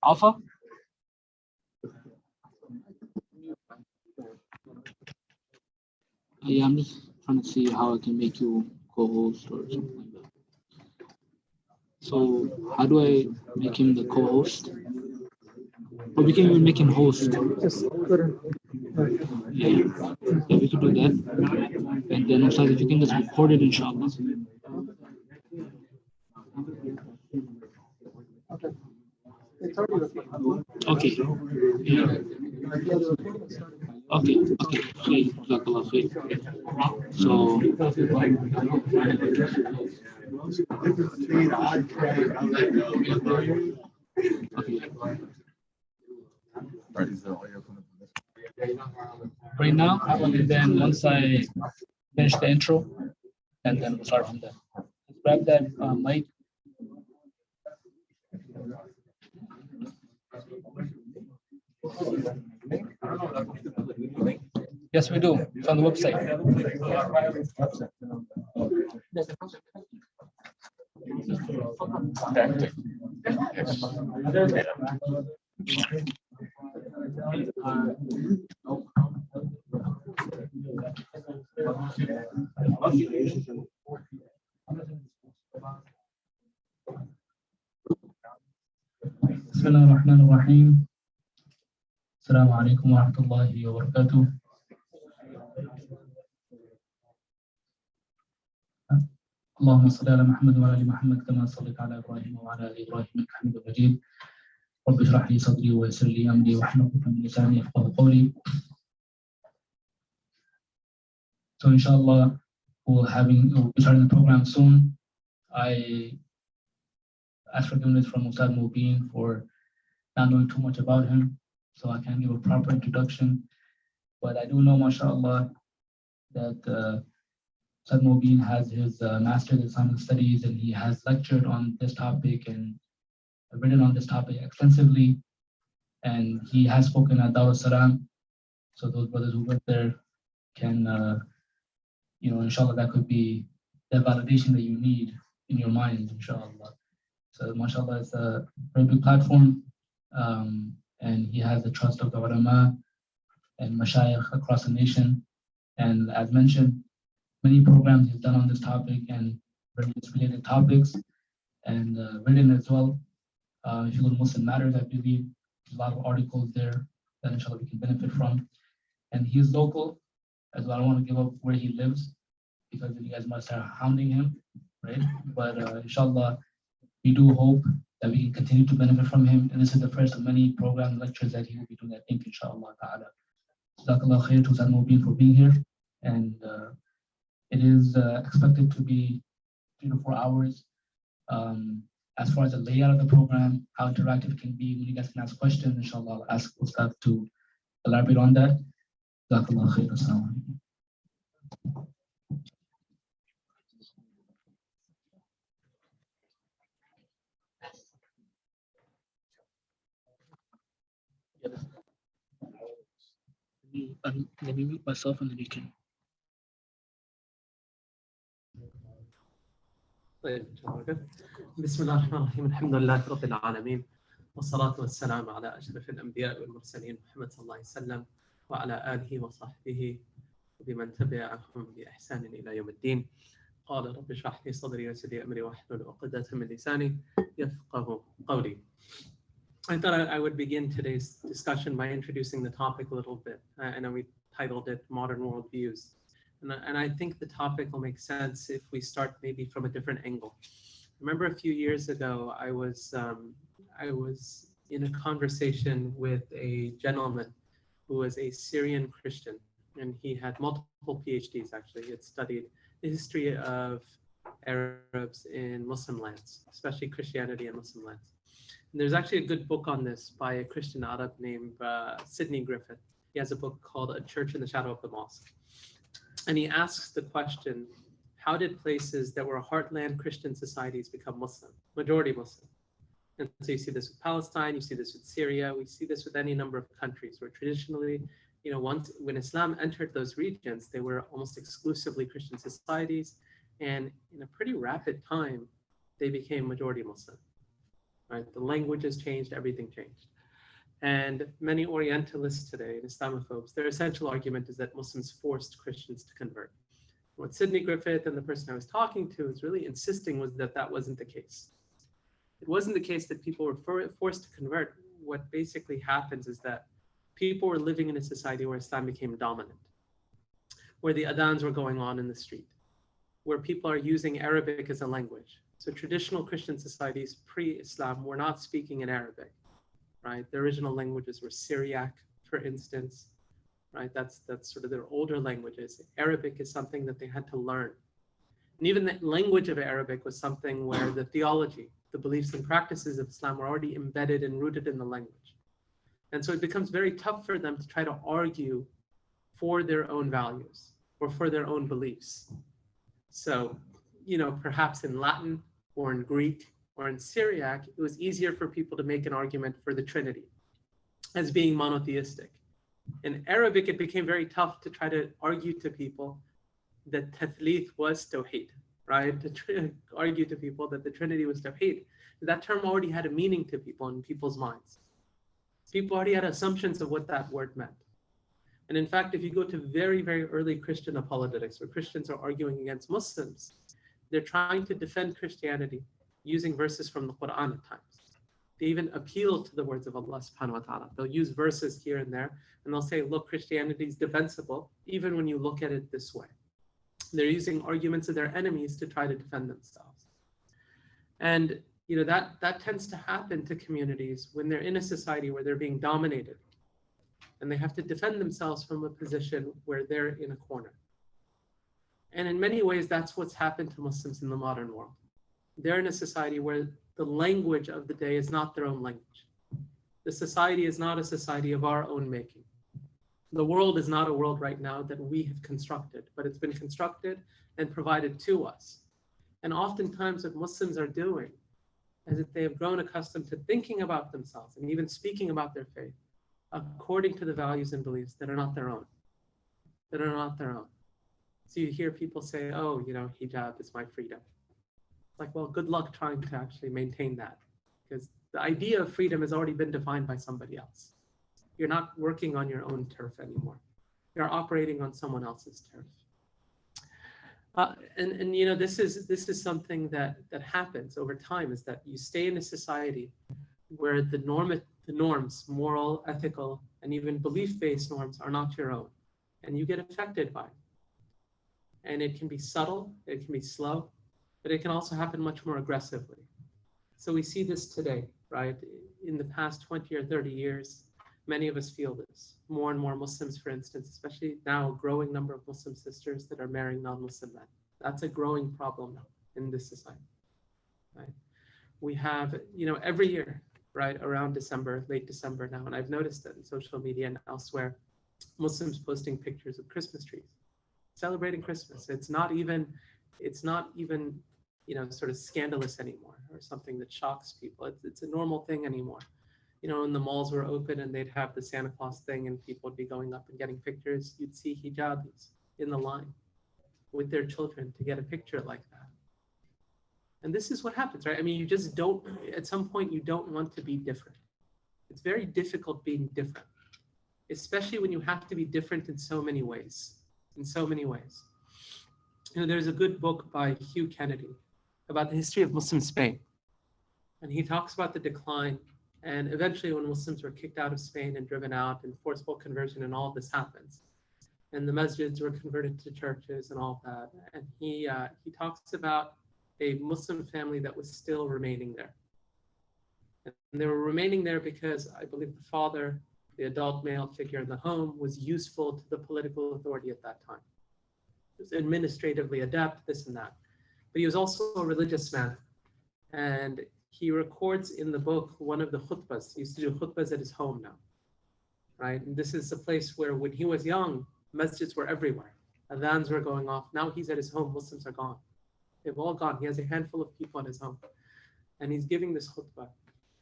Alpha? Yeah, I'm just trying to see how I can make you co-host or something like that. So how do I make him the co-host? Or we can even make him host. Yeah, we could do that. And then also if you can just record it, inshallah. Okay. Yeah. Okay. Okay. Jazakallah khair. So. Right now, and then once I finish the intro, and then we'll start from there. Grab that mic. Yes, we do. It's on the website. Bismillahirrahmanirrahim. Assalamu alaikum wa rahmatullahi wa barakatuh. اللهم صل على محمد وعلى ال محمد كما صليت على ابراهيم وعلى ال ابراهيم انك حميد مجيد. رب اشرح لي صدري ويسر لي امري واحلل عقدة من لساني يفقهوا قولي. So inshallah we'll be starting the program soon. I ask forgiveness from Ustādh Mobeen for not knowing too much about him, so I can't give a proper introduction. But I do know, mashallah, that Ustādh Mobeen has his master's in Islamic Studies, and he has lectured on this topic and written on this topic extensively. And he has spoken at Assalaamu. So those brothers who went there can, inshallah, that could be the validation that you need in your mind, inshallah. So mashallah, it's a very big platform. And he has the trust of the ulama and mashayikh across the nation. And as mentioned, many programs he's done on this topic and various related topics, and written as well. If you go to Muslim Matters, I believe there's a lot of articles there that inshallah we can benefit from. And he's local as well. I don't want to give up where he lives because then you guys might start hounding him, right? But inshallah, we do hope that we can continue to benefit from him. And this is the first of many program lectures that he will be doing, I think, inshallah ta'ala. Jazakallah khair to Ustādh Mobeen for being here. And it is expected to be 3 to 4 hours. As far as the layout of the program, how interactive it can be, when you guys can ask questions, inshallah, I'll ask Ustādh to elaborate on that. Jazakallah khair. Assalamu alaikum. Let me mute myself and then you can. بسم الله الرحمن الرحيم الحمد لله رب العالمين والصلاة والسلام على أشرف الأنبياء والمرسلين محمد صلى الله عليه وسلم وعلى آله وصحبه وبمن تبعهم بإحسان إلى يوم الدين. قال رب اشرح لي صدري ويسر لي أمري واحلل عقدة من لساني يفقهوا قولي. I thought I would begin today's discussion by introducing the topic a little bit. I know we titled it Modern Worldviews. And I think the topic will make sense if we start maybe from a different angle. I remember a few years ago, I was in a conversation with a gentleman who was a Syrian Christian, and he had multiple PhDs actually. He had studied the history of Arabs in Muslim lands, especially Christianity in Muslim lands. And there's actually a good book on this by a Christian Arab named Sidney Griffith. He has a book called A Church in the Shadow of the Mosque. And he asks the question, how did places that were heartland Christian societies become Muslim, majority Muslim? And so you see this with Palestine, you see this with Syria, we see this with any number of countries where traditionally, when Islam entered those regions, they were almost exclusively Christian societies. And in a pretty rapid time, they became majority Muslim, right? The languages changed, everything changed. And many Orientalists today, and Islamophobes, their essential argument is that Muslims forced Christians to convert. What Sidney Griffith and the person I was talking to was really insisting was that that wasn't the case. It wasn't the case that people were forced to convert. What basically happens is that people were living in a society where Islam became dominant, where the adans were going on in the street, where people are using Arabic as a language. So traditional Christian societies pre-Islam were not speaking in Arabic, right? The original languages were Syriac, for instance, right? That's sort of their older languages. Arabic is something that they had to learn. And even the language of Arabic was something where the theology, the beliefs and practices of Islam were already embedded and rooted in the language. And so it becomes very tough for them to try to argue for their own values or for their own beliefs. So, perhaps in Latin or in Greek or in Syriac, it was easier for people to make an argument for the Trinity as being monotheistic. In Arabic, it became very tough to try to argue to people that tathlith was tawheed, right? To argue to people that the Trinity was tawheed. That term already had a meaning to people in people's minds. People already had assumptions of what that word meant. And in fact, if you go to very, very early Christian apologetics, where Christians are arguing against Muslims, they're trying to defend Christianity using verses from the Quran at times. They even appeal to the words of Allah subhanahu wa ta'ala. They'll use verses here and there, and they'll say, look, Christianity is defensible, even when you look at it this way. They're using arguments of their enemies to try to defend themselves. And that tends to happen to communities when they're in a society where they're being dominated and they have to defend themselves from a position where they're in a corner. And in many ways, that's what's happened to Muslims in the modern world. They're in a society where the language of the day is not their own language. The society is not a society of our own making. The world is not a world right now that we have constructed, but it's been constructed and provided to us. And oftentimes what Muslims are doing is that they have grown accustomed to thinking about themselves and even speaking about their faith according to the values and beliefs that are not their own, So you hear people say, oh, hijab is my freedom. It's like, well, good luck trying to actually maintain that, because the idea of freedom has already been defined by somebody else. You're not working on your own turf anymore. You're operating on someone else's turf. This is something that happens over time, is that you stay in a society where the norms, moral, ethical, and even belief-based norms are not your own, and you get affected by it. And it can be subtle, it can be slow, but it can also happen much more aggressively. So we see this today, right? In the past 20 or 30 years, many of us feel this. More and more Muslims, for instance, especially now, a growing number of Muslim sisters that are marrying non-Muslim men. That's a growing problem in this society, right? We have, every year, right, around December, late December now, and I've noticed that in social media and elsewhere, Muslims posting pictures of Christmas trees, celebrating Christmas. It's not even, sort of scandalous anymore or something that shocks people. It's a normal thing anymore. When the malls were open and they'd have the Santa Claus thing and people would be going up and getting pictures, you'd see hijabis in the line with their children to get a picture like that. And this is what happens, right? I mean, you just don't, at some point, you don't want to be different. It's very difficult being different, especially when you have to be different in so many ways, There's a good book by Hugh Kennedy about the history of Muslim Spain. And he talks about the decline, and eventually when Muslims were kicked out of Spain and driven out, and forceful conversion and all of this happens, and the masjids were converted to churches and all that. And he talks about a Muslim family that was still remaining there. And they were remaining there because I believe the father, the adult male figure in the home, was useful to the political authority at that time. He was administratively adept, this and that. But he was also a religious man. And he records in the book one of the khutbahs. He used to do khutbahs at his home now, right? And this is a place where when he was young, masjids were everywhere. Adhans were going off. Now he's at his home, Muslims are gone. They've all gone. He has a handful of people at his home. And he's giving this khutbah.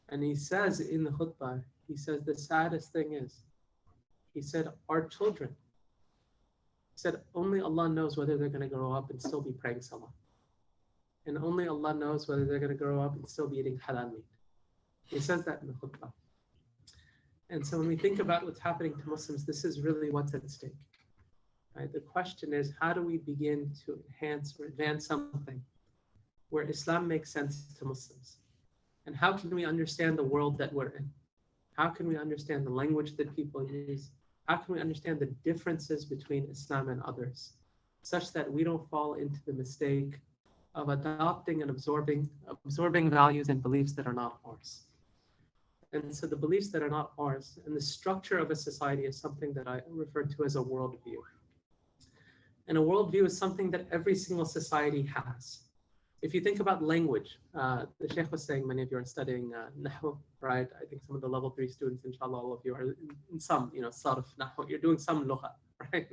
And he says in the khutbah, he says the saddest thing is, he said, our children, he said, only Allah knows whether they're going to grow up and still be praying salah. And only Allah knows whether they're going to grow up and still be eating halal meat. He says that in the khutbah. And so when we think about what's happening to Muslims, this is really what's at stake. Right? The question is, how do we begin to enhance or advance something where Islam makes sense to Muslims? And how can we understand the world that we're in? How can we understand the language that people use? How can we understand the differences between Islam and others, such that we don't fall into the mistake of adopting and absorbing values and beliefs that are not ours? And so the beliefs that are not ours and the structure of a society is something that I refer to as a worldview. And a worldview is something that every single society has. If you think about language, the Sheikh was saying many of you are studying Nahu, right? I think some of the level 3 students, inshallah, all of you are in some, Sarf, Nahu, you're doing some Lugha, right?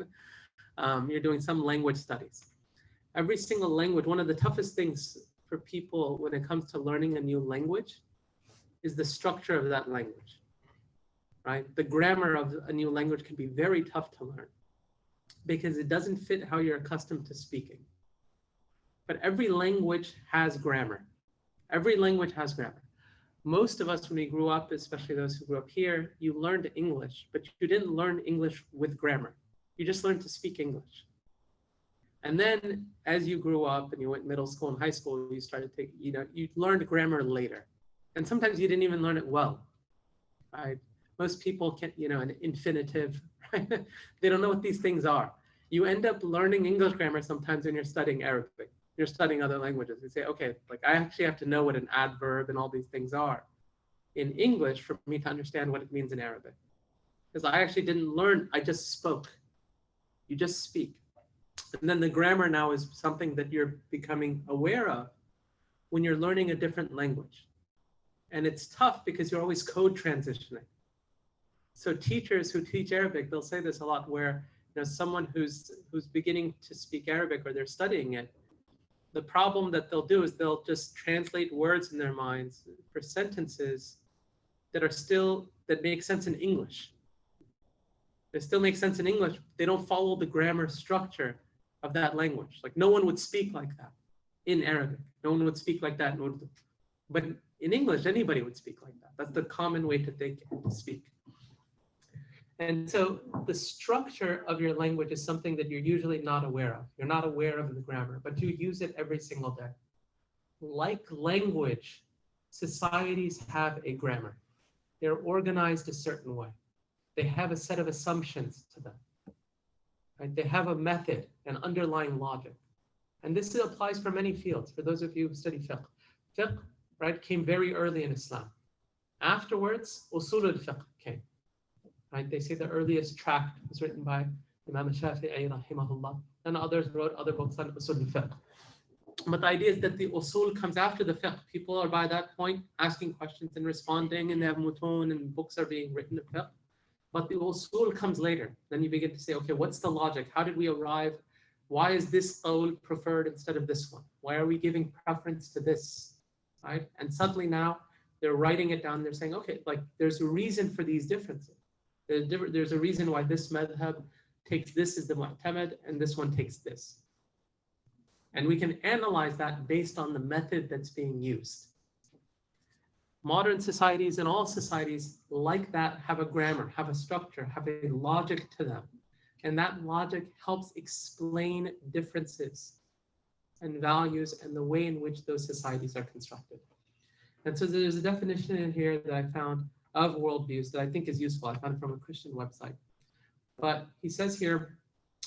You're doing some language studies. Every single language, one of the toughest things for people when it comes to learning a new language is the structure of that language, right? The grammar of a new language can be very tough to learn because it doesn't fit how you're accustomed to speaking. But every language has grammar. Every language has grammar. Most of us, when we grew up, especially those who grew up here, you learned English, but you didn't learn English with grammar. You just learned to speak English. And then as you grew up and you went middle school and high school, you started taking, you learned grammar later. And sometimes you didn't even learn it well, right? Most people can't, an infinitive, right? They don't know what these things are. You end up learning English grammar sometimes when you're studying Arabic. You're studying other languages. You say, okay, like I actually have to know what an adverb and all these things are in English for me to understand what it means in Arabic. Because I actually didn't learn, I just spoke. You just speak. And then the grammar now is something that you're becoming aware of when you're learning a different language. And it's tough because you're always code transitioning. So teachers who teach Arabic, they'll say this a lot where someone who's beginning to speak Arabic or they're studying it, the problem that they'll do is they'll just translate words in their minds for sentences that make sense in English. They still make sense in English. They don't follow the grammar structure of that language. Like no one would speak like that in Arabic. No one would speak like that in Urdu. But in English, anybody would speak like that. That's the common way to think and to speak. And so the structure of your language is something that you're usually not aware of. You're not aware of the grammar, but you use it every single day. Like language, societies have a grammar. They're organized a certain way. They have a set of assumptions to them. Right? They have a method, an underlying logic. And this applies for many fields. For those of you who study fiqh. Fiqh, right, came very early in Islam. Afterwards, usul al-fiqh came. Right? They say the earliest tract was written by Imam Shafi'i rahimahullah, and others wrote other books on usul al-fiqh. But the idea is that the usul comes after the fiqh. People are by that point asking questions and responding, and they have mutun and books are being written in fiqh. But the usul comes later. Then you begin to say, okay, what's the logic? How did we arrive? Why is this qawl preferred instead of this one? Why are we giving preference to this? Right? And suddenly now they're writing it down. They're saying, okay, like there's a reason for these differences. There's a reason why this madhab takes this as the mu'tamad and this one takes this. And we can analyze that based on the method that's being used. Modern societies and all societies like that have a grammar, have a structure, have a logic to them. And that logic helps explain differences and values and the way in which those societies are constructed. And so there's a definition in here that I found of worldviews that I think is useful. I found it from a Christian website. But he says here,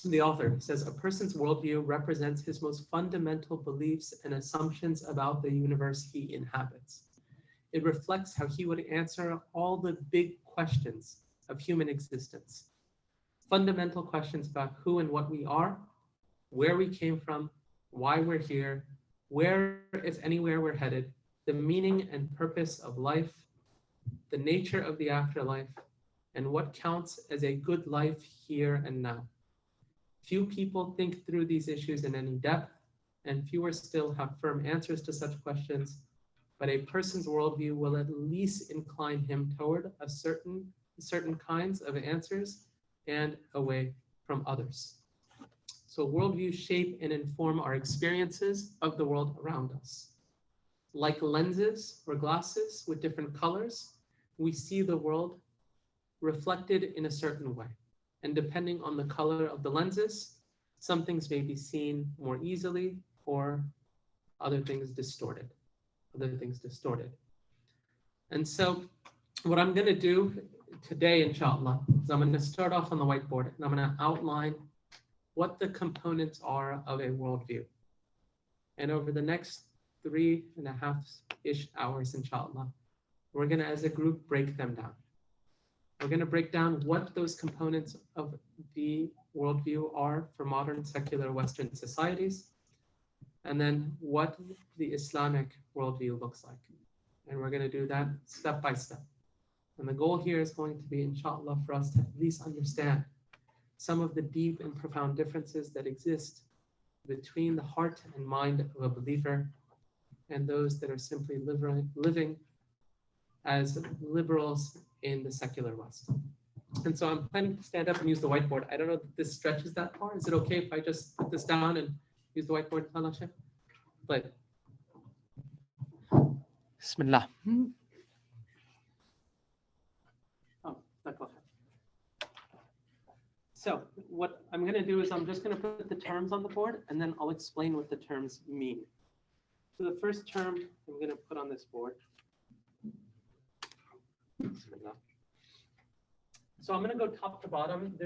the author says, a person's worldview represents his most fundamental beliefs and assumptions about the universe he inhabits. It reflects how he would answer all the big questions of human existence. Fundamental questions about who and what we are, where we came from, why we're here, where, if anywhere, we're headed, the meaning and purpose of life, the nature of the afterlife, and what counts as a good life here and now. Few people think through these issues in any depth, and fewer still have firm answers to such questions. but a person's worldview will at least incline him toward a certain kinds of answers and away from others. So worldviews shape and inform our experiences of the world around us. Like lenses or glasses with different colors, we see the world reflected in a certain way. And depending on the color of the lenses, some things may be seen more easily or other things distorted. And so what I'm going to do today, inshallah, is I'm going to start off on the whiteboard and I'm going to outline what the components are of a worldview. And over the next 3.5-ish hours, inshallah, we're going to, as a group, break them down. We're going to break down what those components of the worldview are for modern secular Western societies, and then what the Islamic worldview looks like. And we're going to do that step by step. And the goal here is going to be, inshallah, for us to at least understand some of the deep and profound differences that exist between the heart and mind of a believer and those that are simply living as liberals in the secular West. And so I'm planning to stand up and use the whiteboard. I don't know if this stretches that far. Is it okay if I just put this down and use the whiteboard? But Bismillah. So what I'm going to do is I'm just going to put the terms on the board and then I'll explain what the terms mean. So the first term I'm going to put on this board. So I'm going to go top to bottom.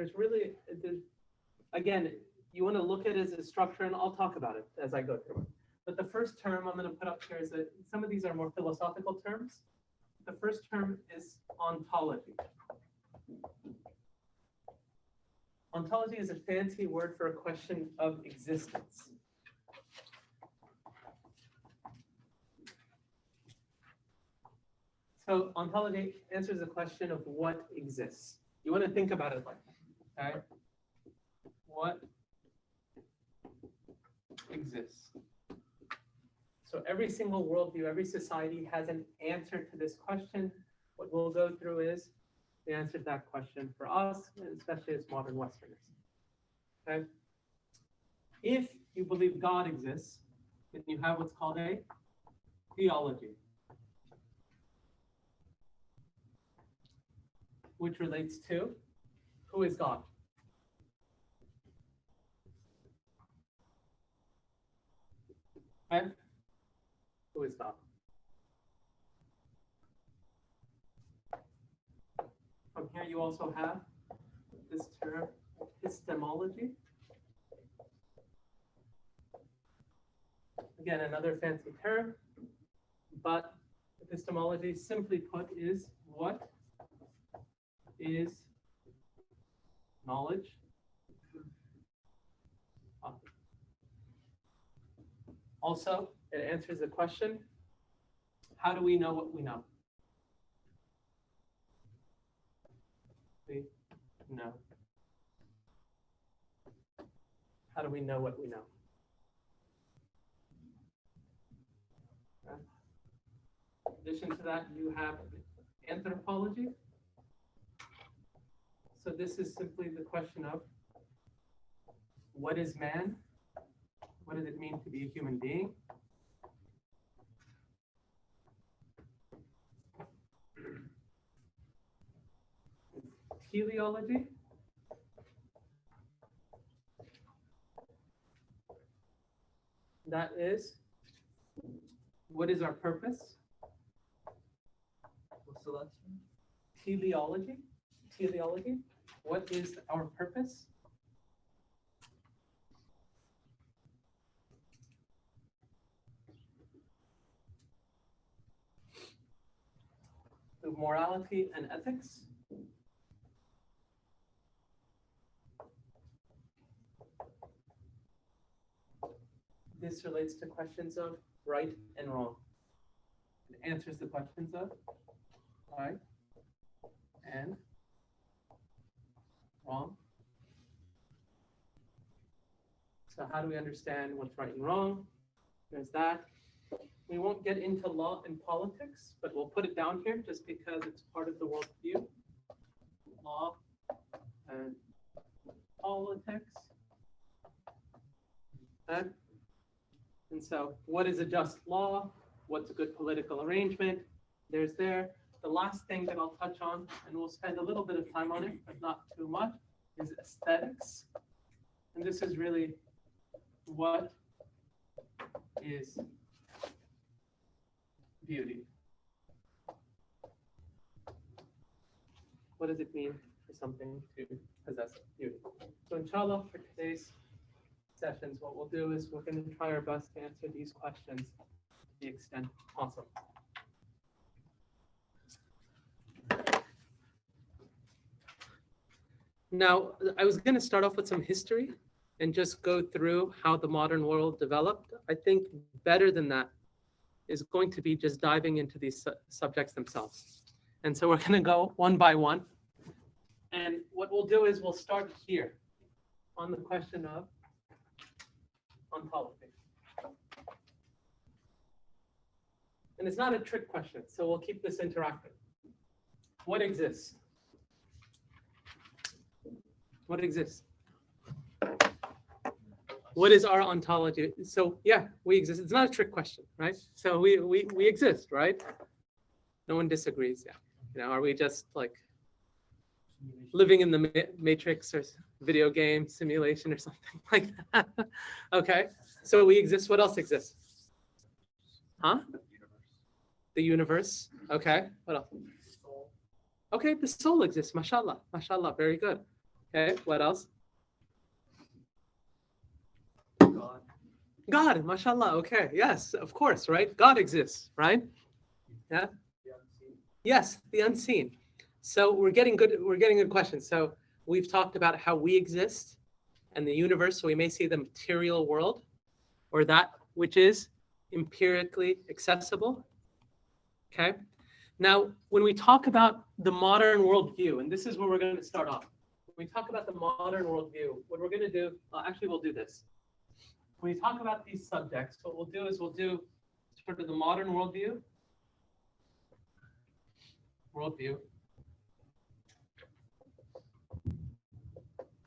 Again, you want to look at it as a structure and I'll talk about it as I go through it. But the first term I'm going to put up here is that some of these are more philosophical terms. The first term is ontology. Ontology is a fancy word for a question of existence. So ontology answers the question of what exists. You want to think about it like that, okay? What exists? So every single worldview, every society has an answer to this question. What we'll go through is the answer to that question for us, especially as modern Westerners. Okay? If you believe God exists, then you have what's called a theology, which relates to who is God. Okay? Who is God? From here, you also have this term, epistemology. Again, another fancy term, but epistemology, simply put, is what is knowledge. Also, it answers the question, how do we know what we know? We know. How do we know what we know? Okay. In addition to that, you have anthropology. So this is simply the question of what is man? What does it mean to be a human being? Teleology. That is, what is our purpose? What's the last one? Teleology. Teleology. What is our purpose? The morality and ethics. This relates to questions of right and wrong. It answers the questions of right and wrong. So how do we understand what's right and wrong? There's that. We won't get into law and politics, but we'll put it down here just because it's part of the worldview. Law and politics. Okay. And so what is a just law? What's a good political arrangement? There's there. The last thing that I'll touch on, and we'll spend a little bit of time on it, but not too much, is aesthetics. And this is really what is beauty. What does it mean for something to possess beauty? So inshallah, for today's sessions, what we'll do is we're going to try our best to answer these questions to the extent possible. Now, I was going to start off with some history and just go through how the modern world developed. I think better than that is going to be just diving into these subjects themselves. And so we're going to go one by one. And what we'll do is we'll start here on the question of ontology. And it's not a trick question, so we'll keep this interactive. What exists? What exists? What is our ontology? So yeah, we exist. It's not a trick question, right? So we exist, right? No one disagrees. Yeah. You know, are we just like living in the matrix or video game simulation or something like that? Okay. So we exist. What else exists? Huh? The universe. Okay. What else? Okay, the soul exists. Mashallah. Mashallah. Very good. Okay, what else? God, mashallah. Okay, yes, of course, right? God exists, right? Yeah. Yes, the unseen. So we're getting good questions. So we've talked about how we exist and the universe. So we may see the material world or that which is empirically accessible. Okay. Now, when we talk about the modern worldview, and this is where we're going to start off. When we talk about the modern worldview, what we're going to do, actually, we'll do this. When we talk about these subjects, what we'll do is we'll do sort of the modern worldview.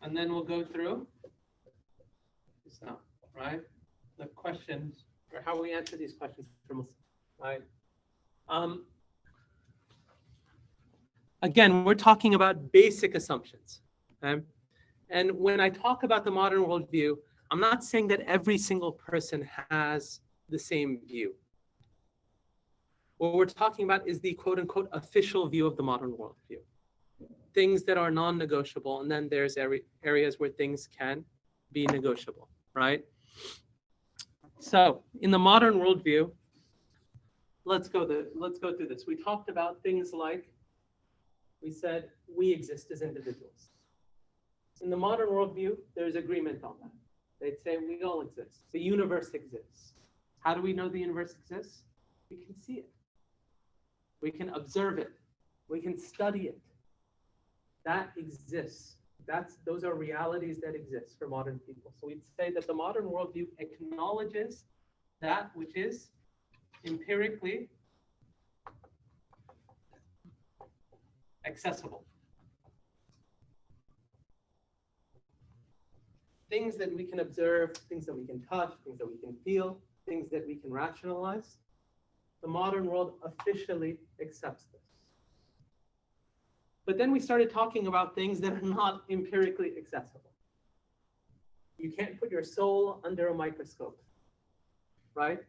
And then we'll go through Islam, right? The questions, or how we answer these questions for Muslims, right? Again, we're talking about basic assumptions. Okay? And when I talk about the modern worldview, I'm not saying that every single person has the same view. What we're talking about is the quote unquote official view of the modern worldview. Things that are non-negotiable, and then there's areas where things can be negotiable, right? So in the modern worldview, let's go through this. We talked about things like, we said we exist as individuals. In the modern worldview, there's agreement on that. They'd say we all exist. The universe exists. How do we know the universe exists? We can see it. We can observe it. We can study it. That exists. Those are realities that exist for modern people. So we'd say that the modern worldview acknowledges that which is empirically accessible. Things that we can observe, things that we can touch, things that we can feel, things that we can rationalize. The modern world officially accepts this. But then we started talking about things that are not empirically accessible. You can't put your soul under a microscope, right?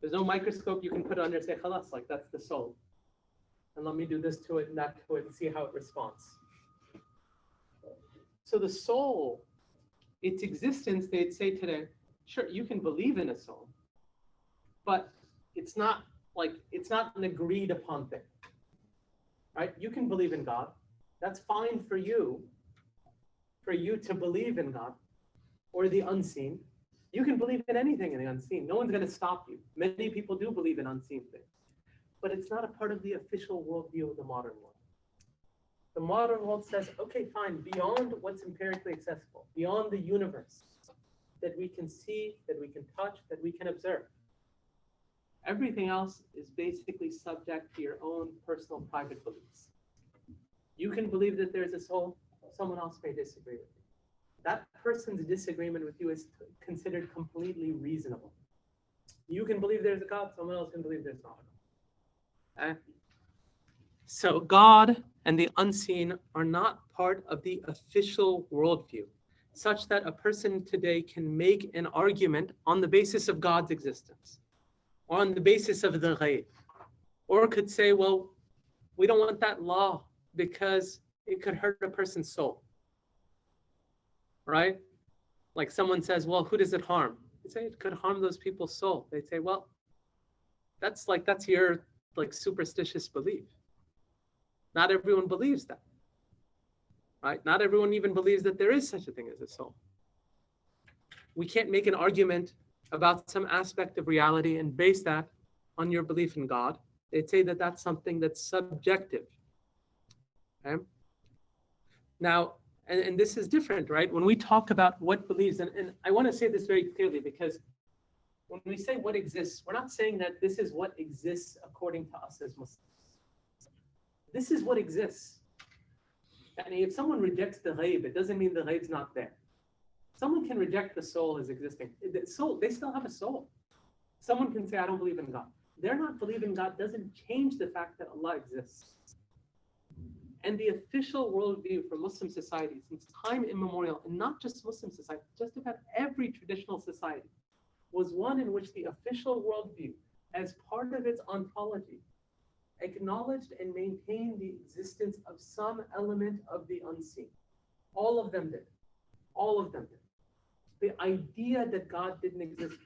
There's no microscope you can put under and say, khalas, like that's the soul. And let me do this to it and that to it and see how it responds. So the soul, its existence, they'd say today, sure, you can believe in a soul, but it's not an agreed upon thing, right? You can believe in God. That's fine for you to believe in God or the unseen. You can believe in anything in the unseen. No one's going to stop you. Many people do believe in unseen things, but it's not a part of the official worldview of the modern world. The modern world says, okay, fine, beyond what's empirically accessible, beyond the universe that we can see, that we can touch, that we can observe. Everything else is basically subject to your own personal private beliefs. You can believe that there's a soul, someone else may disagree with you. That person's disagreement with you is considered completely reasonable. You can believe there's a God, someone else can believe there's not a God. Okay? So God and the unseen are not part of the official worldview, such that a person today can make an argument on the basis of God's existence, or on the basis of the ghaib, or could say, well, we don't want that law because it could hurt a person's soul, right? Like someone says, well, who does it harm? They say it could harm those people's soul. They say, well, that's your superstitious belief. Not everyone believes that, right? Not everyone even believes that there is such a thing as a soul. We can't make an argument about some aspect of reality and base that on your belief in God. They'd say that that's something that's subjective. Okay? Now, and this is different, right? When we talk about what believes, and I want to say this very clearly, because when we say what exists, we're not saying that this is what exists according to us as Muslims. This is what exists. And if someone rejects the ghaib, it doesn't mean the ghaib's not there. Someone can reject the soul as existing. The soul, they still have a soul. Someone can say, I don't believe in God. They're not believing God doesn't change the fact that Allah exists. And the official worldview for Muslim society since time immemorial, and not just Muslim society, just about every traditional society, was one in which the official worldview, as part of its ontology, acknowledged and maintained the existence of some element of the unseen. All of them did. All of them did. The idea that God didn't exist,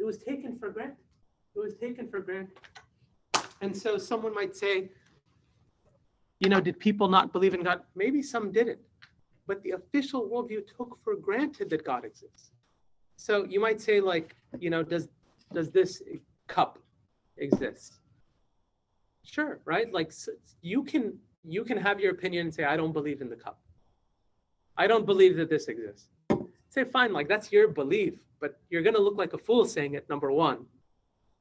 it was taken for granted. It was taken for granted. And so someone might say, did people not believe in God? Maybe some didn't. But the official worldview took for granted that God exists. So you might say, does this cup exist? Sure, right? You can have your opinion and say, I don't believe in the cup. I don't believe that this exists. Say, fine, that's your belief, but you're going to look like a fool saying it, number one.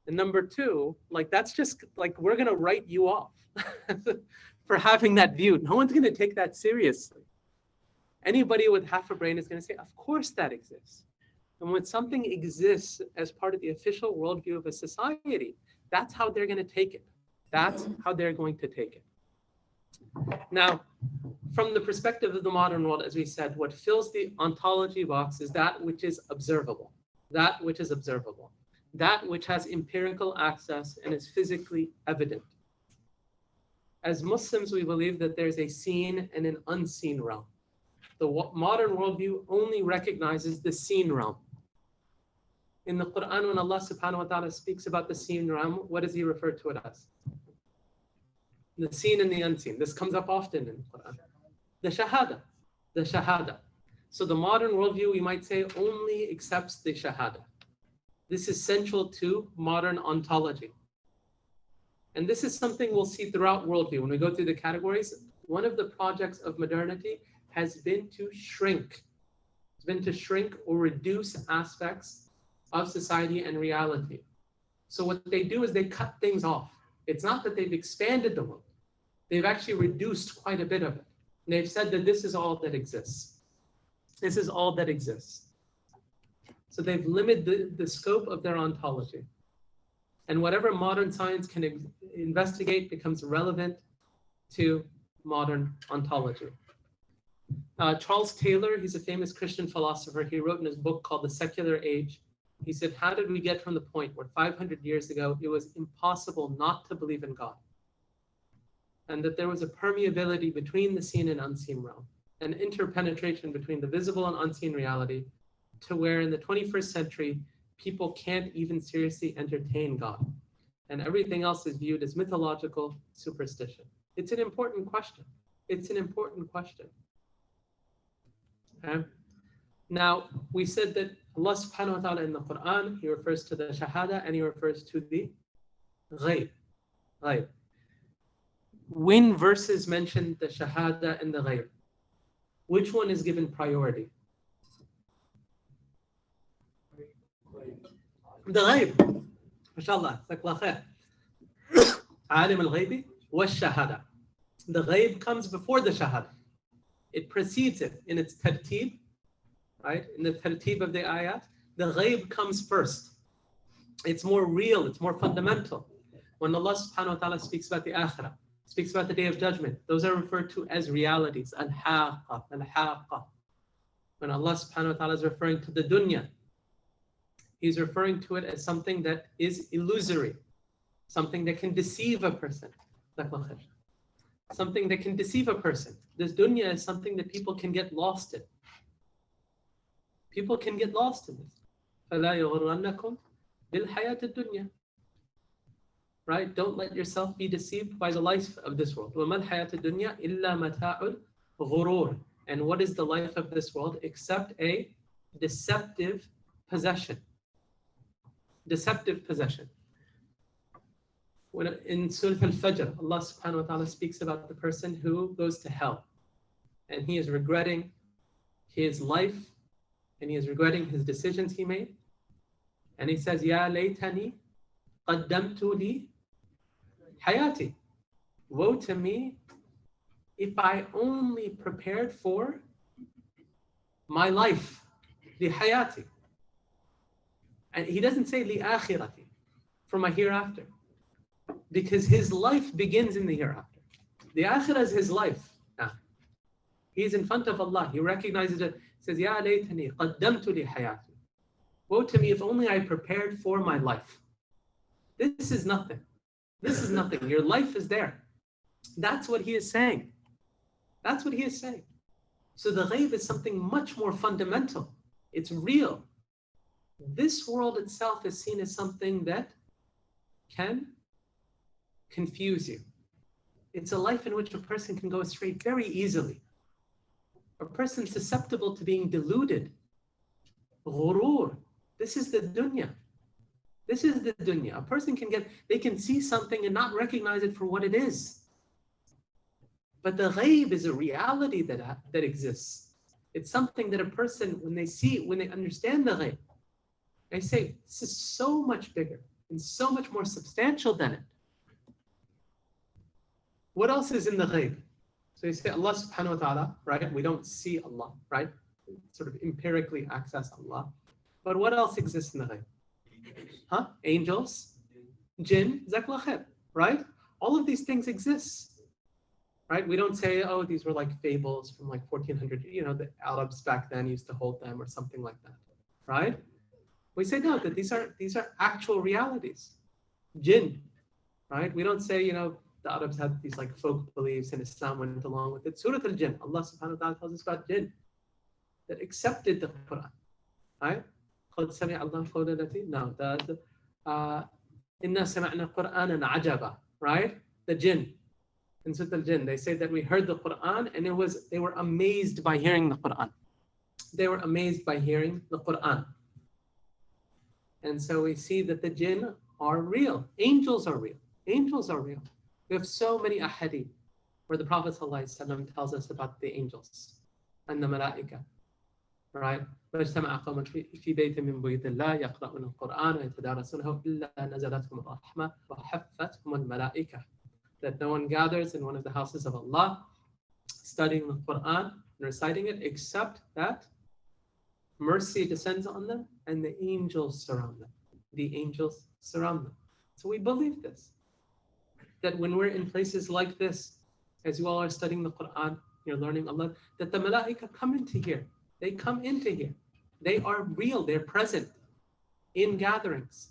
And number two, that's just we're going to write you off for having that view. No one's going to take that seriously. Anybody with half a brain is going to say, of course that exists. And when something exists as part of the official worldview of a society, that's how they're going to take it. That's how they're going to take it. Now, from the perspective of the modern world, as we said, what fills the ontology box is that which is observable, that which is observable, that which has empirical access and is physically evident. As Muslims, we believe that there's a seen and an unseen realm. The modern worldview only recognizes the seen realm. In the Quran, when Allah subhanahu wa ta'ala speaks about the seen realm, what does he refer to it as? The seen and the unseen. This comes up often in the Quran. The shahada. So the modern worldview, we might say, only accepts the shahada. This is central to modern ontology. And this is something we'll see throughout worldview. When we go through the categories, one of the projects of modernity has been to shrink. It's been to shrink or reduce aspects of society and reality. So what they do is they cut things off. It's not that they've expanded the world. They've actually reduced quite a bit of it. And they've said that this is all that exists. This is all that exists. So they've limited the scope of their ontology. And whatever modern science can investigate becomes relevant to modern ontology. Charles Taylor, he's a famous Christian philosopher. He wrote in his book called The Secular Age, he said, how did we get from the point where 500 years ago it was impossible not to believe in God? And that there was a permeability between the seen and unseen realm, an interpenetration between the visible and unseen reality, to where in the 21st century, people can't even seriously entertain God. And everything else is viewed as mythological superstition. It's an important question. It's an important question. Okay? Now, we said that Allah subhanahu wa ta'ala in the Quran, he refers to the shahada and he refers to the ghaib. Ghaib. When verses mention the shahada and the ghaib, which one is given priority? The ghaib. MashaAllah, Jazakallah khair. Alim al-ghaybi wa shahada. The ghayb comes before the shahada. It precedes it in its tartib, right? In the tartib of the ayat, the ghayb comes first. It's more real, it's more fundamental. When Allah subhanahu wa ta'ala speaks about the akhirah, speaks about the day of judgment, those are referred to as realities. Al-haqqa, al-haqqa. When Allah subhanahu wa ta'ala is referring to the dunya, He's referring to it as something that is illusory, something that can deceive a person. Something that can deceive a person. This dunya is something that people can get lost in. People can get lost in this. فَلَا يَغُرَّنَّكُمْ بِالْحَيَاةِ الدُّنْيَا. Right? Don't let yourself be deceived by the life of this world. وَمَا الْحَيَاةِ الدُّنْيَا إِلَّا مَتَاعُ الْغُرُورِ. And what is the life of this world except a deceptive possession? Deceptive possession. When in Surah Al-Fajr, Allah subhanahu wa ta'ala speaks about the person who goes to hell. And he is regretting his life, and he is regretting his decisions he made. And he says, Ya laytani qaddamtu li hayati. Woe to me if I only prepared for my life, li hayati. And he doesn't say li akhirati, for my hereafter. Because his life begins in the hereafter. The akhirah is his life. Now, he's in front of Allah. He recognizes it. He says, Ya laytani qaddamtu li hayati. Woe to me if only I prepared for my life. This is nothing. This is nothing. Your life is there. That's what he is saying. That's what he is saying. So the ghayb is something much more fundamental. It's real. This world itself is seen as something that can confuse you. It's a life in which a person can go astray very easily. A person susceptible to being deluded. Ghurur. This is the dunya. This is the dunya. A person they can see something and not recognize it for what it is. But the ghayb is a reality that exists. It's something that a person, when they understand the ghayb, they say, this is so much bigger and so much more substantial than it. What else is in the ghayb? So you say Allah subhanahu wa ta'ala, right? We don't see Allah, right? Sort of empirically access Allah. But what else exists in the ghayb? Huh? Angels, jinn, Jazakallah khair, right? All of these things exist, right? We don't say, oh, these were like fables from like 1400, the Arabs back then used to hold them or something like that, right? We say no, that these are actual realities. Jinn, right? We don't say, the Arabs had these like folk beliefs and Islam went along with it. Surah Al-Jinn, Allah subhanahu wa ta'ala tells us about jinn that accepted the Quran, right? قَدْ سَمِعَ اللَّهُ قَوْلَ الَّتِي No, إِنَّا سَمِعْنَا قُرْآنًا عَجَبًا, right? The jinn. In Surah Al-Jinn, they say that we heard the Quran and they were amazed by hearing the Quran. They were amazed by hearing the Quran. And so we see that the jinn are real. Angels are real. Angels are real. We have so many ahadith where the Prophet ﷺ tells us about the angels and the malaika, right? فَاجْتَمَعَ قَوْمٌ فِي بَيْتٍ مِّن بُيُوتِ اللَّهِ يَقْرَؤُونَ الْقُرْآنَ وَيَتَدَارَسُونَهُ إِلَّا نَزَلَتْهُمُ الرَّحْمَةُ وَحَفَّتْهُمُ الْمَلَائِكَةُ. That no one gathers in one of the houses of Allah studying the Quran and reciting it, except that mercy descends on them and the angels surround them. The angels surround them. So we believe this. That when we're in places like this, as you all are studying the Quran, you're learning Allah, that the malaika come into here. They come into here. They are real. They're present in gatherings.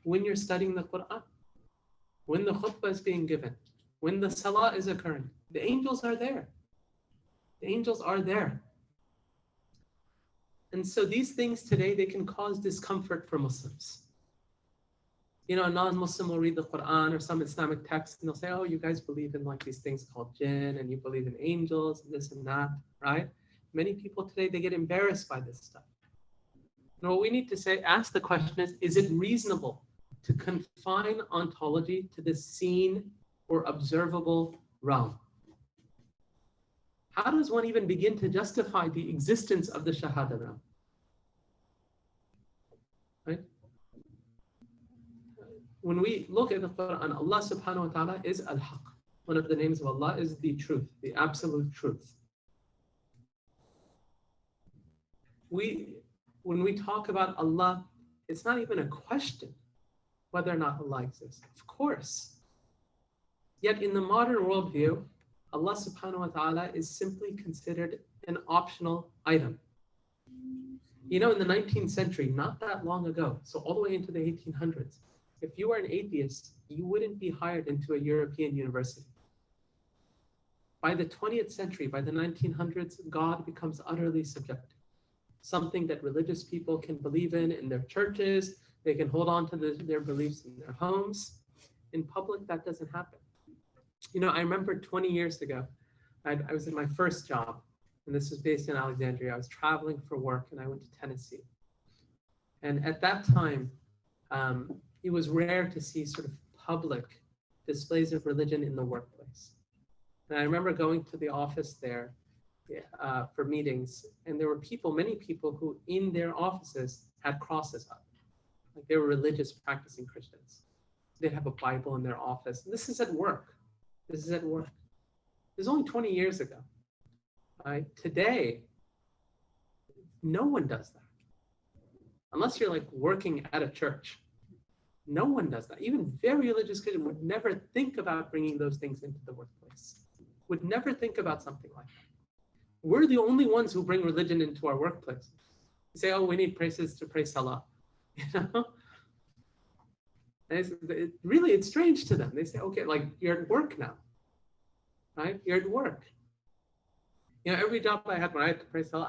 When you're studying the Quran, when the khutbah is being given, when the salah is occurring, the angels are there. The angels are there. And so these things today, they can cause discomfort for Muslims. A non-Muslim will read the Quran or some Islamic text and they'll say, oh, you guys believe in like these things called jinn and you believe in angels and this and that, right? Many people today, they get embarrassed by this stuff. And what we need to ask the question is it reasonable to confine ontology to the seen or observable realm? How does one even begin to justify the existence of the Shahada realm? Right? when we look at the Quran, Allah subhanahu wa ta'ala is al-haq. One of the names of Allah is the truth, the absolute truth. When we talk about Allah, it's not even a question whether or not Allah exists. Of course. Yet in the modern worldview, Allah subhanahu wa ta'ala is simply considered an optional item. You know, in the 19th century, not that long ago, so all the way into the 1800s, if you were an atheist, you wouldn't be hired into a European university. By the 20th century, by the 1900s, God becomes utterly subjective. Something that religious people can believe in their churches, they can hold on to their beliefs in their homes. In public, that doesn't happen. You know, I remember 20 years ago, I was in my first job, and this was based in Alexandria. I was traveling for work, and I went to Tennessee. And at that time, it was rare to see sort of public displays of religion in the workplace. And I remember going to the office there for meetings, and there were many people who in their offices had crosses up. Like they were religious practicing Christians. They'd have a Bible in their office. And this is at work. This is at work. This is only 20 years ago. Right? Today, no one does that. Unless you're like working at a church. No one does that. Even very religious Christians would never think about bringing those things into the workplace. Would never think about something like that. We're the only ones who bring religion into our workplace. We say, oh, we need praises to praise Allah. You know? And it's strange to them. They say, okay, like you're at work now. Right? You're at work. You know, every job I had when I had to praise Allah,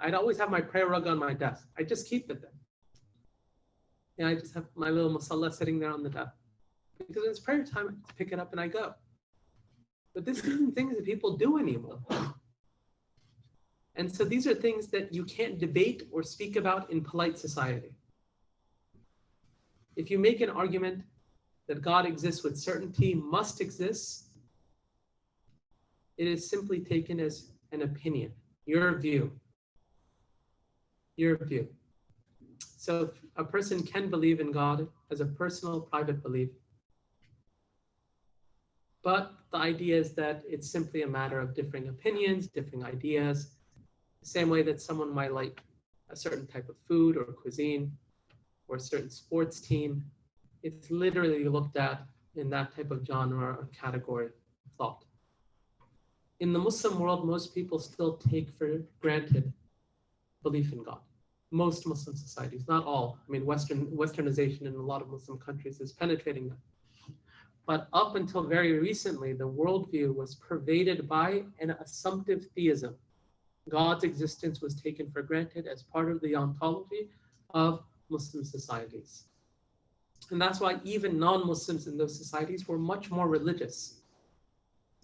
I'd always have my prayer rug on my desk. I just keep it there. Yeah, I just have my little musalla sitting there on the desk. Because when it's prayer time, I just pick it up and I go. But this isn't things that people do anymore. And so these are things that you can't debate or speak about in polite society. If you make an argument that God exists with certainty, must exist, it is simply taken as an opinion, your view. Your view. So a person can believe in God as a personal, private belief. But the idea is that it's simply a matter of differing opinions, differing ideas, the same way that someone might like a certain type of food or cuisine or a certain sports team. It's literally looked at in that type of genre or category of thought. In the Muslim world, most people still take for granted belief in God. Most Muslim societies, not all. I mean, Westernization in a lot of Muslim countries is penetrating that. But up until very recently, the worldview was pervaded by an assumptive theism. God's existence was taken for granted as part of the ontology of Muslim societies. And that's why even non-Muslims in those societies were much more religious.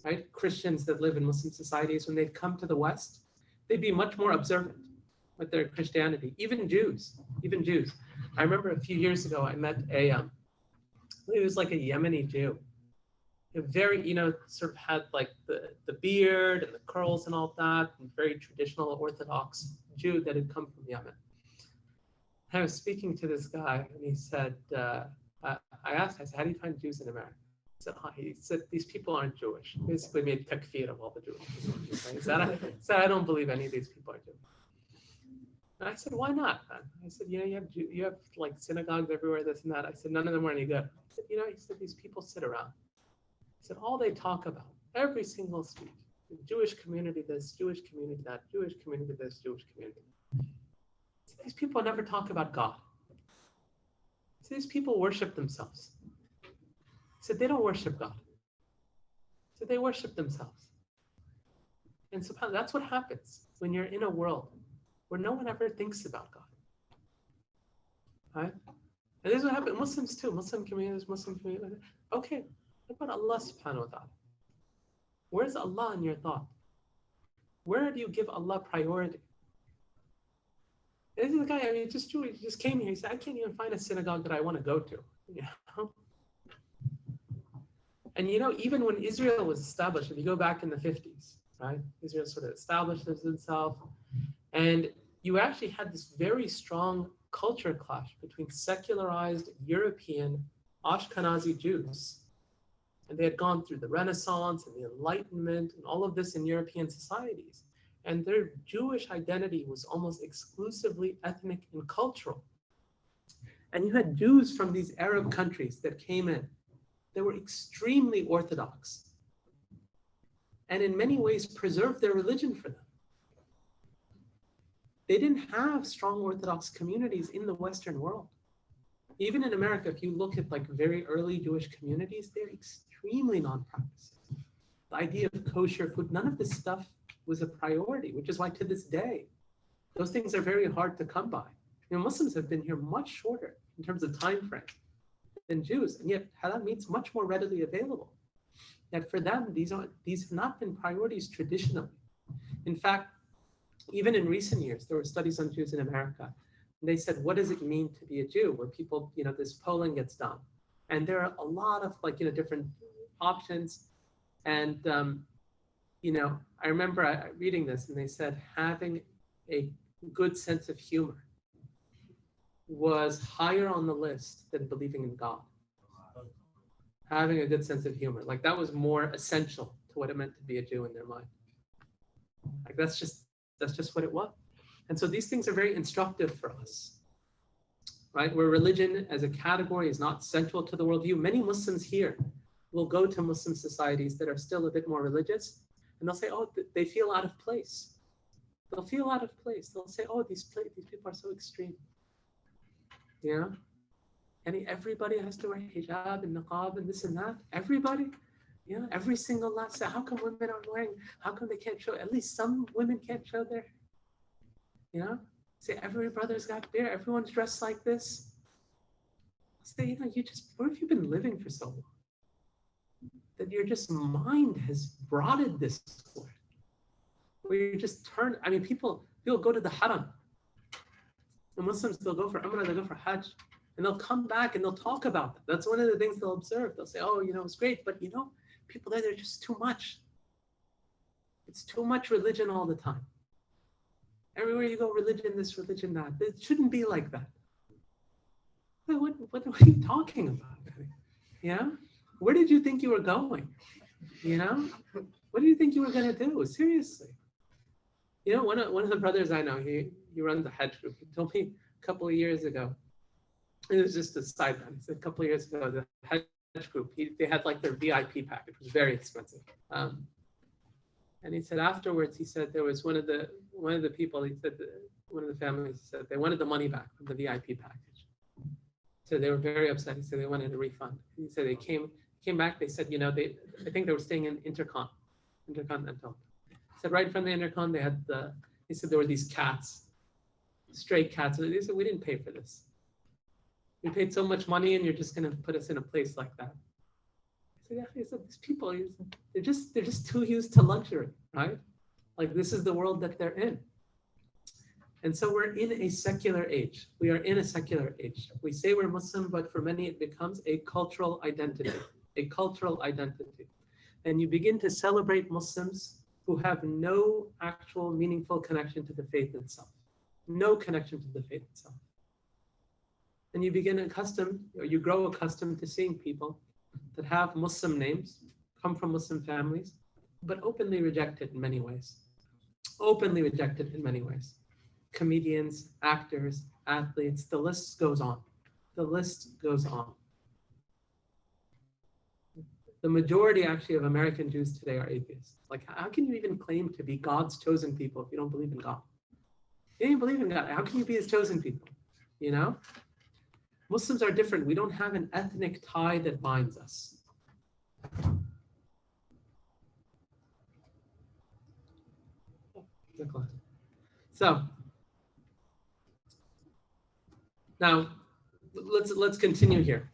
Right? Christians that live in Muslim societies, when they'd come to the West, they'd be much more observant with their Christianity. Even Jews. I remember a few years ago, I met he was like a Yemeni Jew. Very, sort of had like the beard and the curls and all that, and very traditional Orthodox Jew that had come from Yemen. I was speaking to this guy, and he said, I asked, how do you find Jews in America? He said, these people aren't Jewish. Basically made takfir of all the Jews. He said, I don't believe any of these people are Jewish. And I said, why not, man? I said, you have like synagogues everywhere, this and that. I said, none of them are any good. He said, these people sit around. He said, all they talk about, every single speech, Jewish community this, Jewish community that, Jewish community this, Jewish community. Said, these people never talk about God. Said, these people worship themselves. He said, they don't worship God. He said, they worship themselves. And so that's what happens when you're in a world where no one ever thinks about God. Right? And this is what happened. Muslims too, Muslim communities. Okay, what about Allah subhanahu wa ta'ala? Where's Allah in your thought? Where do you give Allah priority? This is the guy, just Jewish, he just came here. He said, I can't even find a synagogue that I want to go to. And even when Israel was established, if you go back in the 50s, right? Israel sort of establishes itself. And you actually had this very strong culture clash between secularized European Ashkenazi Jews. And they had gone through the Renaissance and the Enlightenment and all of this in European societies. And their Jewish identity was almost exclusively ethnic and cultural. And you had Jews from these Arab countries that came in. They were extremely orthodox and in many ways preserved their religion for them. They didn't have strong Orthodox communities in the Western world. Even in America, if you look at like very early Jewish communities, they're extremely non-practicing. The idea of kosher food, none of this stuff was a priority, which is why to this day, those things are very hard to come by. You know, Muslims have been here much shorter in terms of time frame than Jews, and yet halal meat's much more readily available. Yet for them, these have not been priorities traditionally. In fact, even in recent years, there were studies on Jews in America. And they said, what does it mean to be a Jew? Where people, you know, this polling gets done. And there are a lot of like, you know, different options. And, you know, I remember reading this and they said having a good sense of humor was higher on the list than believing in God. Having a good sense of humor, like that was more essential to what it meant to be a Jew in their mind. Like that's just what it was. And so these things are very instructive for us, right? Where religion as a category is not central to the worldview. Many Muslims here will go to Muslim societies that are still a bit more religious, and they'll say, oh, they feel out of place. They'll feel out of place. They'll say, oh, these people are so extreme. Yeah? And everybody has to wear hijab and niqab and this and that. Everybody. Yeah, every single last say, how come women aren't wearing, how come they can't show, at least some women can't show their, you know? Say every brother's got beard, everyone's dressed like this. Say, you know, where have you been living for so long? That your just mind has broadened this way. Where you just turn, I mean, people go to the haram. The Muslims, they'll go for Umrah, they'll go for Hajj, and they'll come back and they'll talk about that. That's one of the things they'll observe. They'll say, oh, you know, it's great, but you know, people there, they're just too much. It's too much religion all the time. Everywhere you go, religion this, religion that. It shouldn't be like that. What are you talking about? Yeah? Where did you think you were going? You know? What do you think you were going to do? Seriously. You know, one of the brothers I know, he runs a Hajj group. He told me a couple of years ago, it was just a side note. He said a couple of years ago, the Hajj group, they had like their VIP package, which was very expensive. And he said afterwards, he said there was one of the people, he said one of the families said they wanted the money back from the VIP package. So they were very upset. He said they wanted a refund. He said they came back. They said, you know, I think they were staying in Intercontinental. He said right from the Intercon, he said there were these cats, stray cats. They said, we didn't pay for this. We paid so much money and you're just going to put us in a place like that. He said, these people, they're just too used to luxury, right? Like this is the world that they're in. And so we're in a secular age. We are in a secular age. We say we're Muslim, but for many it becomes a cultural identity, And you begin to celebrate Muslims who have no actual meaningful connection to the faith itself. No connection to the faith itself. And you you grow accustomed to seeing people that have Muslim names, come from Muslim families, but openly rejected in many ways. Openly rejected in many ways. Comedians, actors, athletes, the list goes on. The list goes on. The majority actually of American Jews today are atheists. Like, how can you even claim to be God's chosen people if you don't believe in God? You don't even believe in God. How can you be his chosen people? You know? Muslims are different. We don't have an ethnic tie that binds us. So now let's continue here.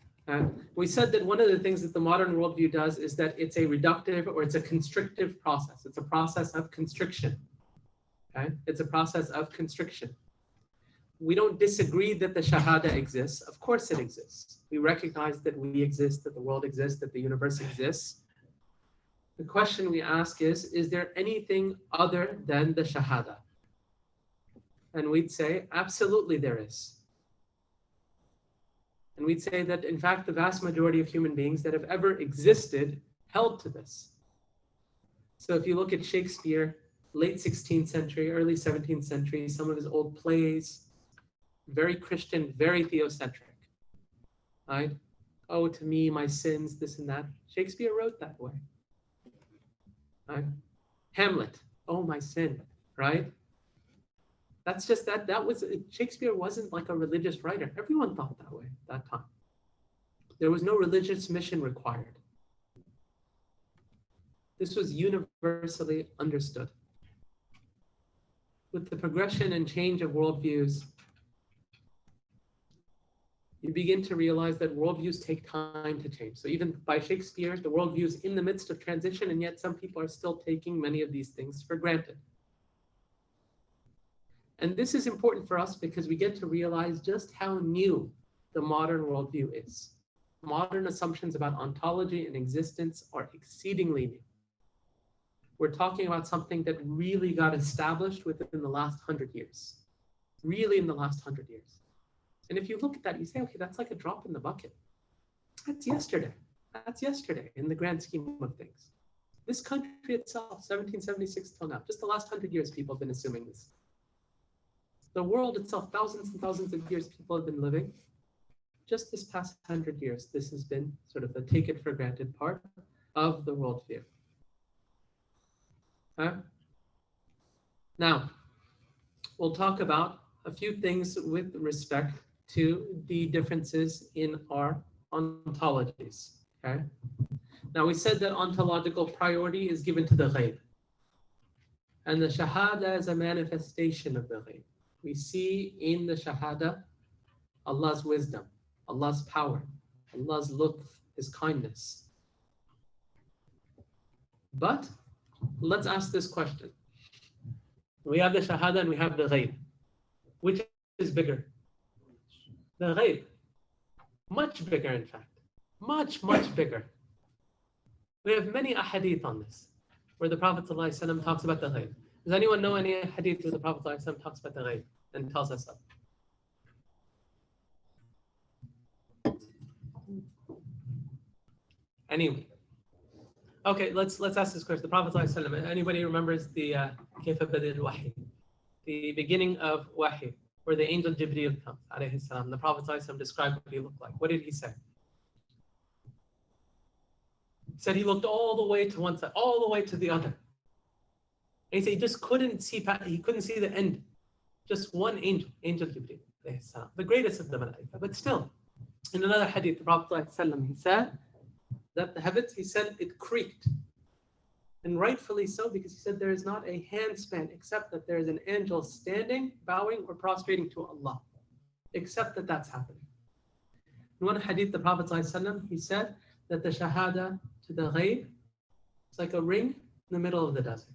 We said that one of the things that the modern worldview does is that it's a reductive or it's a constrictive process. It's a process of constriction. Okay? It's a process of constriction. We don't disagree that the Shahada exists. Of course it exists. We recognize that we exist, that the world exists, that the universe exists. The question we ask is there anything other than the Shahada? And we'd say, absolutely there is. And we'd say that, in fact, the vast majority of human beings that have ever existed held to this. So if you look at Shakespeare, late 16th century, early 17th century, some of his old plays, very Christian, very theocentric, right? Oh, to me, my sins, this and that. Shakespeare wrote that way, right? Hamlet, oh, my sin, right? That's just that was, Shakespeare wasn't like a religious writer. Everyone thought that way at that time. There was no religious mission required. This was universally understood. With the progression and change of worldviews, you begin to realize that worldviews take time to change. So even by Shakespeare, the worldview is in the midst of transition, and yet some people are still taking many of these things for granted. And this is important for us because we get to realize just how new the modern worldview is. Modern assumptions about ontology and existence are exceedingly new. We're talking about something that really got established within the last 100 years, really in the last 100 years. And if you look at that, you say, okay, that's like a drop in the bucket. That's yesterday. That's yesterday in the grand scheme of things. This country itself, 1776 till now, just the last 100 years, people have been assuming this. The world itself, thousands and thousands of years people have been living. Just this past 100 years, this has been sort of the take it for granted part of the worldview. Okay? Now, we'll talk about a few things with respect to the differences in our ontologies. Okay? Now, we said that ontological priority is given to the ghaib. And the shahada is a manifestation of the ghaib. We see in the shahada Allah's wisdom, Allah's power, Allah's lutf, His kindness. But let's ask this question. We have the shahada and we have the ghaib. Which is bigger? The ghaib. Much bigger, in fact. Much, much bigger. We have many ahadith on this, where the Prophet ﷺ talks about the ghaib. Does anyone know any hadith where the Prophet ﷺ talks about the ghaib and tells us so? Anyway. Okay, let's ask this question. The Prophet ﷺ, anybody remembers the Kayfa Bada al-Wahy, the beginning of Wahy, where the angel Jibreel comes, alayhi salam. The Prophet ﷺ described what he looked like. What did he say? He said he looked all the way to one side, all the way to the other. And he said he just couldn't see the end. Just one angel, Angel Jibreel, alayhi salam, the greatest of the malaika. But still, in another hadith, the Prophet ﷺ, he said that the heavens, he said, it creaked. And rightfully so, because he said there is not a handspan except that there is an angel standing, bowing, or prostrating to Allah, except that that's happening. In one hadith, the Prophet ﷺ, he said that the shahada to the ghaib is like a ring in the middle of the desert.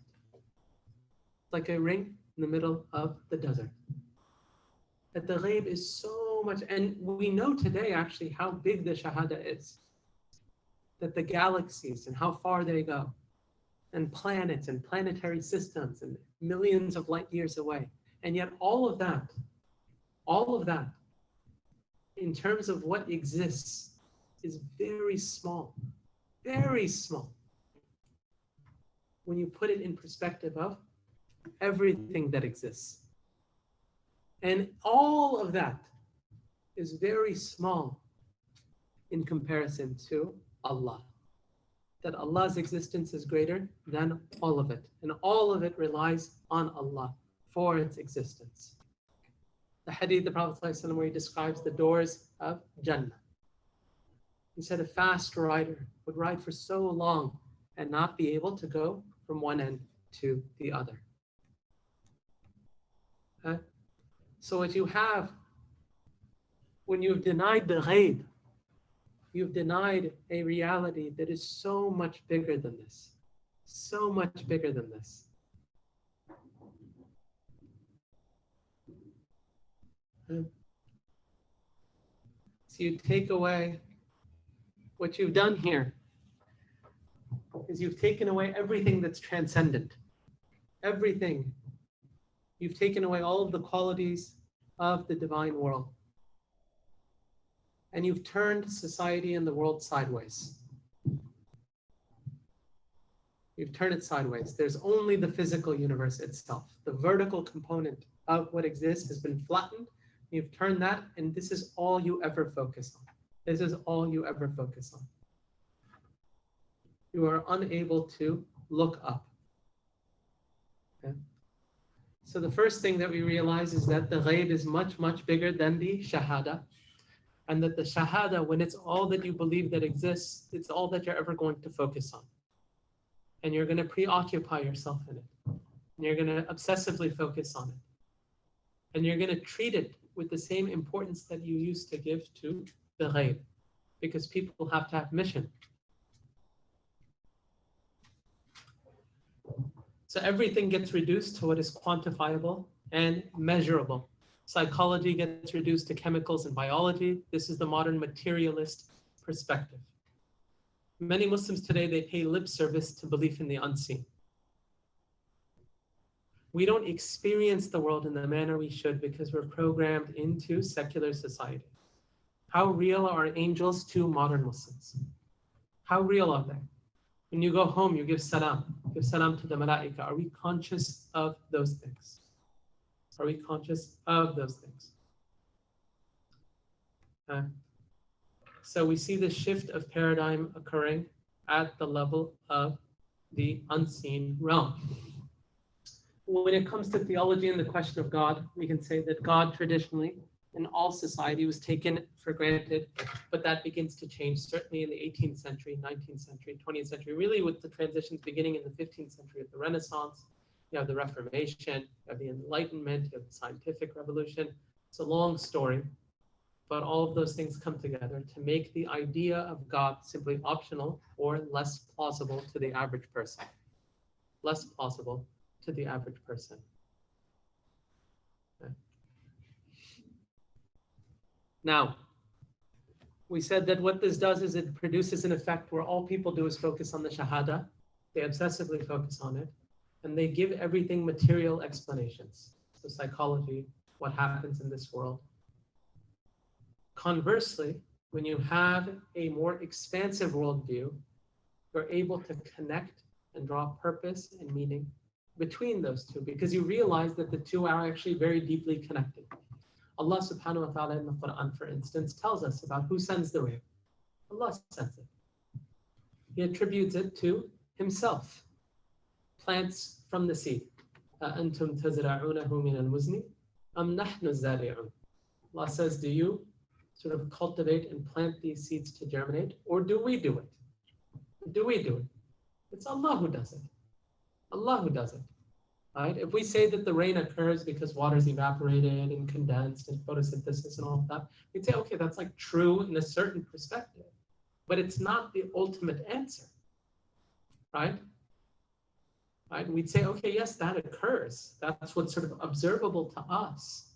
Like a ring in the middle of the desert. That the ghaib is so much, and we know today actually how big the shahada is. That the galaxies and how far they go, and planets and planetary systems and millions of light years away. And yet all of that, in terms of what exists, is very small, very small. When you put it in perspective of everything that exists. And all of that is very small in comparison to Allah. That Allah's existence is greater than all of it. And all of it relies on Allah for its existence. The hadith, the Prophet ﷺ, where he describes the doors of Jannah. He said a fast rider would ride for so long and not be able to go from one end to the other. Okay? So what you have, when you've denied the ghaib, you've denied a reality that is so much bigger than this. So much bigger than this. Okay? So you take away, what you've done here is you've taken away everything that's transcendent. Everything. You've taken away all of the qualities of the divine world. and you've turned society and the world sideways. You've turned it sideways. There's only the physical universe itself. The vertical component of what exists has been flattened. You've turned that, and this is all you ever focus on. This is all you ever focus on. You are unable to look up. Okay? So the first thing that we realize is that the ghaib is much, much bigger than the shahada. And that the shahada, when it's all that you believe that exists, it's all that you're ever going to focus on. And you're going to preoccupy yourself in it. And you're going to obsessively focus on it. And you're going to treat it with the same importance that you used to give to the ghaib. Because people have to have mission. So everything gets reduced to what is quantifiable and measurable. Psychology gets reduced to chemicals and biology. This is the modern materialist perspective. Many Muslims today, they pay lip service to belief in the unseen. We don't experience the world in the manner we should because we're programmed into secular society. How real are angels to modern Muslims? How real are they? When you go home, you give salam to the malaika. Are we conscious of those things? Are we conscious of those things? So we see the shift of paradigm occurring at the level of the unseen realm. When it comes to theology and the question of God, we can say that God traditionally in all society was taken for granted, but that begins to change, certainly in the 18th century, 19th century, 20th century, really with the transitions beginning in the 15th century of the Renaissance. You have the Reformation, you have the Enlightenment, you have the Scientific Revolution. It's a long story, but all of those things come together to make the idea of God simply optional or less plausible to the average person. Less plausible to the average person. Okay. Now, we said that what this does is it produces an effect where all people do is focus on the shahada. They obsessively focus on it, and they give everything material explanations. So psychology, what happens in this world. Conversely, when you have a more expansive worldview, you're able to connect and draw purpose and meaning between those two, because you realize that the two are actually very deeply connected. Allah subhanahu wa ta'ala in the Quran, for instance, tells us about who sends the rain. Allah sends it. He attributes it to himself. Plants from the seed. أَأَنْتُمْ تَزْرَعُونَهُ مِنَ الْمُزْنِ أَمْ نَحْنُ الزَّارِعُونَ. Allah says, do you sort of cultivate and plant these seeds to germinate, or do we do it? Do we do it? It's Allah who does it. Allah who does it. Right? If we say that the rain occurs because water is evaporated and condensed and photosynthesis and all of that, we'd say, okay, that's like true in a certain perspective, but it's not the ultimate answer, right? Right? We'd say, okay, yes, that occurs. That's what's sort of observable to us.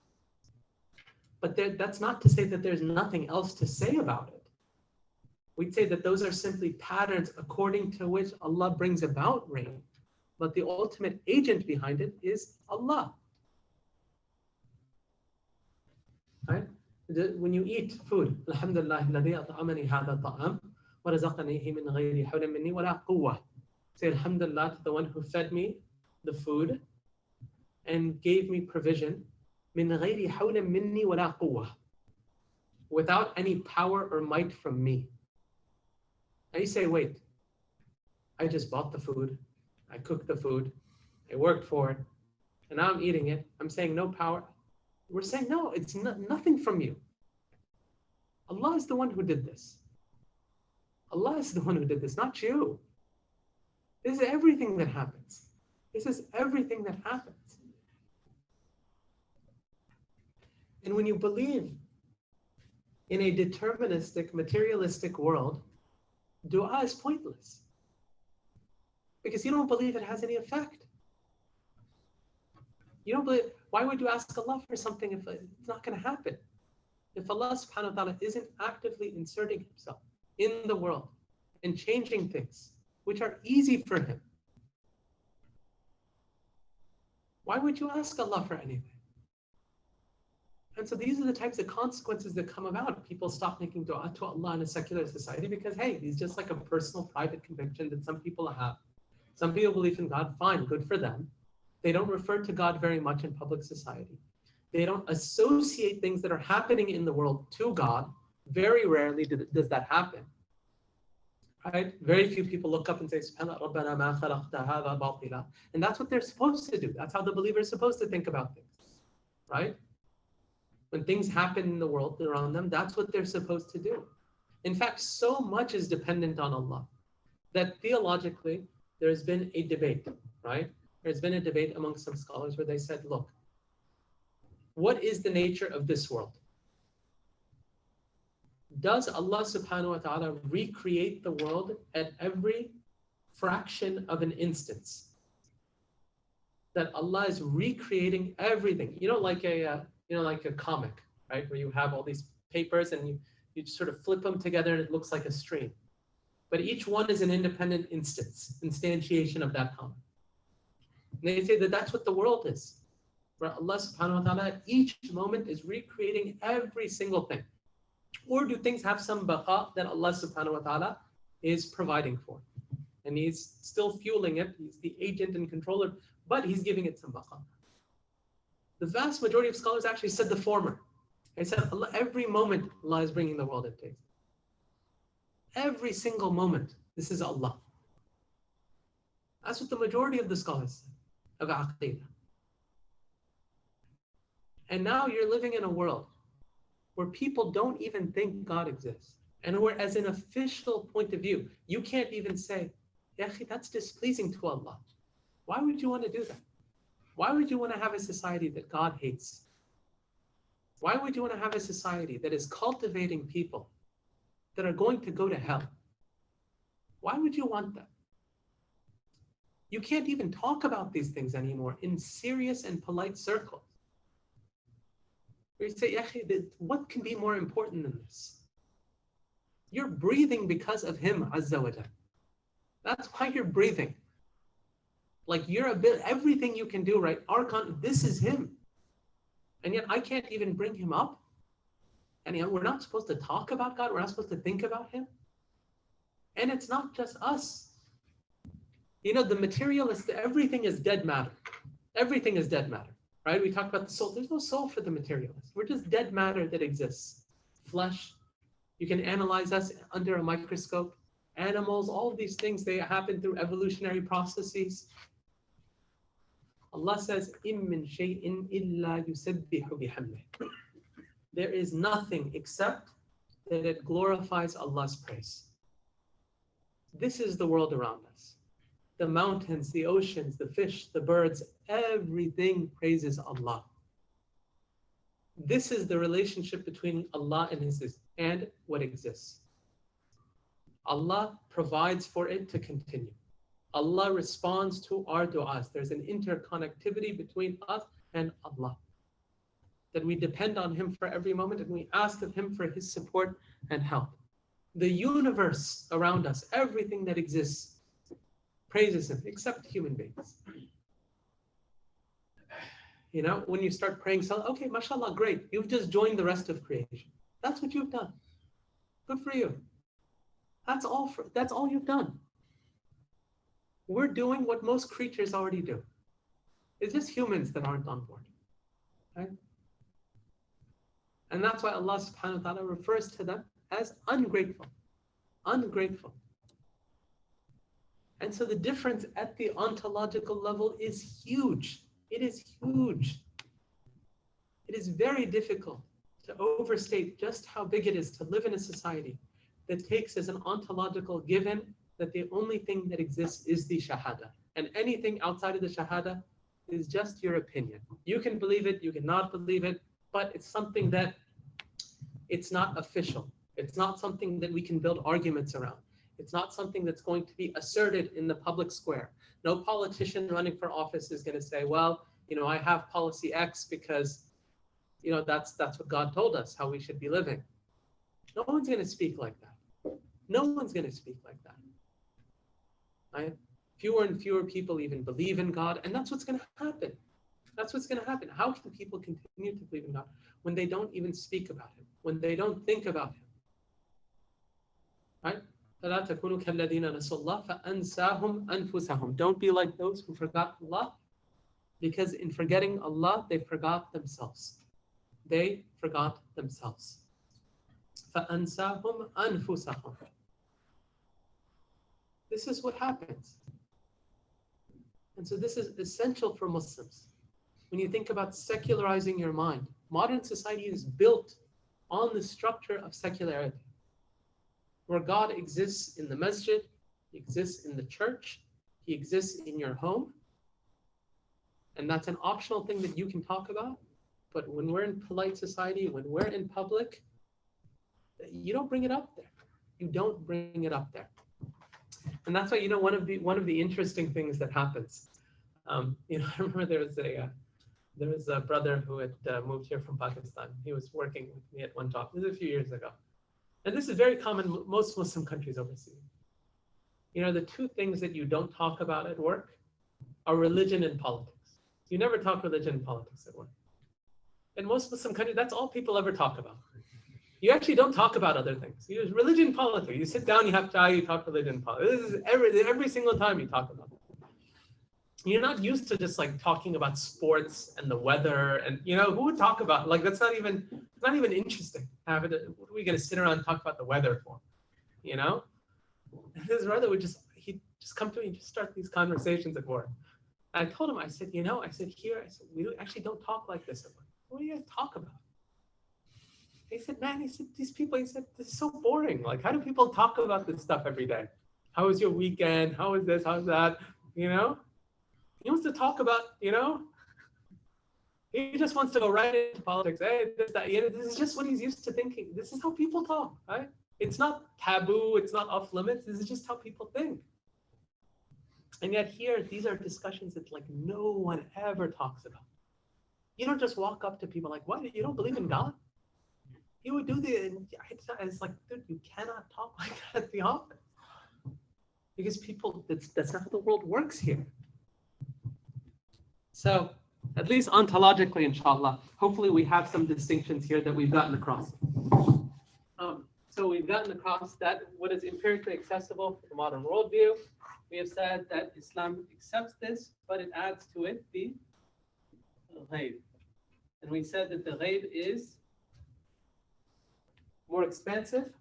But that's not to say that there's nothing else to say about it. We'd say that those are simply patterns according to which Allah brings about rain. But the ultimate agent behind it is Allah. Right? When you eat food, Alhamdulillah, الذي أطعمني هذا الطعام ورزقنيه من غير حول مني ولا قوة. Say Alhamdulillah to the one who fed me the food and gave me provision من غير حول مني ولا قوة, without any power or might from me. And you say, wait, I just bought the food. I cooked the food, I worked for it, and now I'm eating it. I'm saying no power. We're saying, no, it's nothing from you. Allah is the one who did this. Allah is the one who did this, not you. This is everything that happens. This is everything that happens. And when you believe in a deterministic, materialistic world, dua is pointless. Because you don't believe it has any effect. You don't believe, why would you ask Allah for something if it's not going to happen? If Allah subhanahu wa ta'ala isn't actively inserting himself in the world and changing things, which are easy for him, why would you ask Allah for anything? And so these are the types of consequences that come about. People stop making dua to Allah in a secular society because, hey, it's just like a personal, private conviction that some people have. Some people believe in God, fine, good for them. They don't refer to God very much in public society. They don't associate things that are happening in the world to God. Very rarely does that happen. Right? Very few people look up and say, Subhanallah, Rabbana ma khalaqta hadha batila. And that's what they're supposed to do. That's how the believer is supposed to think about things. Right? When things happen in the world around them, that's what they're supposed to do. In fact, so much is dependent on Allah that theologically, there's been a debate, right? There's been a debate among some scholars where they said, look, what is the nature of this world? Does Allah subhanahu wa ta'ala recreate the world at every fraction of an instance? That Allah is recreating everything. Like a comic, right? Where you have all these papers and you sort of flip them together and it looks like a stream. But each one is an independent instantiation of that comic. And they say that that's what the world is. Where Allah subhanahu wa ta'ala at each moment is recreating every single thing. Or do things have some baqa that Allah subhanahu wa ta'ala is providing for? And He's still fueling it. He's the agent and controller, but He's giving it some baqa. The vast majority of scholars actually said the former. They said Allah, every moment Allah is bringing the world into existence. Every single moment, this is Allah. That's what the majority of the scholars said of Aqeedah. And now you're living in a world where people don't even think God exists. And where, as an official point of view, you can't even say, Ya akhi, that's displeasing to Allah. Why would you want to do that? Why would you want to have a society that God hates? Why would you want to have a society that is cultivating people that are going to go to hell? Why would you want that? You can't even talk about these things anymore in serious and polite circles. Where you say, what can be more important than this? You're breathing because of Him, Azza wa Jal. That's why you're breathing. Like everything you can do, right? This is Him. And yet I can't even bring Him up. And yet we're not supposed to talk about God. We're not supposed to think about Him. And it's not just us. The materialist, everything is dead matter. Everything is dead matter. Right? We talk about the soul. There's no soul for the materialist. We're just dead matter that exists. Flesh. You can analyze us under a microscope. Animals, all of these things, they happen through evolutionary processes. Allah says, إِن مِّن شَيْءٍ إِلَّا يُسَبِّحُ بِحَمْدِهِ. There is nothing except that it glorifies Allah's praise. This is the world around us. The mountains, the oceans, the fish, the birds, everything praises Allah. This is the relationship between Allah and what exists. Allah provides for it to continue. Allah responds to our du'as. There's an interconnectivity between us and Allah. That we depend on Him for every moment and we ask of Him for His support and help. The universe around us, everything that exists, praises Him, except human beings. When you start praying, okay, mashallah, great. You've just joined the rest of creation. That's what you've done. Good for you. That's all you've done. We're doing what most creatures already do. It's just humans that aren't on board. Right? And that's why Allah subhanahu wa ta'ala refers to them as ungrateful. Ungrateful. And so the difference at the ontological level is huge. It is huge. It is very difficult to overstate just how big it is to live in a society that takes as an ontological given that the only thing that exists is the shahada. And anything outside of the shahada is just your opinion. You can believe it, you cannot believe it, but it's something that it's not official. It's not something that we can build arguments around. It's not something that's going to be asserted in the public square. No politician running for office is going to say, well, I have policy X because, that's what God told us, how we should be living. No one's going to speak like that. No one's going to speak like that. Right? Fewer and fewer people even believe in God, and that's what's going to happen. That's what's going to happen. How can people continue to believe in God when they don't even speak about him, when they don't think about him? Right? فَلَا تَكُونُوا كَالَّذِينَ نَسُوا اللَّهَ فَأَنْسَاهُمْ أَنفُسَهُم. Don't be like those who forgot Allah, because in forgetting Allah, they forgot themselves. They forgot themselves. فَأَنْسَاهُمْ أَنفُسَهُم. This is what happens. And so this is essential for Muslims. When you think about secularizing your mind, modern society is built on the structure of secularity, where God exists in the masjid, he exists in the church, he exists in your home. And that's an optional thing that you can talk about. But when we're in polite society, when we're in public, you don't bring it up there. You don't bring it up there. And that's why, one of the interesting things that happens, I remember there was a brother who had moved here from Pakistan. He was working with me at one job. This is a few years ago. And this is very common most Muslim countries overseas. The two things that you don't talk about at work are religion and politics. You never talk religion and politics at work. In most Muslim countries, that's all people ever talk about. You actually don't talk about other things. You use religion and politics. You sit down, you have chai, you talk religion and politics. This is every single time you talk about it. You're not used to just like talking about sports and the weather, and who would talk about that's not even interesting. What are we gonna sit around and talk about the weather for? And his brother would he'd just come to me and just start these conversations at work. And I told him, I said, we actually don't talk like this at work. What do you guys talk about? He said, these people, this is so boring. Like, how do people talk about this stuff every day? How was your weekend? How was this? How's that? He wants to talk about, he just wants to go right into politics. Hey, this, that, this is just what he's used to thinking. This is how people talk, right? It's not taboo. It's not off limits. This is just how people think. And yet here, these are discussions that no one ever talks about. You don't just walk up to people like, what, you don't believe in God? You would do it's like, dude, you cannot talk like that at the office. Because that's not how the world works here. So, at least ontologically, inshallah, hopefully we have some distinctions here that we've gotten across. So we've gotten across that what is empirically accessible for the modern worldview. We have said that Islam accepts this, but it adds to it the ghaib. And we said that the ghaib is more expansive.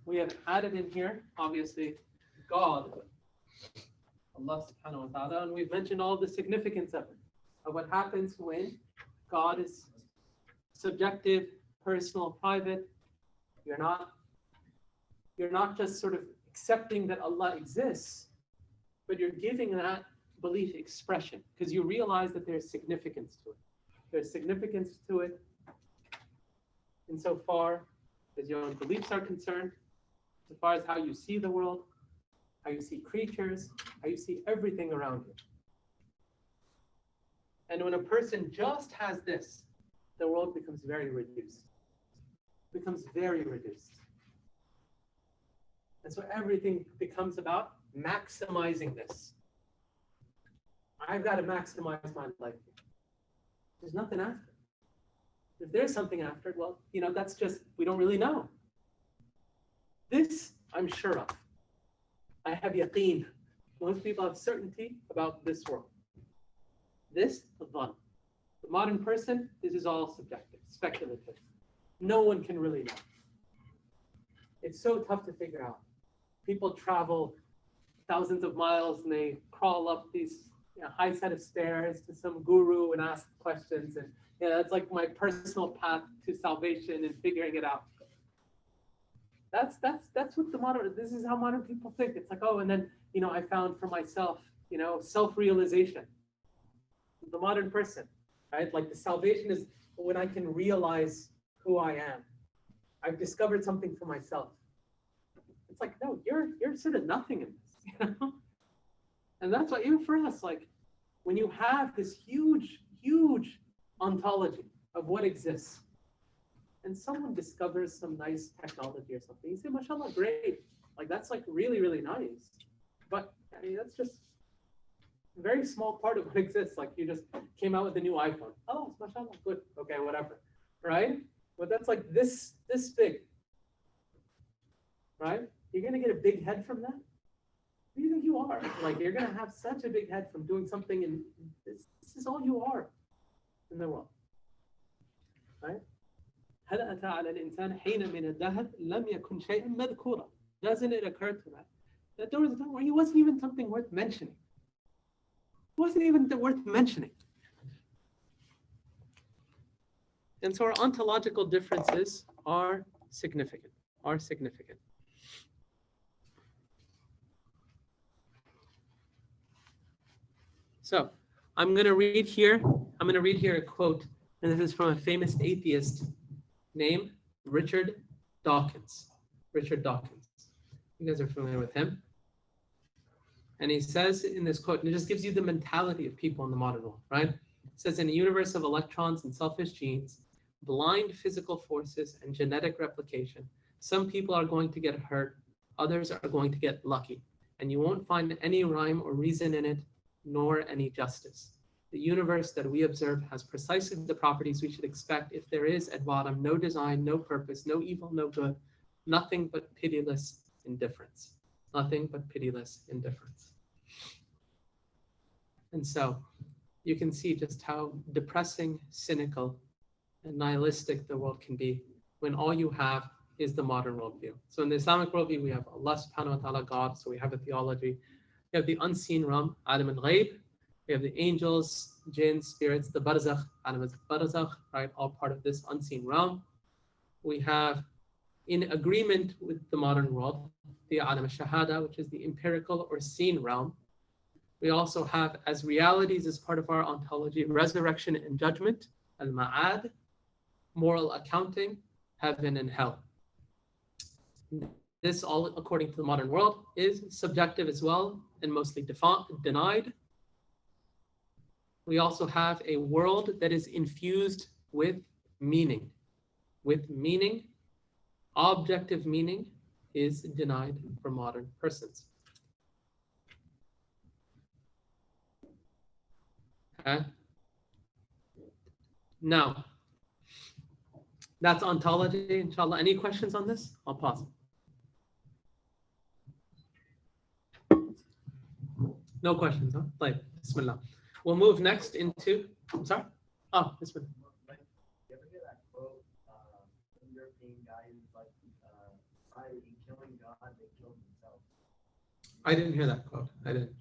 We have added in here, obviously, God, Allah subhanahu wa ta'ala, and we've mentioned all the significance of it, of what happens when God is subjective, personal, private. You're not just sort of accepting that Allah exists, but you're giving that belief expression because you realize that there's significance to it. There's significance to it insofar as your own beliefs are concerned, as far as how you see the world, how you see creatures, how you see everything around you. And when a person just has this, the world becomes very reduced. Becomes very reduced. And so everything becomes about maximizing this. I've got to maximize my life. There's nothing after. If there's something after it, well, that's just, we don't really know. This, I'm sure of. I have yaqeen. Most people have certainty about this world. This, dhann. The modern person, this is all subjective, speculative. No one can really know. It's so tough to figure out. People travel thousands of miles and they crawl up these high set of stairs to some guru and ask questions. And that's like my personal path to salvation and figuring it out. That's what this is how modern people think. It's like, oh, and then, I found for myself, self-realization. The modern person, right? Like the salvation is when I can realize who I am. I've discovered something for myself. It's like, no, you're sort of nothing in this, And that's why even for us, like when you have this huge, huge ontology of what exists, and someone discovers some nice technology or something, you say, mashallah, great. Like that's like really, really nice. But I mean, very small part of what exists. Like you just came out with a new iPhone. Oh, mashallah, good. Okay, whatever. Right? But that's like this big. Right? You're gonna get a big head from that? Who do you think you are? Like you're gonna have such a big head from doing something, and this is all you are in the world. Right? هل أتى على الإنسان حين من الدهر لم يكن شيئا مذكورا. Doesn't it occur to that there was a time where he wasn't even something worth mentioning. It wasn't even worth mentioning. And so our ontological differences are significant. So I'm going to read here a quote, and this is from a famous atheist named Richard Dawkins. You guys are familiar with him. And he says in this quote, and it just gives you the mentality of people in the modern world, right? It says, in a universe of electrons and selfish genes, blind physical forces, and genetic replication, some people are going to get hurt, others are going to get lucky, and you won't find any rhyme or reason in it, nor any justice. The universe that we observe has precisely the properties we should expect if there is at bottom no design, no purpose, no evil, no good, nothing but pitiless indifference. And so you can see just how depressing, cynical, and nihilistic the world can be when all you have is the modern worldview. So in the Islamic worldview, we have Allah subhanahu wa ta'ala, God, so we have a theology. We have the unseen realm, Adam al-Ghaib. We have the angels, jinn, spirits, the barzakh, Adam al-Barzakh, right? All part of this unseen realm. We have, in agreement with the modern world, the Alam al-Shahada, which is the empirical or seen realm. We also have, as realities as part of our ontology, resurrection and judgment, al-Ma'ad, moral accounting, heaven and hell. This, all according to the modern world, is subjective as well and mostly denied. We also have a world that is infused with meaning. Objective meaning is denied for modern persons. Okay. Now, that's ontology, inshallah. Any questions on this? I'll pause. No questions, huh? Like, bismillah. We'll move next into, I'm sorry? Oh, bismillah. You ever hear that quote, some European guy who's like, by killing God, they killed themselves? I didn't hear that quote. I didn't.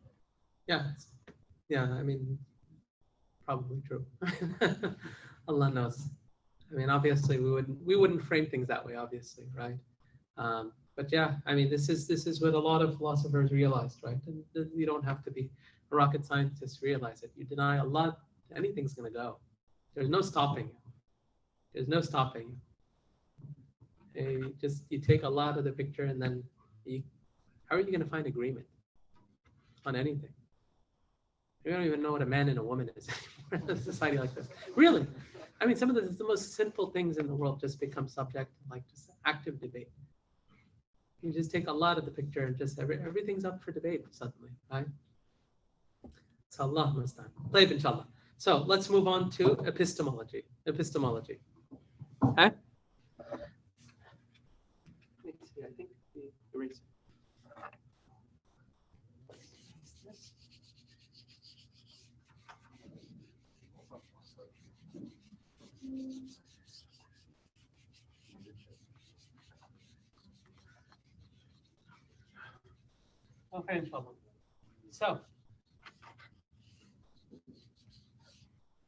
Yeah, I mean, probably true. Allah knows. I mean, obviously, we wouldn't frame things that way, obviously, right? But yeah, I mean, this is what a lot of philosophers realized, right? And you don't have to be a rocket scientist to realize it. You deny Allah, anything's gonna go. There's no stopping you. You take Allah out of the picture, and then how are you gonna find agreement on anything? We don't even know what a man and a woman is anymore in a society like this. Really, I mean, some of the most simple things in the world just become subject to like just active debate. You just take Allah out of the picture, and just everything's up for debate suddenly, right? So Allah must have. Tayyib, inshallah. So let's move on to epistemology. Okay. Let's see, I think the eraser. Okay, inshallah. So,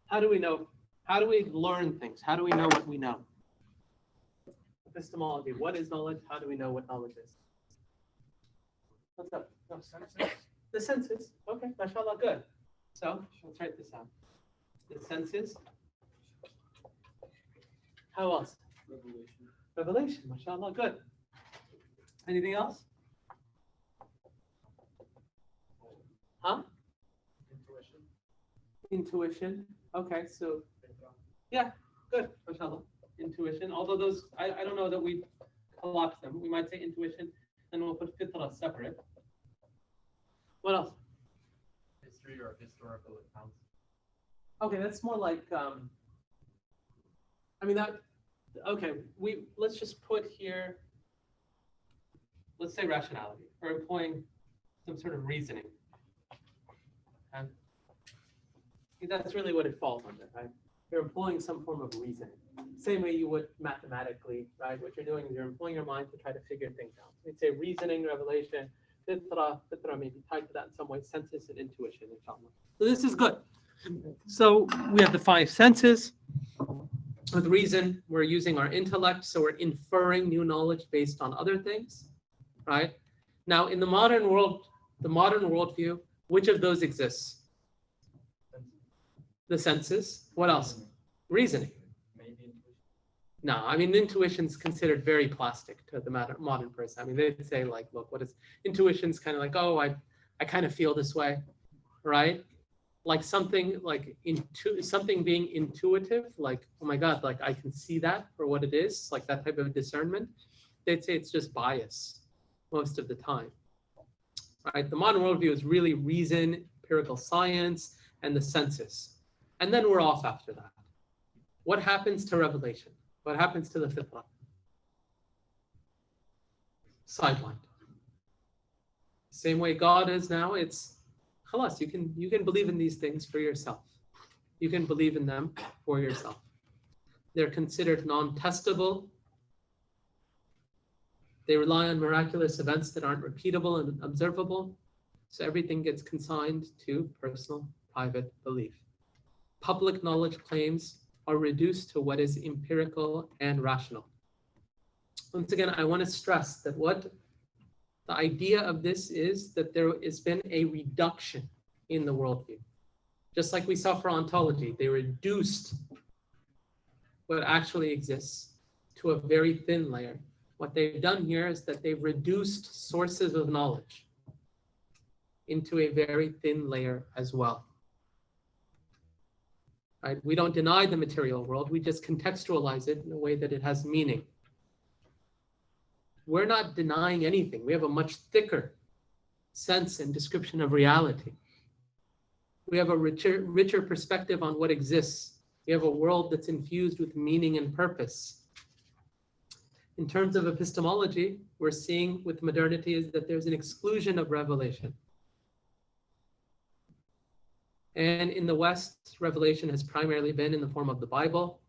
how do we know? How do we learn things? How do we know what we know? Epistemology. What is knowledge? How do we know what knowledge is? What's up? No, the senses. Okay, mashallah, good. So, let's write this out. The senses. How else? Revelation. Mashallah, good. Anything else? Huh? Intuition. Okay, so yeah, good. Mashallah. Intuition. Although those, I don't know that we collapse them. We might say intuition, and we'll put fitra separate. What else? history or historical accounts? Okay, that's more like, I mean that, okay, let's just put here, let's say rationality, or employing some sort of reasoning. And that's really what it falls under, right? You're employing some form of reasoning. Same way you would mathematically, right? What you're doing is you're employing your mind to try to figure things out. We'd say reasoning, revelation, fitra may be tied to that in some way, senses and intuition, inshallah. So this is good. So we have the 5 senses. With reason, we're using our intellect, so we're inferring new knowledge based on other things, right? Now, in the modern world, the modern worldview, which of those exists? The senses. What else? Reasoning. Maybe intuition. No, I mean, intuition's considered very plastic to the modern person. I mean, they say like, look, what is intuition's kind of like, oh, I kind of feel this way, right? Like something like something being intuitive, like, oh my God, like I can see that for what it is, like that type of discernment. They'd say it's just bias most of the time, right? The modern worldview is really reason, empirical science, and the senses. And then we're off after that. What happens to revelation? What happens to the fitrah? Sidelined. Same way God is now, it's khalas, you can believe in these things for yourself. You can believe in them for yourself. They're considered non-testable. They rely on miraculous events that aren't repeatable and observable. So everything gets consigned to personal, private belief. Public knowledge claims are reduced to what is empirical and rational. Once again, I want to stress that what the idea of this is that there has been a reduction in the worldview. Just like we saw for ontology, they reduced what actually exists to a very thin layer. What they've done here is that they've reduced sources of knowledge into a very thin layer as well. Right? We don't deny the material world, we just contextualize it in a way that it has meaning. We're not denying anything. We have a much thicker sense and description of reality. We have a richer perspective on what exists. We have a world that's infused with meaning and purpose. In terms of epistemology, we're seeing with modernity is that there's an exclusion of revelation. And in the West, revelation has primarily been in the form of the Bible,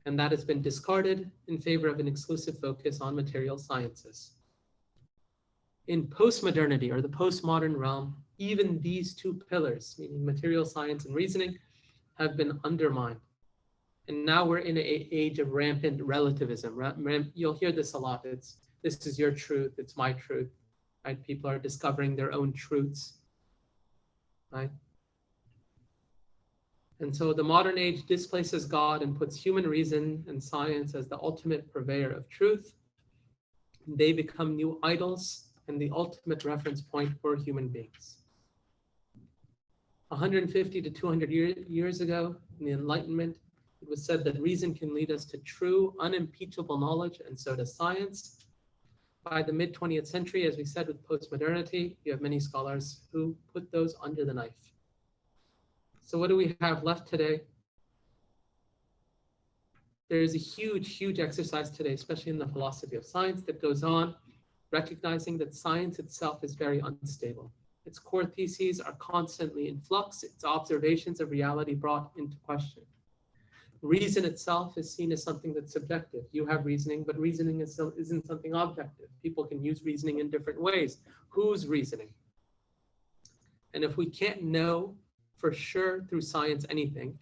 and that has been discarded in favor of an exclusive focus on material sciences. In postmodernity, or the postmodern realm, even these 2 pillars, meaning material science and reasoning, have been undermined. And now we're in an age of rampant relativism. You'll hear this a lot. It's, this is your truth, it's my truth, right? People are discovering their own truths, right? And so the modern age displaces God and puts human reason and science as the ultimate purveyor of truth. They become new idols and the ultimate reference point for human beings. 150 to 200 years ago, in the Enlightenment, it was said that reason can lead us to true, unimpeachable knowledge, and so does science. By the mid-20th century, as we said with postmodernity, you have many scholars who put those under the knife. So what do we have left today? There is a huge exercise today, especially in the philosophy of science, that goes on, recognizing that science itself is very unstable. Its core theses are constantly in flux, its observations of reality brought into question. Reason itself is seen as something that's subjective. You have reasoning, but reasoning isn't something objective. People can use reasoning in different ways. Who's reasoning? And if we can't know for sure through science anything,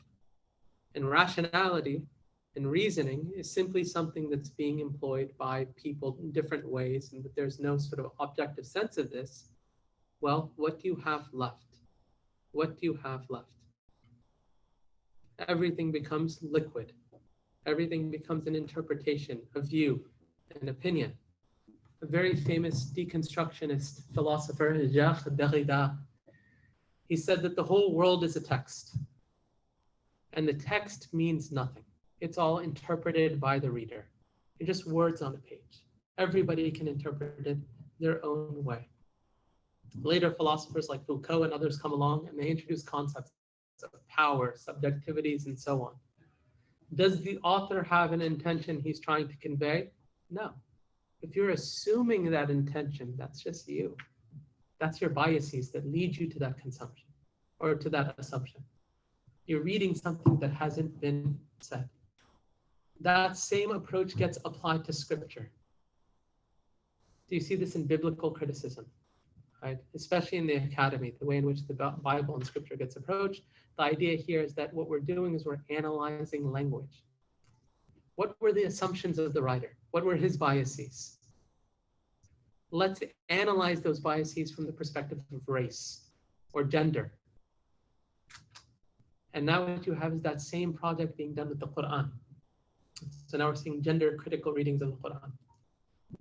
and rationality and reasoning is simply something that's being employed by people in different ways, and that there's no sort of objective sense of this, well, what do you have left? What do you have left? Everything becomes liquid. Everything becomes an interpretation, a view, an opinion. A very famous deconstructionist philosopher, Jacques Derrida, he said that the whole world is a text, and the text means nothing. It's all interpreted by the reader. They're just words on a page. Everybody can interpret it their own way. Later philosophers like Foucault and others come along and they introduce concepts of power, subjectivities, and so on. Does the author have an intention he's trying to convey? No. If you're assuming that intention, that's just you. That's your biases that lead you to that consumption or to that assumption. You're reading something that hasn't been said. That same approach gets applied to scripture. Do you see this in biblical criticism? Right? Especially in the academy, the way in which the Bible and scripture gets approached. The idea here is that what we're doing is we're analyzing language. What were the assumptions of the writer? What were his biases? Let's analyze those biases from the perspective of race or gender. And now what you have is that same project being done with the Quran. So now we're seeing gender critical readings of the Quran,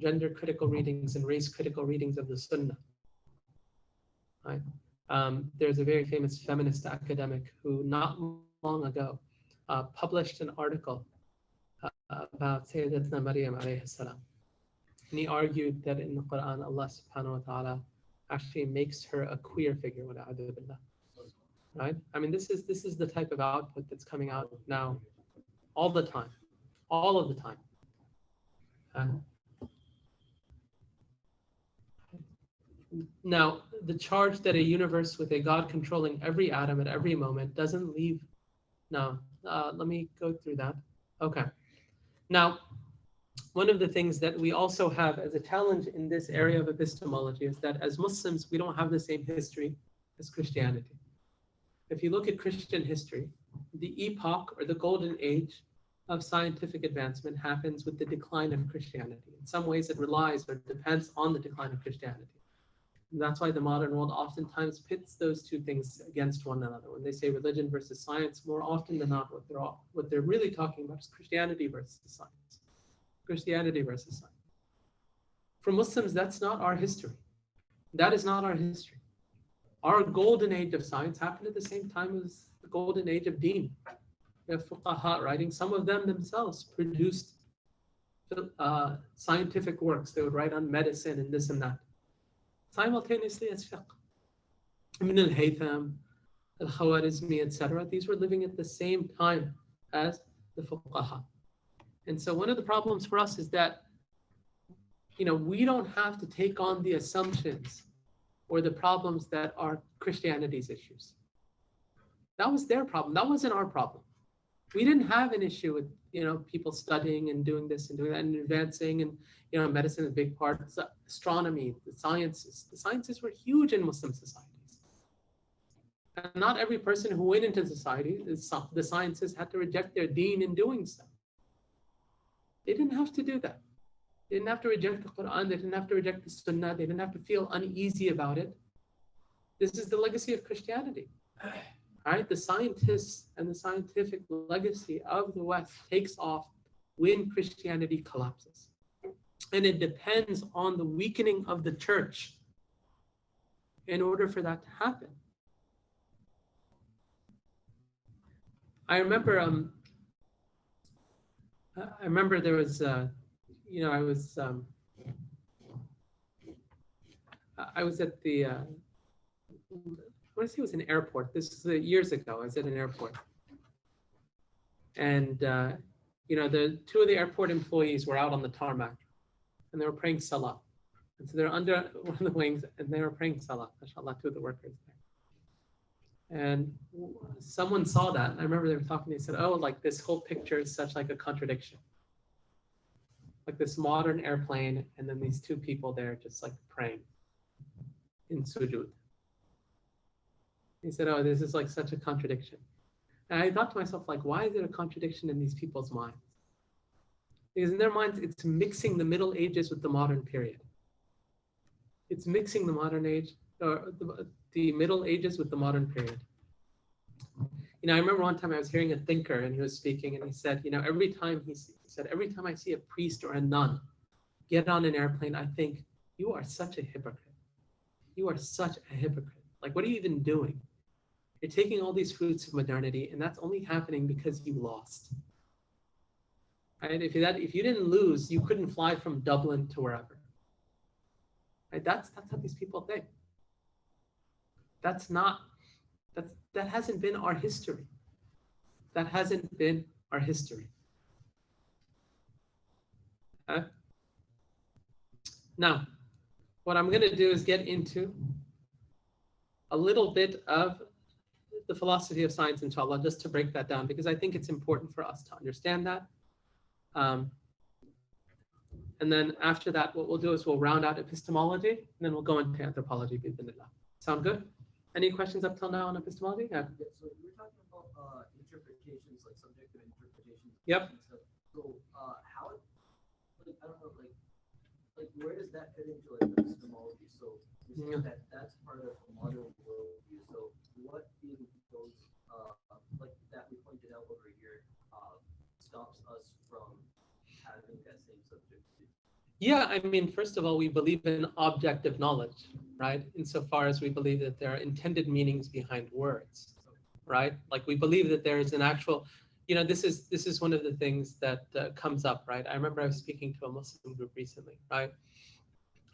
gender critical readings and race critical readings of the Sunnah. Right? There's a very famous feminist academic who not long ago published an article about Sayyidatna Maryam alayhi salam. And he argued that in the Quran, Allah subhanahu wa ta'ala actually makes her a queer figure. Right? I mean, this is the type of output that's coming out now all the time, all of the time. Now, the charge that a universe with a God controlling every atom at every moment doesn't leave. No, let me go through that. Okay. Now, one of the things that we also have as a challenge in this area of epistemology is that as Muslims, we don't have the same history as Christianity. If you look at Christian history, the epoch or the golden age of scientific advancement happens with the decline of Christianity. In some ways, it relies or depends on the decline of Christianity. And that's why the modern world oftentimes pits those two things against one another. When they say religion versus science, more often than not, what they're really talking about is Christianity versus science. Christianity versus science. For Muslims, that's not our history. That is not our history. Our golden age of science happened at the same time as the golden age of deen. We have fuqaha writing. Some of them themselves produced scientific works. They would write on medicine and this and that. Simultaneously as fiqh. Ibn al-Haytham, al-Khawarizmi, etc. These were living at the same time as the fuqaha. And so one of the problems for us is that, we don't have to take on the assumptions or the problems that are Christianity's issues. That was their problem. That wasn't our problem. We didn't have an issue with, people studying and doing this and doing that and advancing, and, medicine is a big part. Astronomy, the sciences were huge in Muslim societies. And not every person who went into society, the sciences had to reject their deen in doing so. They didn't have to do that. They didn't have to reject the Quran. They didn't have to reject the Sunnah. They didn't have to feel uneasy about it. This is the legacy of Christianity. All right, the scientists and the scientific legacy of the West takes off when Christianity collapses. And it depends on the weakening of the church in order for that to happen. I remember there was, I was at the, I want to say it was an airport. This was years ago. I was at an airport. And, the two of the airport employees were out on the tarmac and they were praying salah. And so they're under one of the wings and they were praying salah. MashaAllah, two of the workers there. And someone saw that. And I remember they were talking, they said, oh, like this whole picture is such like a contradiction. Like this modern airplane and then these two people there just like praying in sujood. He said, oh, this is like such a contradiction. And I thought to myself, like, why is there a contradiction in these people's minds? Because in their minds, it's mixing the Middle Ages with the modern period. It's mixing the modern age, or the Middle Ages with the modern period. I remember one time I was hearing a thinker and he was speaking and he said, every time I see a priest or a nun get on an airplane, I think, you are such a hypocrite. You are such a hypocrite. Like, what are you even doing? You're taking all these fruits of modernity, and that's only happening because you lost. Right? If you didn't lose, you couldn't fly from Dublin to wherever. Right? That's how these people think. That's not, that hasn't been our history. That hasn't been our history. Okay? Now, what I'm going to do is get into a little bit of the philosophy of science, inshallah, just to break that down, because I think it's important for us to understand that. And then after that, what we'll do is we'll round out epistemology, and then we'll go into anthropology. Sound good? Any questions up till now on epistemology? Yeah. Yeah, so you were talking about interpretations, like subjective interpretations. Yep. And stuff. So how, like, I don't know, like where does that fit into like epistemology? So you're saying that that's part of a modern worldview. So what in those like that we pointed out over here stops us from having that same subject? Yeah, I mean, first of all, we believe in objective knowledge, right? Insofar as we believe that there are intended meanings behind words, right? Like we believe that there is an actual, you know, this is one of the things that comes up, right? I remember I was speaking to a Muslim group recently, right?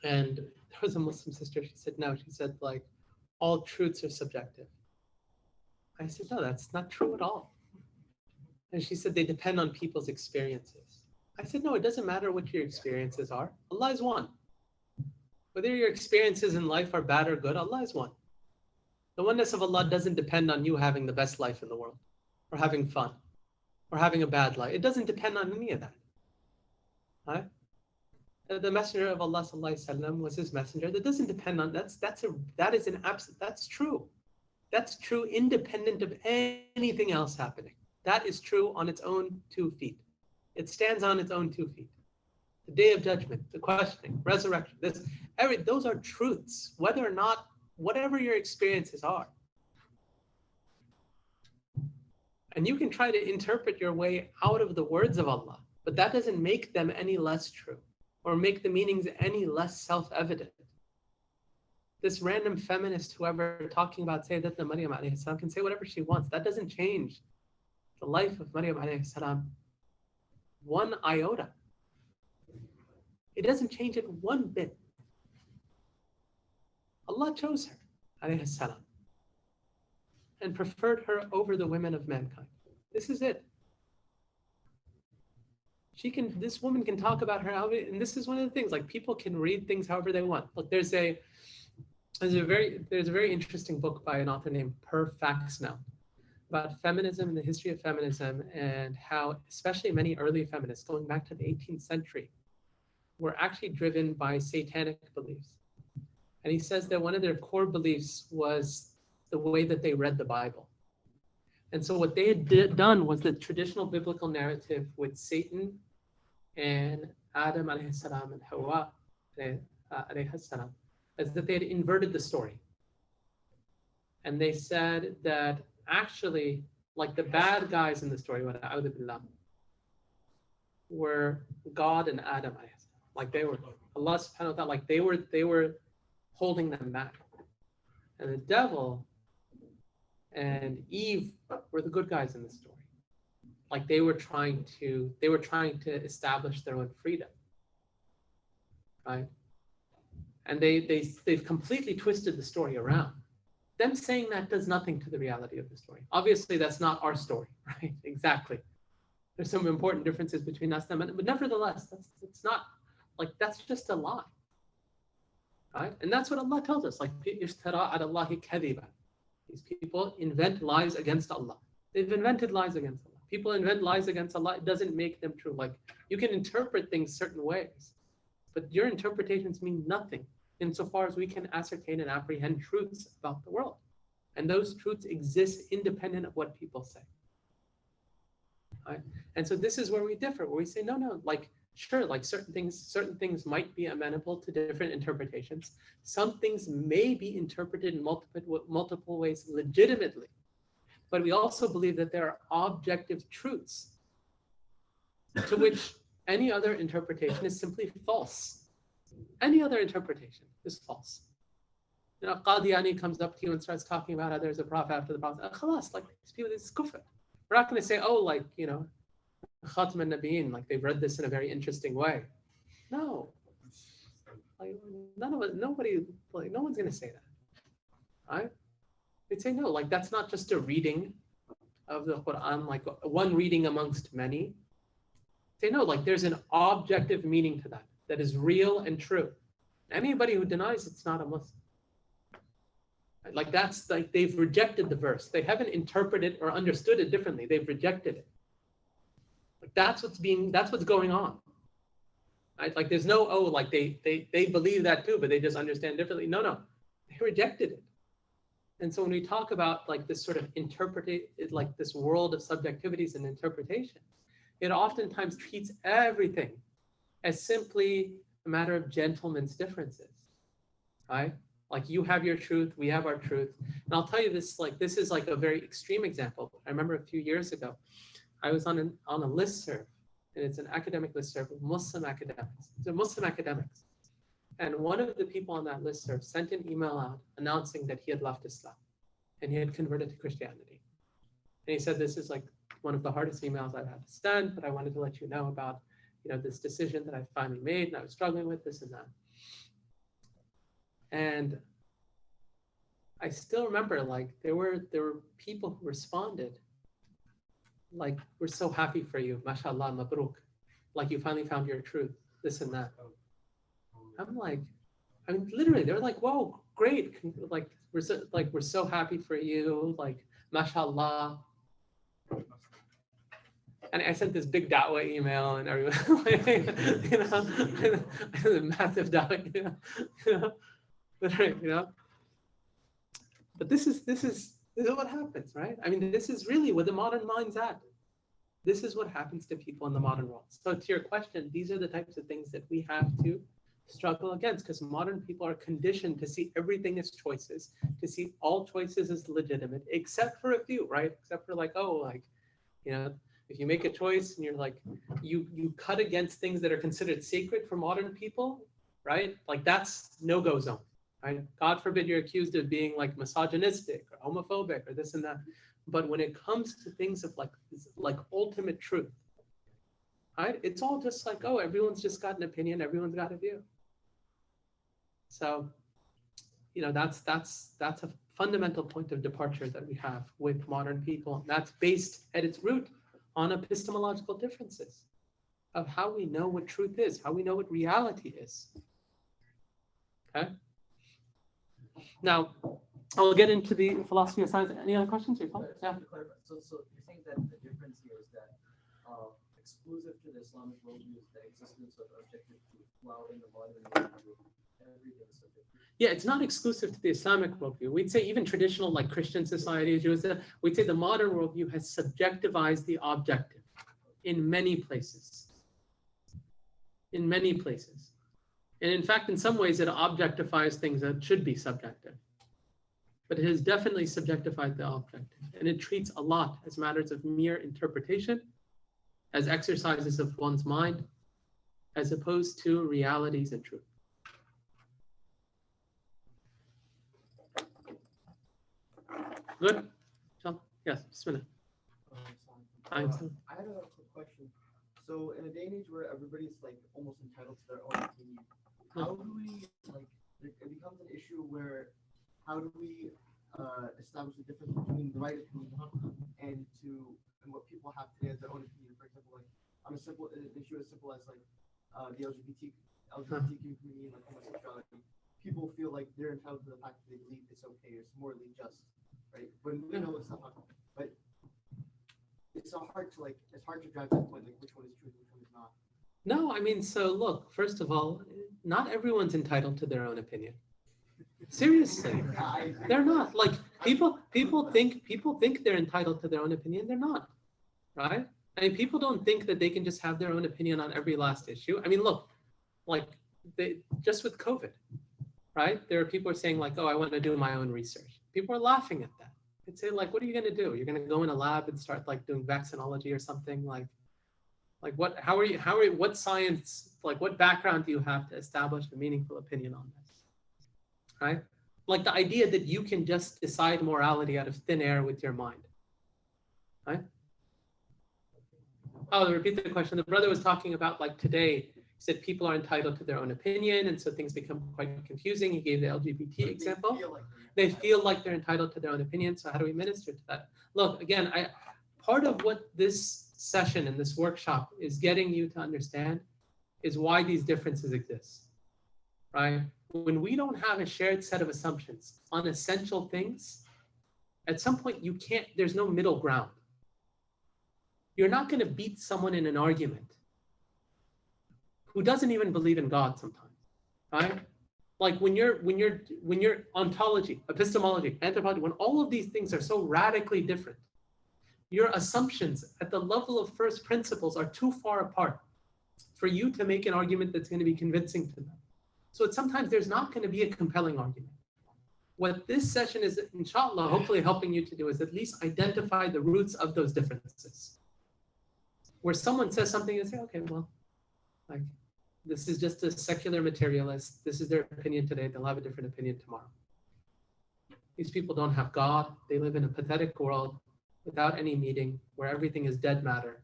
And there was a Muslim sister, she said, no, she said, like, all truths are subjective. I said, no, that's not true at all. And she said, they depend on people's experiences. I said, no, it doesn't matter what your experiences are. Allah is one. Whether your experiences in life are bad or good, Allah is one. The oneness of Allah doesn't depend on you having the best life in the world, or having fun, or having a bad life. It doesn't depend on any of that. Right? The Messenger of Allah ﷺ was his messenger. That doesn't depend on that's true. That's true independent of anything else happening. That is true on its own 2 feet. It stands on its own 2 feet. The day of judgment, the questioning, resurrection, those are truths, whether or not, whatever your experiences are. And you can try to interpret your way out of the words of Allah, but that doesn't make them any less true or make the meanings any less self-evident. This random feminist, whoever talking about Sayyidatna Maryam alayhi salam, can say whatever she wants. That doesn't change the life of Maryam alayhi salam one iota. It doesn't change it one bit. Allah chose her, alayhi salam, and preferred her over the women of mankind. This is it. This woman can talk about her, and this is one of the things, like people can read things however they want. Look, there's a very interesting book by an author named Per Faxnell about feminism and the history of feminism, and how especially many early feminists going back to the 18th century were actually driven by satanic beliefs. And he says that one of their core beliefs was the way that they read the Bible. And so what they had done was the traditional biblical narrative with Satan and Adam alayhi salam and Hawa alayhi salam, is that they had inverted the story. And they said that actually, like the bad guys in the story, were God and Adam, like they were Allah subhanahu wa ta'ala, like they were holding them back. And the devil and Eve were the good guys in the story. Like they were trying to establish their own freedom. Right? And they've completely twisted the story around. Them saying that does nothing to the reality of the story. Obviously, that's not our story, right? Exactly. There's some important differences between us and them, but nevertheless, that's just a lie, right? And that's what Allah tells us. Like, iftara ala Allahi kadhiba. These people invent lies against Allah. They've invented lies against Allah. People invent lies against Allah. It doesn't make them true. Like, you can interpret things certain ways, but your interpretations mean nothing insofar as we can ascertain and apprehend truths about the world. And those truths exist independent of what people say. Right? And so this is where we differ, where we say, no, like, sure, like certain things might be amenable to different interpretations. Some things may be interpreted in multiple ways legitimately. But we also believe that there are objective truths to which any other interpretation is simply false. Any other interpretation is false. You know, Qadiani comes up to you and starts talking about how there's a prophet after the prophet. Khalas, like these people, this is kufr. We're not going to say, oh, like, you know, Khatam al-Nabiyyin, like they've read this in a very interesting way. No. Like, no one's going to say that. Right? We'd say, no, like that's not just a reading of the Quran, like one reading amongst many. Say, no, like there's an objective meaning to that, that is real and true. Anybody who denies it's not a Muslim. Like that's like they've rejected the verse. They haven't interpreted or understood it differently. They've rejected it. Like that's what's going on. Right? Like there's no, oh, like they believe that too, but they just understand differently. No, they rejected it. And so when we talk about like this sort of like this world of subjectivities and interpretation, it oftentimes treats everything as simply a matter of gentlemen's differences, right? Like you have your truth, we have our truth. And I'll tell you this, like this is like a very extreme example. I remember a few years ago, I was on a listserv, and it's an academic listserv with Muslim academics. They're Muslim academics. And one of the people on that listserv sent an email out announcing that he had left Islam and he had converted to Christianity. And he said, this is like one of the hardest emails I've had to send, but I wanted to let you know about, this decision that I finally made, and I was struggling with this and that. And I still remember, like, there were people who responded, like, we're so happy for you, mashallah, mabruk, like you finally found your truth, this and that. I'm like, I mean, literally, they were like, whoa, great, like we're so happy for you, like, mashallah. And I sent this big da'wah email, and everyone, like, a massive da'wah email, literally, But this is what happens, right? I mean, this is really where the modern mind's at. This is what happens to people in the modern world. So to your question, these are the types of things that we have to struggle against, because modern people are conditioned to see everything as choices, to see all choices as legitimate, except for a few, right? Except for like, oh, like, if you make a choice and you're like, you cut against things that are considered sacred for modern people, right? Like that's no-go zone, right? God forbid you're accused of being like misogynistic or homophobic or this and that. But when it comes to things of like ultimate truth, right? It's all just like, oh, everyone's just got an opinion, everyone's got a view. So, that's a fundamental point of departure that we have with modern people. That's based at its root on epistemological differences of how we know what truth is, how we know what reality is. Okay. Now, I'll get into the philosophy of science. Any other questions? Yeah. So you're saying that the difference here is that exclusive to the Islamic worldview is the existence of objective truth, while in the modern worldview, everything is subjective. Yeah, it's not exclusive to the Islamic worldview. We'd say even traditional like Christian societies, we'd say the modern worldview has subjectivized the objective in many places. In many places. And in fact, in some ways, it objectifies things that should be subjective. But it has definitely subjectified the objective. And it treats a lot as matters of mere interpretation, as exercises of one's mind, as opposed to realities and truth. Good? Yes, bismillah. I had a quick question. So in a day and age where everybody's like almost entitled to their own opinion, how do we it becomes an issue where how do we establish the difference between the right opinion and what people have today as their own opinion? For example, like on an issue as simple as like the LGBTQ community, like homosexuality, people feel like they're entitled to the fact that they believe it's okay, it's morally just, right? But we know it's not. But it's so hard to drive that point, like which one is true, which one is not. No, I mean, so look, first of all, not everyone's entitled to their own opinion. Seriously, they're not. Like people think they're entitled to their own opinion. They're not, right? I mean, people don't think that they can just have their own opinion on every last issue. I mean, look, like just with COVID, right? There are people who are saying like, oh, I want to do my own research. People are laughing at that. They'd say like, what are you going to do? You're going to go in a lab and start like doing vaccinology or something like what? How are you? What science? Like, what background do you have to establish a meaningful opinion on this? Right? Like the idea that you can just decide morality out of thin air with your mind. Right? Oh, repeat the question. The brother was talking about like today, He said people are entitled to their own opinion, and so things become quite confusing. He gave the LGBT example. They feel like they're entitled to their own opinion, so how do we minister to that? Look, again, part of what this session and this workshop is getting you to understand is why these differences exist, right? When we don't have a shared set of assumptions on essential things, at some point there's no middle ground. You're not going to beat someone in an argument who doesn't even believe in God sometimes, right? Like when you're ontology, epistemology, anthropology, when all of these things are so radically different, your assumptions at the level of first principles are too far apart for you to make an argument that's going to be convincing to them. So sometimes there's not going to be a compelling argument. What this session is, inshallah, hopefully helping you to do is at least identify the roots of those differences. Where someone says something and say, okay, well, like this is just a secular materialist. This is their opinion today. They'll have a different opinion tomorrow. These people don't have God. They live in a pathetic world without any meaning, where everything is dead matter.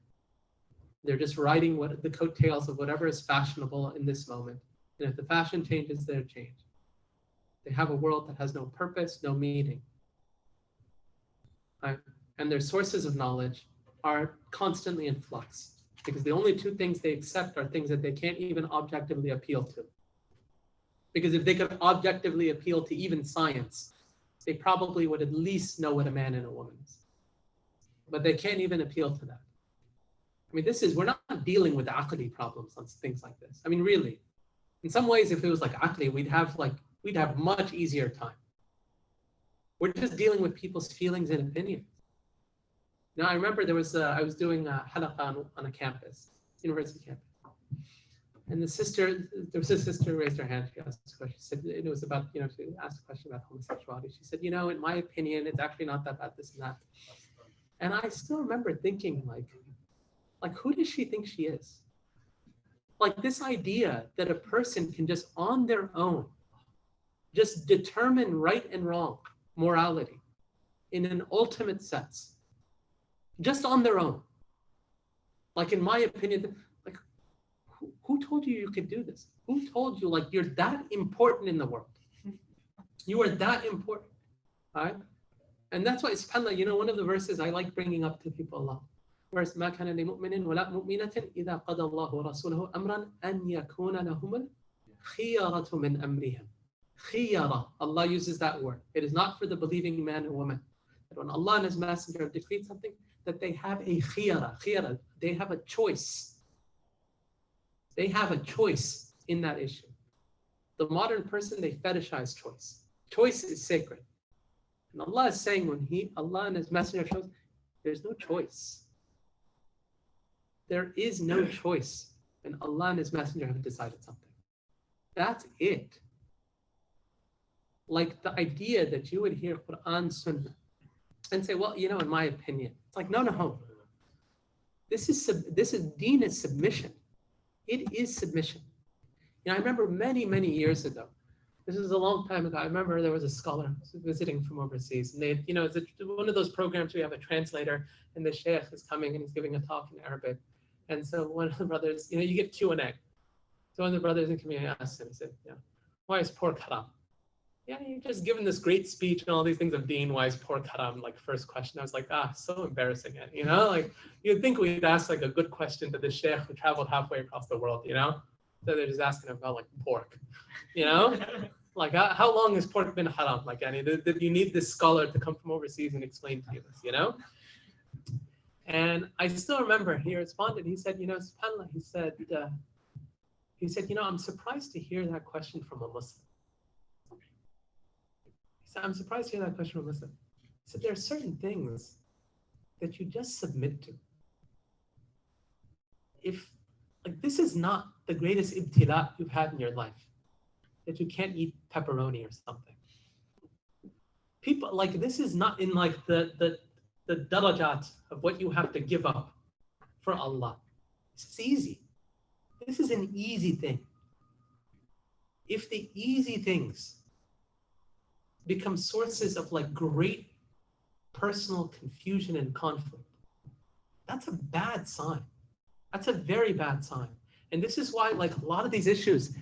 They're just riding the coattails of whatever is fashionable in this moment. And if the fashion changes, they're changed. They have a world that has no purpose, no meaning. Right? And their sources of knowledge are constantly in flux, because the only two things they accept are things that they can't even objectively appeal to. Because if they could objectively appeal to even science, they probably would at least know what a man and a woman is. But they can't even appeal to that. I mean, we're not dealing with aqli problems on things like this. I mean, really, in some ways, if it was like aqli, we'd have much easier time. We're just dealing with people's feelings and opinions. Now, I remember I was doing a halaqa on a campus, university campus. And there was a sister who raised her hand. She asked a question. She said, it was about, she asked a question about homosexuality. She said, in my opinion, it's actually not that bad, this and that. And I still remember thinking, like, who does she think she is? Like this idea that a person can just on their own, just determine right and wrong, morality, in an ultimate sense, just on their own. Like in my opinion, like who told you could do this? Who told you like you're that important in the world? You are that important, right? And that's why, subhanAllah, one of the verses I like bringing up to people a lot. Verse, مَا كَانَ لِمُؤْمِنٍ وَلَا مُؤْمِنَةٍ إِذَا قَضَى اللَّهُ وَرَسُولُهُ أَمْرًا أَنْ يَكُونَ لَهُمُ الْخِيَرَةُ مِنْ أَمْرِهِمْ. Khiyara, Allah uses that word. It is not for the believing man and woman. That when Allah and His Messenger have decreed something, that they have a khiyara, they have a choice. They have a choice in that issue. The modern person, they fetishize choice. Choice is sacred. And Allah is saying when Allah and His Messenger shows, there's no choice. There is no choice when Allah and His Messenger have decided something. That's it. Like the idea that you would hear Quran, Sunnah, and say, well, in my opinion, it's like, no. This is deen is submission. It is submission. I remember many, many years ago, this was a long time ago. I remember there was a scholar visiting from overseas, and they, it's one of those programs where you have a translator, and the sheikh is coming and he's giving a talk in Arabic. And so one of the brothers, you get Q&A. So one of the brothers in the community asked him, he said, why is pork haram? Yeah, you're just giving this great speech and all these things of deen, why is pork haram? Like first question, I was like, so embarrassing. Like you'd think we'd ask like a good question to the sheikh who traveled halfway across the world, So they're just asking about like pork, Like how long has pork been haram? Like, did you need this scholar to come from overseas and explain to you this, And I still remember he responded, he said, subhanAllah, he said, I'm surprised to hear that question from a Muslim. I'm surprised to hear that question from a Muslim. He said, there are certain things that you just submit to. This is not the greatest ibtila you've had in your life, that you can't eat pepperoni or something. People, this is not in the darajat of what you have to give up for Allah. This is easy. This is an easy thing. If the easy things become sources of great personal confusion and conflict, that's a bad sign. That's a very bad sign. And this is why, like, a lot of these issues,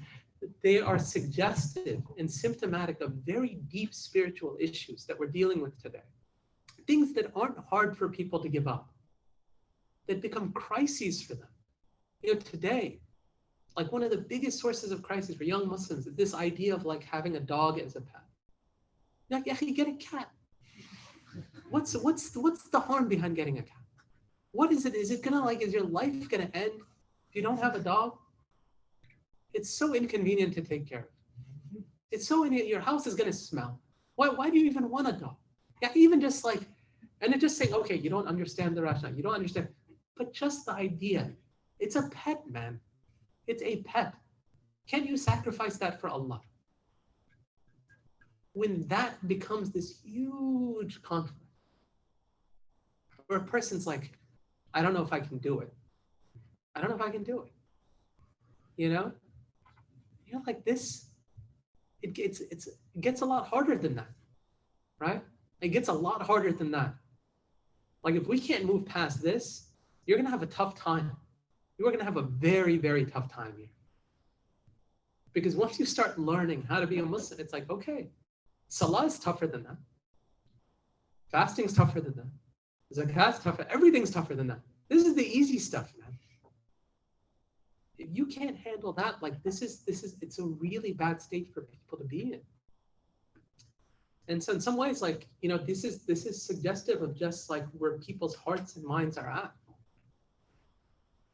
they are suggestive and symptomatic of very deep spiritual issues that we're dealing with today. Things that aren't hard for people to give up, that become crises for them. You know, today, like one of the biggest sources of crisis for young Muslims is this idea of like having a dog as a pet. Like, yeah, you get a cat. What's the harm behind getting a cat? What is it? Is it gonna like, is your life gonna end if you don't have a dog? It's so inconvenient to take care of. It's so your house is gonna smell. Why do you even want a dog? Yeah, even just like, and it just saying, okay, you don't understand the rationale, you don't understand, but just the idea, it's a pet, man. It's a pet. Can you sacrifice that for Allah? When that becomes this huge conflict, where a person's like, I don't know if I can do it. I don't know if I can do it. You know? You're like this, it gets a lot harder than that, right? It gets a lot harder than that. Like if we can't move past this, you're gonna have a tough time. You are gonna have a very, very tough time here. Because once you start learning how to be a Muslim, it's like, okay, Salah is tougher than that. Fasting's tougher than that. Zakat's tougher, everything's tougher than that. This is the easy stuff, man. If you can't handle that, like it's a really bad state for people to be in. And so in some ways, like, you know, this is suggestive of just like where people's hearts and minds are at.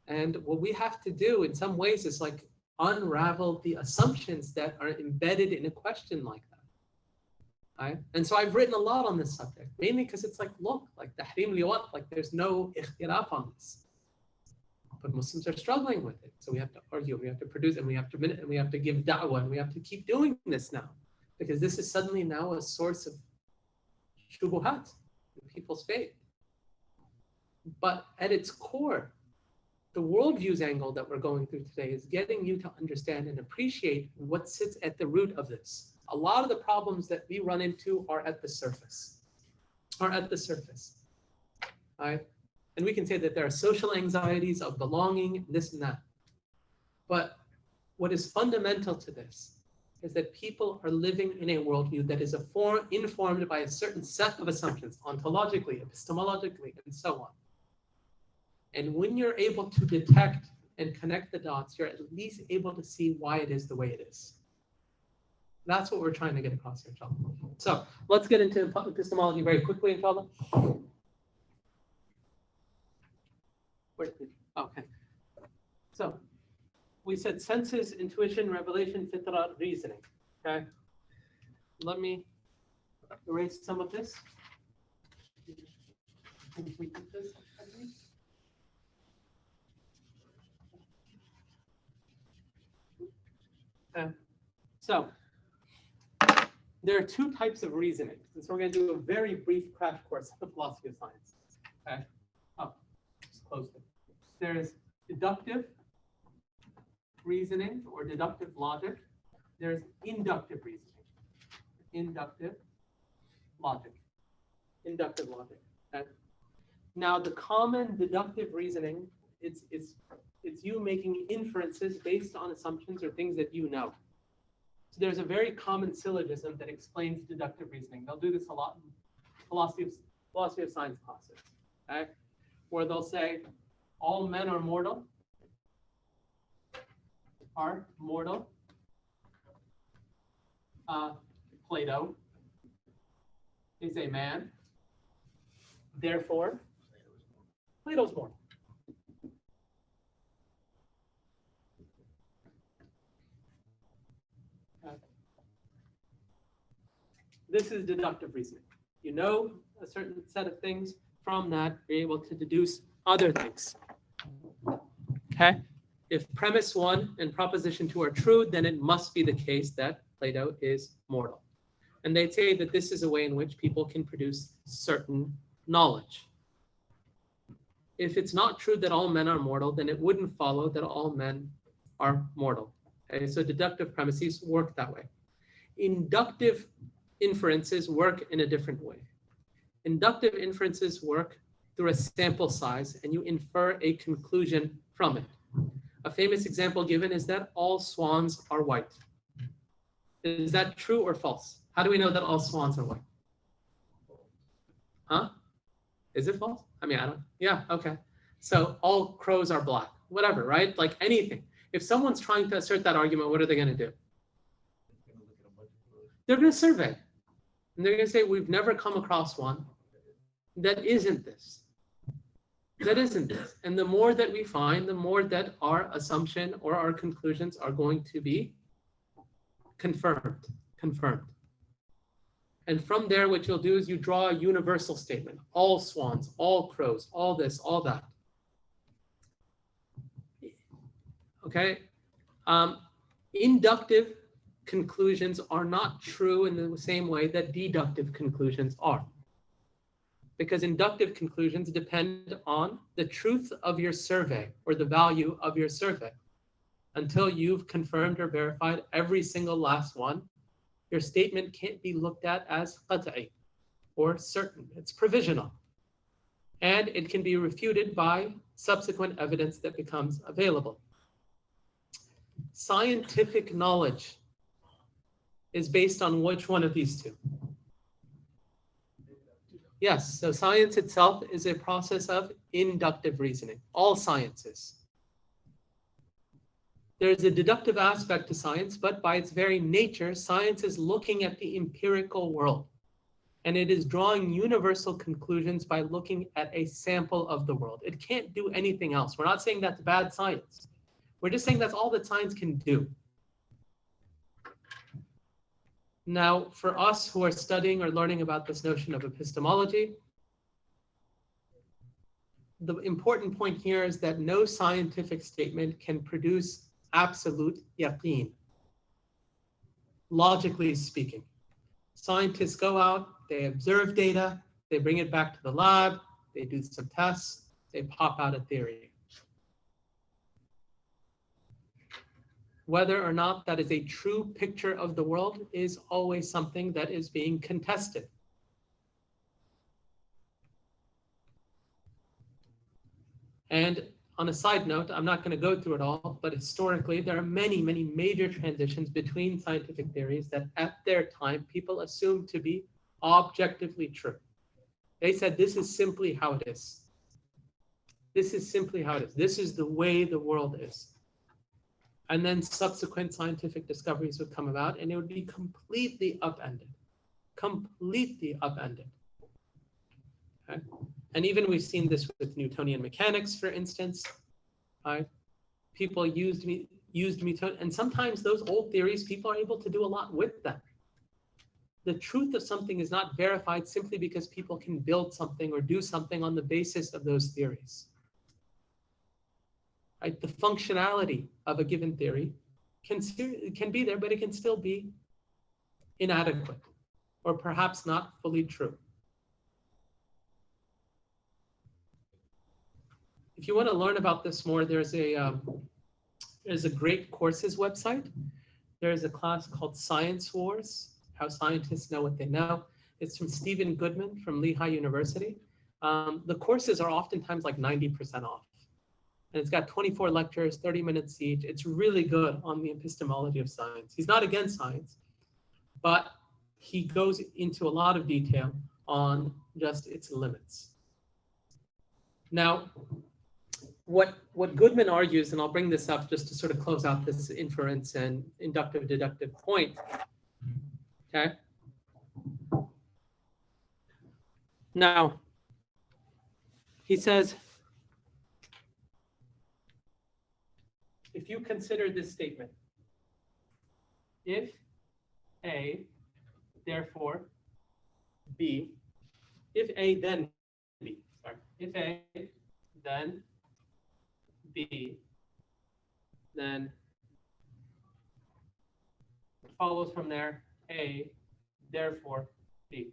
And what we have to do in some ways is like unravel the assumptions that are embedded in a question like that. Right? And so I've written a lot on this subject, mainly because it's like, look, like tahrim liwat, like there's no ikhtilaf on this. But Muslims are struggling with it. So we have to argue, we have to produce, and we have to give da'wah, and we have to keep doing this now. Because this is suddenly now a source of shubuhat in people's faith. But at its core, the worldviews angle that we're going through today is getting you to understand and appreciate what sits at the root of this. A lot of the problems that we run into are at the surface. Right? And we can say that there are social anxieties of belonging, this and that. But what is fundamental to this is that people are living in a worldview that is informed by a certain set of assumptions, ontologically, epistemologically, and so on. And when you're able to detect and connect the dots, you're at least able to see why it is the way it is. That's what we're trying to get across here, inshallah. So let's get into epistemology very quickly, inshallah. Okay. So we said senses, intuition, revelation, fitra, reasoning. Okay. Let me erase some of this. So there are two types of reasoning. And so we're going to do a very brief crash course of the philosophy of science. Okay. Oh, just closed it. There is deductive reasoning or deductive logic. There's inductive reasoning. Inductive logic. Okay. Now the common deductive reasoning, it's you making inferences based on assumptions or things that you know. So there's a very common syllogism that explains deductive reasoning. They'll do this a lot in philosophy of science classes, okay? Where they'll say, all men are mortal. Plato is a man. Therefore, Plato's mortal. This is deductive reasoning. You know a certain set of things. From that, you're able to deduce other things. Okay? If premise 1 and proposition 2 are true, then it must be the case that Plato is mortal. And they say that this is a way in which people can produce certain knowledge. If it's not true that all men are mortal, then it wouldn't follow that all men are mortal. Okay? So deductive premises work that way. Inductive inferences work in a different way. Inductive inferences work through a sample size, and you infer a conclusion from it. A famous example given is that all swans are white. Is that true or false? How do we know that all swans are white? Huh? Is it false? I mean, I don't, yeah, okay. So all crows are black, whatever, right? Like anything. If someone's trying to assert that argument, what are they going to do? They're going to survey. And they're going to say, we've never come across one that isn't this. That isn't this. And the more that we find, the more that our assumption or our conclusions are going to be confirmed. And from there, what you'll do is you draw a universal statement. All swans, all crows, all this, all that. Okay? Inductive conclusions are not true in the same way that deductive conclusions are. Because inductive conclusions depend on the truth of your survey or the value of your survey. Until you've confirmed or verified every single last one, your statement can't be looked at as qat'i or certain. It's provisional. And it can be refuted by subsequent evidence that becomes available. Scientific knowledge is based on which one of these two? Yes, so science itself is a process of inductive reasoning, all sciences. There's a deductive aspect to science, but by its very nature, science is looking at the empirical world. And it is drawing universal conclusions by looking at a sample of the world. It can't do anything else. We're not saying that's bad science. We're just saying that's all that science can do. Now, for us who are studying or learning about this notion of epistemology, the important point here is that no scientific statement can produce absolute yaqeen, logically speaking. Scientists go out, they observe data, they bring it back to the lab, they do some tests, they pop out a theory. Whether or not that is a true picture of the world is always something that is being contested. And on a side note, I'm not going to go through it all, but historically, there are many, many major transitions between scientific theories that at their time, people assumed to be objectively true. They said, this is simply how it is. This is simply how it is. This is the way the world is. And then subsequent scientific discoveries would come about and it would be completely upended. Completely upended. Okay? And even we've seen this with Newtonian mechanics, for instance. Right? People used Newton, and sometimes those old theories, people are able to do a lot with them. The truth of something is not verified simply because people can build something or do something on the basis of those theories. Right? The functionality of a given theory can be there, but it can still be inadequate or perhaps not fully true. If you want to learn about this more, there's a great courses website. There's a class called Science Wars, How Scientists Know What They Know. It's from Stephen Goodman from Lehigh University. The courses are oftentimes like 90% off. And it's got 24 lectures, 30 minutes each. It's really good on the epistemology of science. He's not against science, but he goes into a lot of detail on just its limits. Now, what Goodman argues, and I'll bring this up just to sort of close out this inference and inductive deductive point, okay? Now, he says, if you consider this statement, if A, therefore B, if A, then B, sorry, if A, then B, then follows from there, A, therefore B.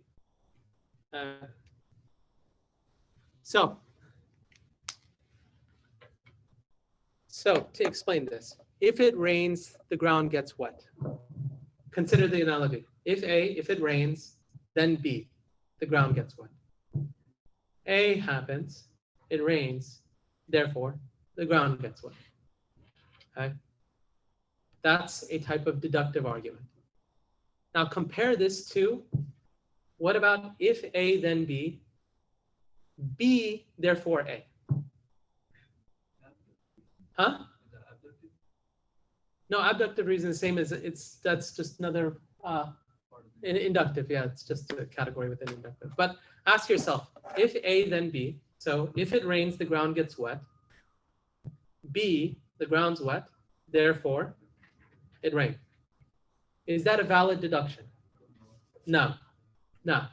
So to explain this, if it rains, the ground gets wet. Consider the analogy. If A, if it rains, then B, the ground gets wet. A happens, it rains, therefore the ground gets wet. Okay? That's a type of deductive argument. Now compare this to, what about if A then B, B therefore A? Huh? No, abductive reason is the same as that's just another inductive. Yeah, it's just a category within inductive. But ask yourself, if A then B, so if it rains, the ground gets wet. B, the ground's wet, therefore it rained. Is that a valid deduction? No, no.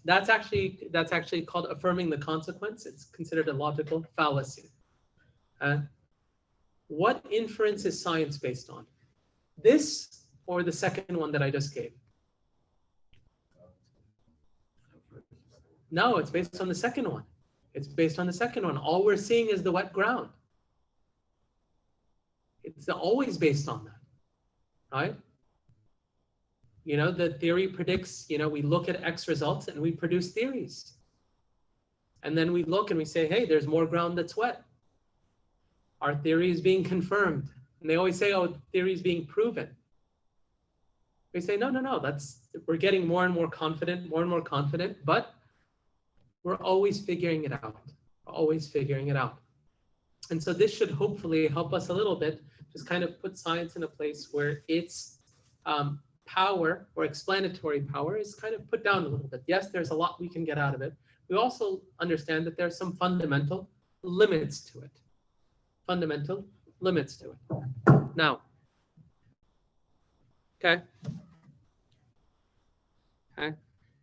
That's actually called affirming the consequence. It's considered a logical fallacy. What inference is science based on? This or the second one that I just gave? No, it's based on the second one. It's based on the second one. All we're seeing is the wet ground. It's always based on that, right? You know, the theory predicts, you know, we look at X results and we produce theories. And then we look and we say, hey, there's more ground that's wet. Our theory is being confirmed. And they always say, oh, theory is being proven. We say, no, we're getting more and more confident, but we're always figuring it out. We're always figuring it out. And so this should hopefully help us a little bit, just kind of put science in a place where its power or explanatory power is kind of put down a little bit. Yes, there's a lot we can get out of it. We also understand that there's some fundamental limits to it. Fundamental limits to it. Now, okay.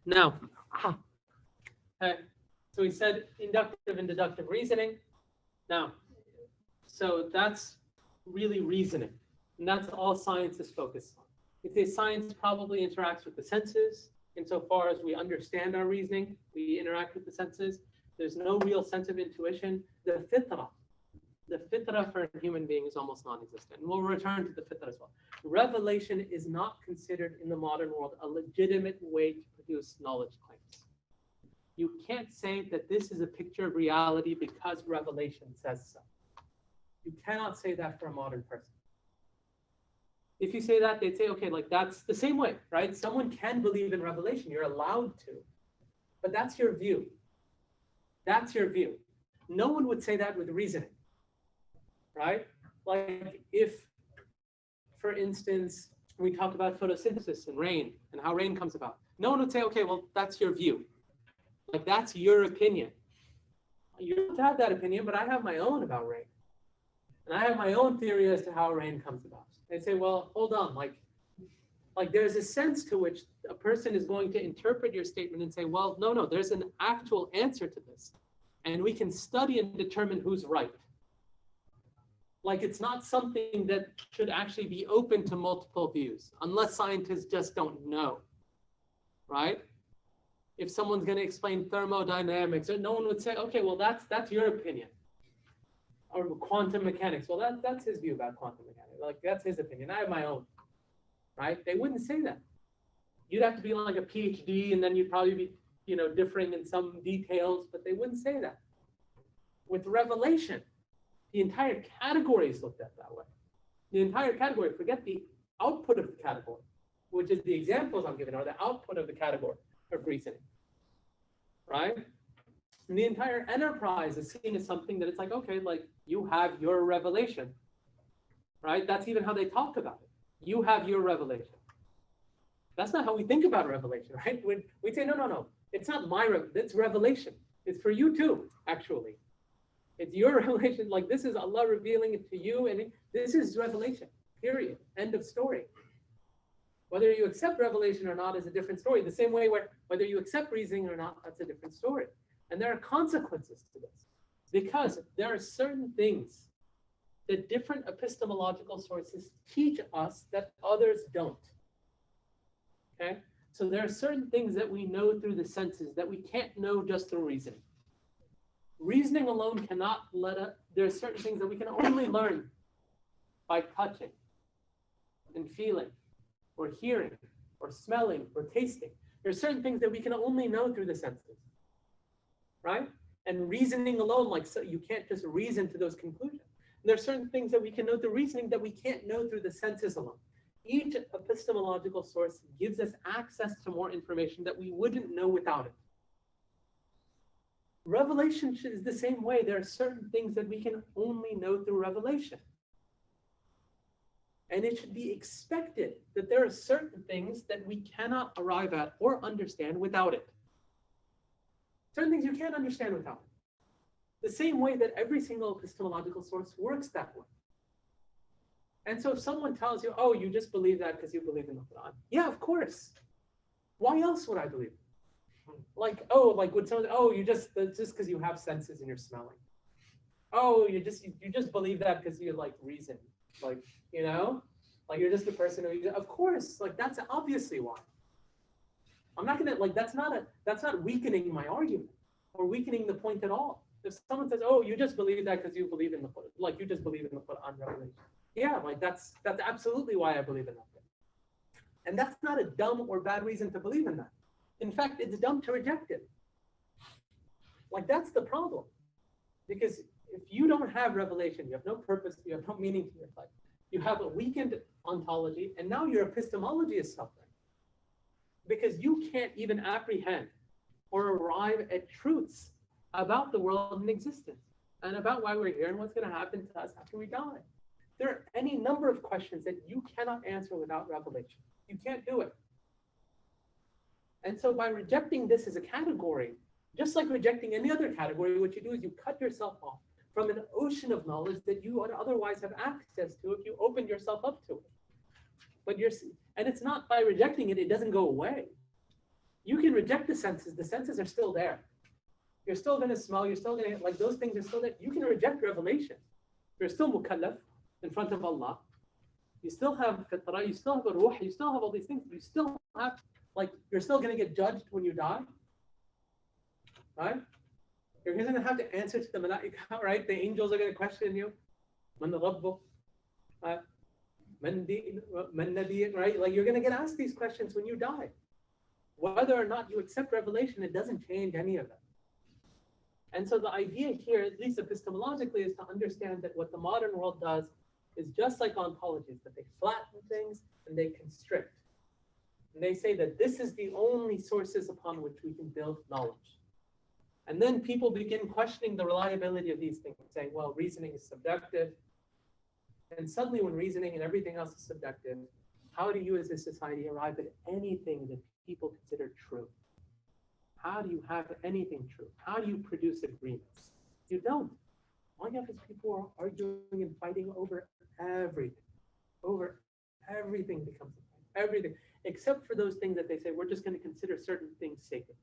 Now, okay. So we said inductive and deductive reasoning. Now, so that's really reasoning, and that's all science is focused on. We say science probably interacts with the senses. Insofar as we understand our reasoning, we interact with the senses. There's no real sense of intuition. The fitrah for a human being is almost non-existent. And we'll return to the fitrah as well. Revelation is not considered in the modern world a legitimate way to produce knowledge claims. You can't say that this is a picture of reality because revelation says so. You cannot say that for a modern person. If you say that, they'd say, okay, like that's the same way, right? Someone can believe in revelation. You're allowed to. But that's your view. That's your view. No one would say that with reasoning, right? Like if, for instance, we talk about photosynthesis and rain and how rain comes about. No one would say, okay, well, that's your view. Like that's your opinion. You don't have that opinion, but I have my own about rain. And I have my own theory as to how rain comes about. They say, well, hold on, like there's a sense to which a person is going to interpret your statement and say, well, no, there's an actual answer to this. And we can study and determine who's right. Like it's not something that should actually be open to multiple views, unless scientists just don't know, right? If someone's going to explain thermodynamics, no one would say, okay, well, that's your opinion. Or quantum mechanics. Well, that's his view about quantum mechanics. Like that's his opinion. I have my own, right? They wouldn't say that. You'd have to be like a PhD, and then you'd probably be, differing in some details, but they wouldn't say that. With revelation, the entire category is looked at that way. The entire category, forget the output of the category, which is the examples I'm giving, or the output of the category of reasoning, right? And the entire enterprise is seen as something that it's like, okay, like you have your revelation, right? That's even how they talk about it. You have your revelation. That's not how we think about revelation, right? When we say, no, it's not my revelation, it's revelation. It's for you too, actually. It's your revelation, like this is Allah revealing it to you, and this is revelation, period, end of story. Whether you accept revelation or not is a different story. The same way where whether you accept reasoning or not, that's a different story. And there are consequences to this, because there are certain things that different epistemological sources teach us that others don't. Okay? So there are certain things that we know through the senses that we can't know just through reasoning. Reasoning alone cannot let us, there are certain things that we can only learn by touching and feeling or hearing or smelling or tasting. There are certain things that we can only know through the senses, right? And reasoning alone, like so you can't just reason to those conclusions. there are certain things that we can know through reasoning that we can't know through the senses alone. Each epistemological source gives us access to more information that we wouldn't know without it. Revelation is the same way. There are certain things that we can only know through revelation. And it should be expected that there are certain things that we cannot arrive at or understand without it. Certain things you can't understand without it. The same way that every single epistemological source works that way. And so if someone tells you, oh, you just believe that because you believe in the Quran. Yeah, of course. Why else would I believe it? Like, oh, like would someone, oh, just because you have senses and you're smelling. Oh, you just believe that because you like reason. Like, you know, like you're just a person who, of course, like that's obviously why. I'm not gonna, like, that's not weakening my argument or weakening the point at all. If someone says, oh, you just believe that because you believe in the Quran, like you just believe in the Quran revelation. Yeah, like that's absolutely why I believe in that thing. And that's not a dumb or bad reason to believe in that. In fact, it's dumb to reject it. Like that's the problem. Because if you don't have revelation, you have no purpose, you have no meaning to your life. You have a weakened ontology, and now your epistemology is suffering. Because you can't even apprehend or arrive at truths about the world in existence and about why we're here and what's going to happen to us after we die. There are any number of questions that you cannot answer without revelation. You can't do it. And so by rejecting this as a category, just like rejecting any other category, what you do is you cut yourself off from an ocean of knowledge that you would otherwise have access to if you opened yourself up to it. But and it's not by rejecting it, it doesn't go away. You can reject the senses are still there. You're still going to smell, you're still going to, like those things are still there. You can reject revelation. You're still mukallaf in front of Allah. You still have fitra, you still have a ruh, you still have all these things. You still have, like, you're still going to get judged when you die. Right? You're going to have to answer to the malaika, right? The angels are going to question you. Man rabbuh? Man nabiyyuk, right? Like you're going to get asked these questions when you die. Whether or not you accept revelation, it doesn't change any of that. And so the idea here, at least epistemologically, is to understand that what the modern world does is just like ontologies, that they flatten things and they constrict. And they say that this is the only sources upon which we can build knowledge. And then people begin questioning the reliability of these things, saying, well, reasoning is subjective. And suddenly when reasoning and everything else is subjective, how do you as a society arrive at anything that people consider true? How do you have anything true? How do you produce agreements? You don't. All you have is people are arguing and fighting over everything. Over everything becomes a fight. Everything. Except for those things that they say, we're just going to consider certain things sacred.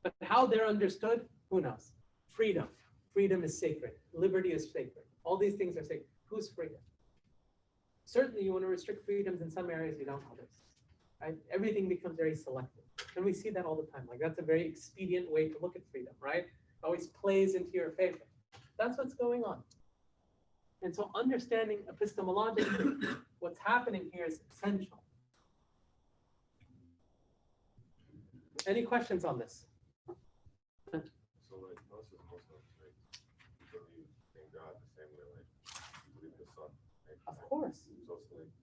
But how they're understood, who knows? Freedom. Freedom is sacred. Liberty is sacred. All these things are sacred. Who's freedom? Certainly you want to restrict freedoms in some areas, you don't others. Right? Everything becomes very selective. And we see that all the time. Like that's a very expedient way to look at freedom, right? It always plays into your favor. That's what's going on. And so understanding epistemologically what's happening here is essential. Any questions on this? So like most of the Muslims, like, believe in God the same way like you believe in the sun. Right? Of course. So it's like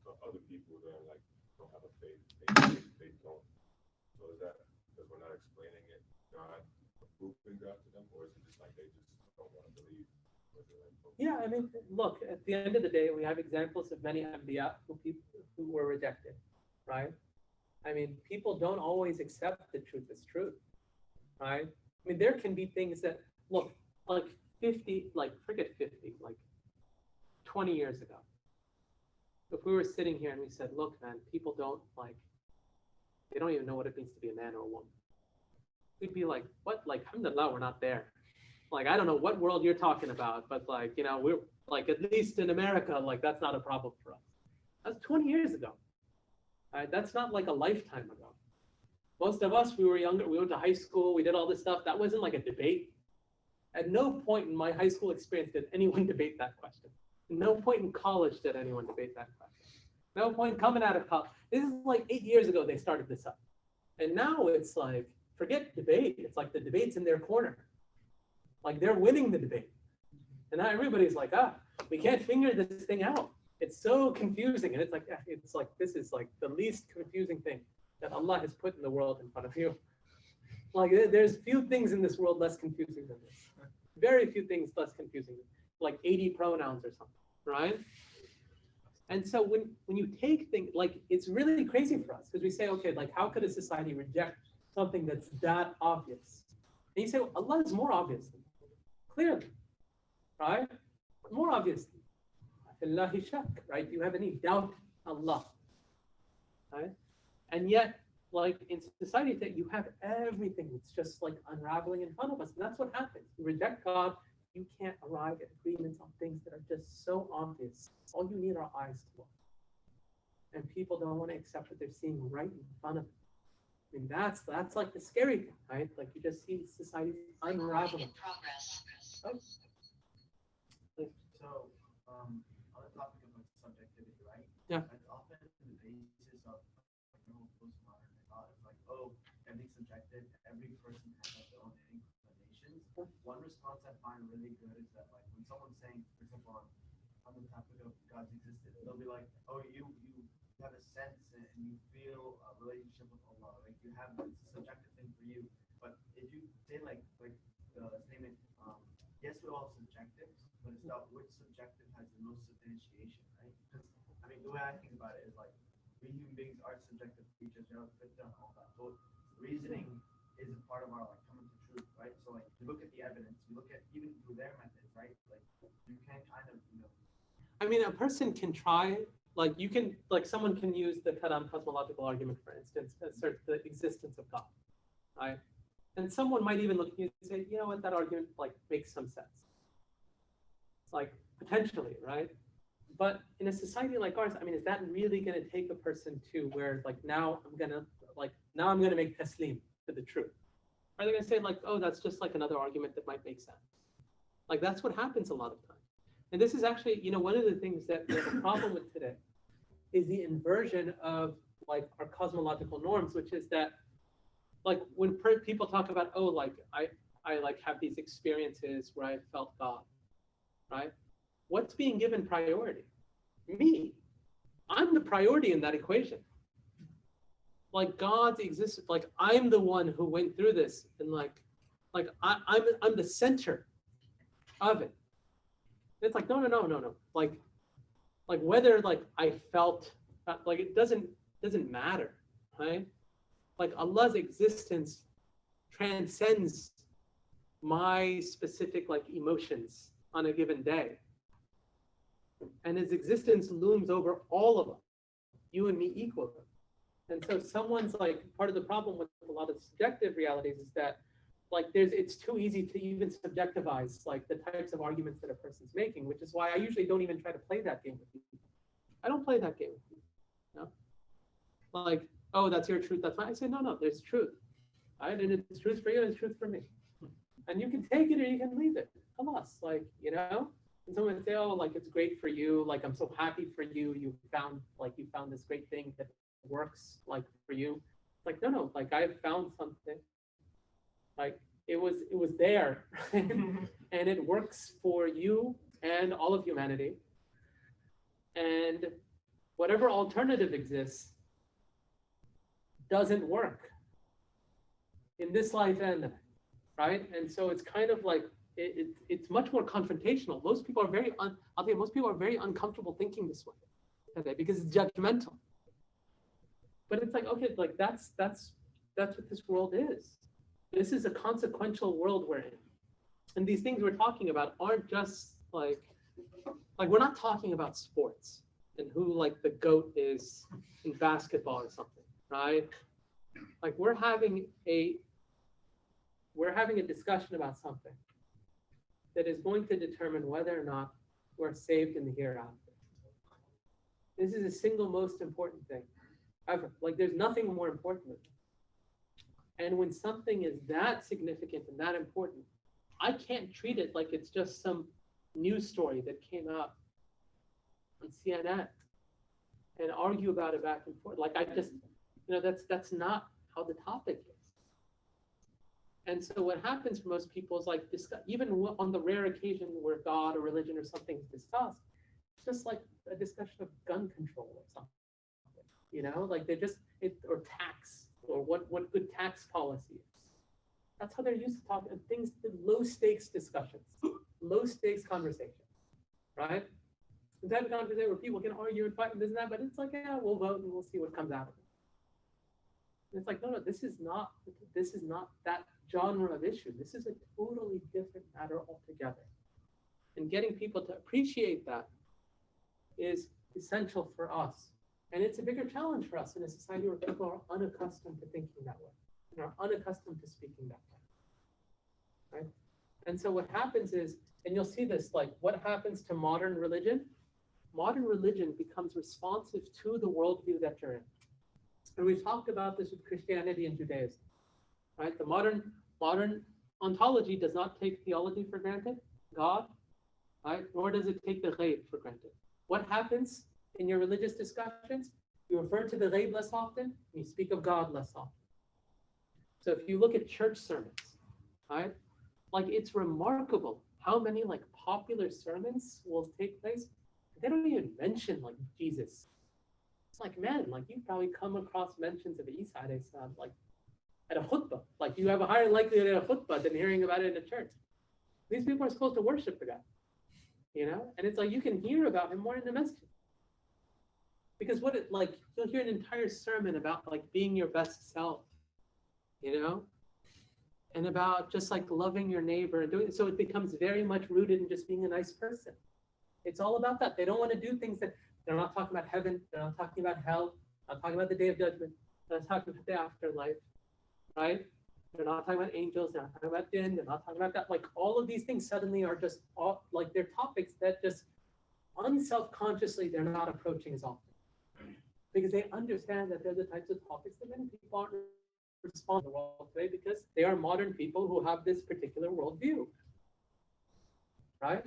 the other people that like don't have a faith, they don't. So is that because we're not explaining it, God, proving God to them, or is it just like they just don't want to believe? Yeah, I mean, look, at the end of the day, we have examples of many Anbiya who were rejected, right? I mean, people don't always accept the truth as truth, right? I mean, there can be things that, look, like 20 years ago, if we were sitting here and we said, look, man, people don't they don't even know what it means to be a man or a woman. We'd be like, what? Like, alhamdulillah, we're not there. Like, I don't know what world you're talking about, but like, you know, we're like, at least in America, like that's not a problem for us. That's 20 years ago. That's not like a lifetime ago. Most of us, we were younger, we went to high school, we did all this stuff. That wasn't like a debate. At no point in my high school experience did anyone debate that question. At no point in college did anyone debate that question. No point coming out of college. This is like 8 years ago they started this up. And now it's like, forget debate. It's like the debate's in their corner. Like they're winning the debate. And now everybody's like, we can't figure this thing out. It's so confusing. And it's like this is like the least confusing thing that Allah has put in the world in front of you. Like there's few things in this world less confusing than this. Very few things less confusing, like 80 pronouns or something, right? And so when you take things, like it's really crazy for us because we say, okay, like how could a society reject something that's that obvious? And you say, well, Allah is more obvious than that. Clearly, right? More obvious. Allahi shak, right? Do you have any doubt Allah? Right? And yet, like in society that you have everything that's just like unraveling in front of us. And that's what happens. You reject God, you can't arrive at agreements on things that are just so obvious. All you need are eyes to look. And people don't want to accept what they're seeing right in front of them. I mean, that's like the scary thing, right? Like you just see society unraveling. Right? So, on the topic of like subjectivity, right? Yeah. That's often the basis of like the whole postmodern thought. It's like, oh, everything's subjective. Every person has their own inclinations. One response I find really good is that like when someone's saying, for example, on the topic of God's existence, they'll be like, oh, you have a sense and you feel a relationship with Allah. Like you have it's a subjective thing for you. But if you say like the statement, yes, we're all subjective, but it's about which subjective has the most substantiation, right? Because I mean, the way I think about it is like we human beings are subjective creatures, you know, all that. So reasoning is a part of our like coming to truth, right? So like you look at the evidence, you look at even through their methods, right? Like you can kind of, you know. I mean, a person can try, like you can, like someone can use the Kalam cosmological argument, for instance, to assert the existence of God, right? And someone might even look at you and say, you know what, that argument like makes some sense. Like potentially, right? But in a society like ours, I mean, is that really going to take a person to where like now I'm gonna make taslim to the truth? Are they going to say like, oh, that's just like another argument that might make sense? Like that's what happens a lot of times. And this is actually, you know, one of the things that we have a problem with today is the inversion of like our cosmological norms, which is that like when people talk about, oh, like I like have these experiences where I felt God, right? What's being given priority? Me. I'm the priority in that equation. Like God's existence, like I'm the one who went through this, and like I'm the center of it. It's like no. Like whether like I felt like it doesn't matter, right? Like Allah's existence transcends my specific like emotions on a given day. And his existence looms over all of us, you and me equally. And so someone's like, part of the problem with a lot of subjective realities is that like it's too easy to even subjectivize like the types of arguments that a person's making, which is why I usually don't even try to play that game with you. I don't play that game with you. You know? Like, oh, that's your truth, that's mine. I say, no, there's truth. Right? And it's truth for you and it's truth for me. And you can take it or you can leave it. Halas, like, you know? And someone would say, oh, like it's great for you, like I'm so happy for you, you found this great thing that works like for you. Like, no, like I found something. Like it was there and it works for you and all of humanity. And whatever alternative exists doesn't work in this life and that, right? And so it's kind of like it's much more confrontational. Most people are very uncomfortable thinking this way, okay, because it's judgmental. But it's like, okay, like that's what this world is. This is a consequential world we're in. And these things we're talking about aren't just like we're not talking about sports and who like the GOAT is in basketball or something, right? Like we're having a discussion about something that is going to determine whether or not we're saved in the hereafter. This is the single most important thing ever. Like there's nothing more important than that. And when something is that significant and that important, I can't treat it like it's just some news story that came out on CNN and argue about it back and forth. Like I just, you know, that's not how the topic is. And so what happens for most people is like, even on the rare occasion where God or religion or something is discussed, it's just like a discussion of gun control or something. You know, like or tax, or what good tax policy is. That's how they're used to talking, things, low stakes discussions, low stakes conversations, right? The type of conversation where people can argue and fight and this and that, but it's like, yeah, we'll vote and we'll see what comes out of it. And it's like, no, this is not that genre of issue. This is a totally different matter altogether. And getting people to appreciate that is essential for us. And it's a bigger challenge for us in a society where people are unaccustomed to thinking that way and are unaccustomed to speaking that way, right? And so what happens is, and you'll see this, like what happens to modern religion? Modern religion becomes responsive to the worldview that you're in. And we've talked about this with Christianity and Judaism, right? The modern ontology does not take theology for granted, God, right? Nor does it take the ghaib for granted. What happens in your religious discussions? You refer to the ghaib less often, and you speak of God less often. So if you look at church sermons, right? Like it's remarkable how many like popular sermons will take place. They don't even mention like Jesus. It's like, man, like you probably come across mentions of Isa like at a khutbah. Like you have a higher likelihood at a khutbah than hearing about it in a church. These people are supposed to worship the guy, you know? And it's like you can hear about him more in the masjid. Because you'll hear an entire sermon about like being your best self, you know? And about just like loving your neighbor and doing it. So it becomes very much rooted in just being a nice person. It's all about that. They don't want to do things that they're not talking about heaven. They're not talking about hell. They're not talking about the day of judgment. They're not talking about the afterlife, right? They're not talking about angels. They're not talking about din. They're not talking about that. Like all of these things suddenly are just all, like they're topics that just unself-consciously they're not approaching as often. Because they understand that they're the types of topics that many people aren't responding to the world today because they are modern people who have this particular worldview, right?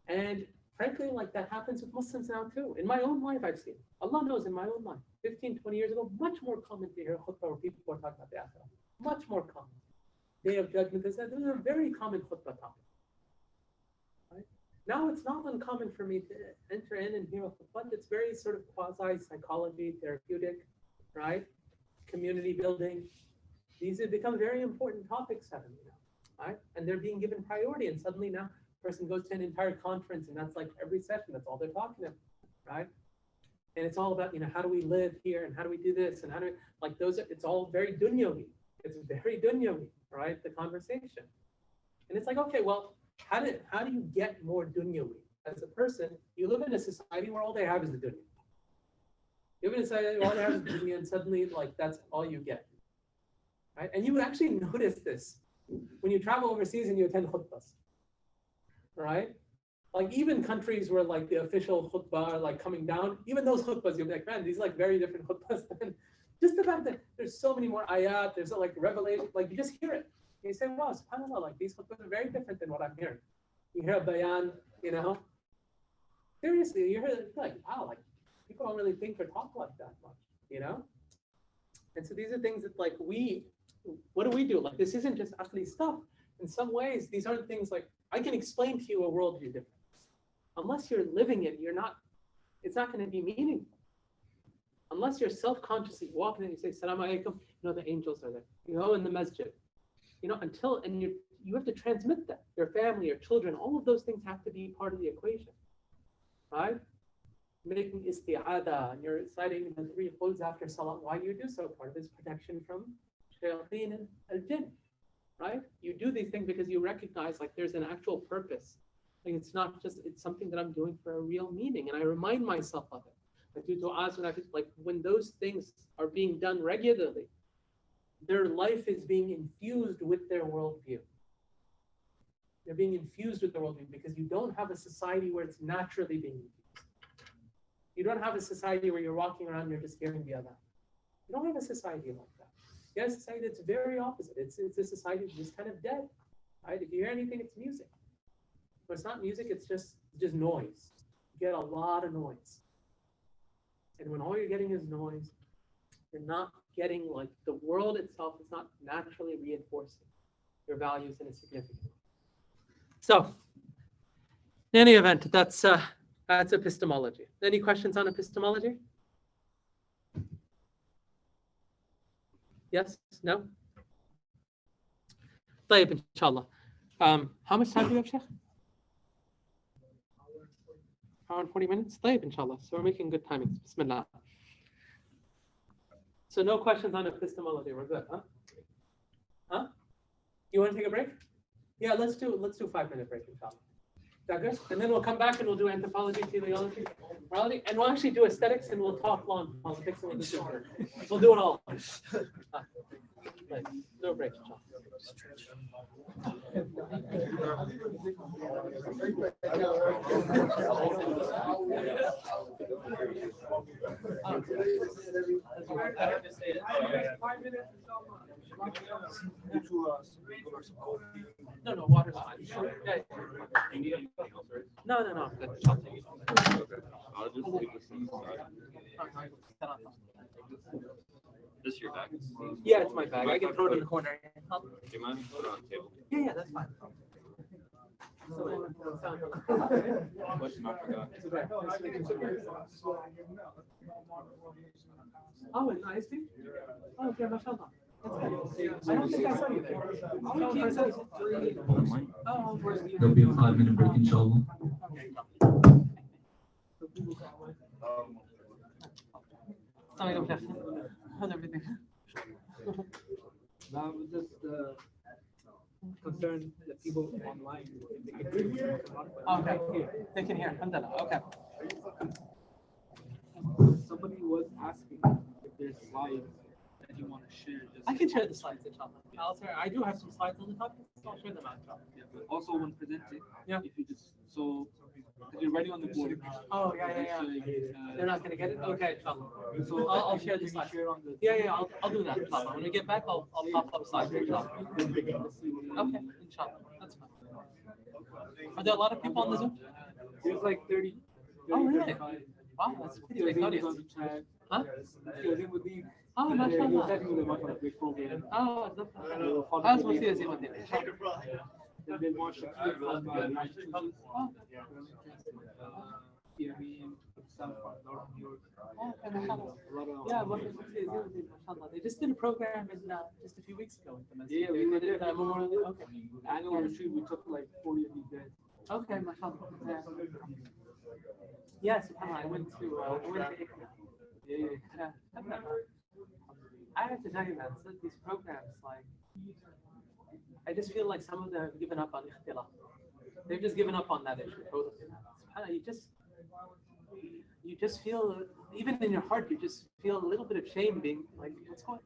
And frankly, like that happens with Muslims now too. In my own life, I've seen, Allah knows in my own life, 15, 20 years ago, much more common to hear khutbah where people are talking about the Akhirah. Much more common. Day of Judgment, this is a very common khutbah topic. Right? Now it's not uncommon for me to enter in and hear a khutbah. It's very sort of quasi-psychology, therapeutic, right? Community building. These have become very important topics suddenly now, right? And they're being given priority. And suddenly now, person goes to an entire conference and that's like every session, that's all they're talking about, right? And it's all about, you know, how do we live here and how do we do this and how do we, like those, it's all very dunyawi. It's very dunyawi, right? The conversation. And it's like, okay, well, how do you get more dunyawi? As a person, you live in a society where all they have is the dunya. You live in a society where all they have is the dunya and suddenly like that's all you get, right? And you would actually notice this when you travel overseas and you attend khutbahs. Right? Like even countries where like the official khutbah are like coming down, even those khutbahs, you'll be like, man, these are like very different khutbahs. Than just the fact that there's so many more ayat, there's like revelation, like you just hear it. And you say, wow, subhanAllah, like these khutbahs are very different than what I'm hearing. You hear a bayan, you know? Seriously, you hear it, like, wow, like people don't really think or talk like that much, you know? And so these are things that like what do we do? Like this isn't just ugly stuff. In some ways, these aren't things like, I can explain to you a worldview difference. Unless you're living it, it's not going to be meaningful. Unless you're self-consciously walking and you say, Assalamu Alaikum, you know, the angels are there. You go in the masjid, you know, you have to transmit that. Your family, your children, all of those things have to be part of the equation, right? Making isti'adah, and you're reciting the 3 quls after salat. Why do you do so? Part of it is protection from shayateen and al-jinn. Right? You do these things because you recognize like there's an actual purpose. Like it's not just, it's something that I'm doing for a real meaning. And I remind myself of it. I do du'as when those things are being done regularly, their life is being infused with their worldview. They're being infused with the worldview because you don't have a society where it's naturally being infused. You don't have a society where you're walking around and you're just hearing the other. You don't have a society like that. You have a society that's very opposite. It's a society that's just kind of dead, right? If you hear anything, it's music. But it's not music, it's just noise. You get a lot of noise. And when all you're getting is noise, you're not getting like the world itself is not naturally reinforcing. your values in a significant way. So, in any event, that's epistemology. Any questions on epistemology? Yes? No? طيب, inshallah. How much time do you have, Sheikh? Hour and 40 minutes? طيب, inshallah. So we're making good timings. Bismillah. So no questions on epistemology. We're good, huh? Huh? You want to take a break? Yeah, let's do 5-minute break, inshallah. Is that good? And then we'll come back and we'll do anthropology, teleology, morality, and we'll actually do aesthetics and we'll talk long politics and we'll do it all. Right. No break, inshallah. No, water's fine. Yeah. No. I'll just leave this inside. This is your bag? Yeah, it's my bag. I can throw it in the corner. Do you mind if I put it on the table? Yeah, that's fine. Question I forgot. Oh, an ISP? Oh, okay, mashallah. I don't think I saw you there. Oh, where's the... There'll be a 5-minute break, inshallah. How's everything? Now, just concerned that people online, Okay, they can hear. Alhamdulillah. Okay. somebody was asking if there's slides that you want to share. I can share the slides, inshallah. I do have some slides on the topic, so I'll share them out, inshallah. Yeah, but also when presenting, Yeah. if you just because you're writing on the board. Oh, yeah. They're not going to get it? Okay, inshallah. So I'll share the can you slides. share on the. Yeah, I'll do that, inshallah. When we get back, I'll pop up slides, inshallah. Okay, inshallah. That's fine. Are there a lot of people on the Zoom? There's like 30. Oh, really? 35. Wow, that's a pretty Your big name is audience. on the chat. Huh? Your name would be. Oh, You're mashallah. chatting with them on a big program. Oh, Follow we'll the see link. as you want to. And then watch Shakir followed by Massachusetts. Oh, Yemen, South Park, North New York. okay, mashallah. Yeah, we'll see as you want to, mashallah. They just did a program in, just a few weeks ago with them. Yeah, they we did it did. Memorial. Okay. Annual retreat, we took like 40 of these guys. Okay, mashallah. Yeah, subhanAllah. I went to ICNA. Yeah. I have to tell you, man, so these programs, like, I just feel like some of them have given up on ikhtilaf. They've just given up on that issue. SubhanAllah, you just feel, even in your heart, you just feel a little bit of shame being like, what's going,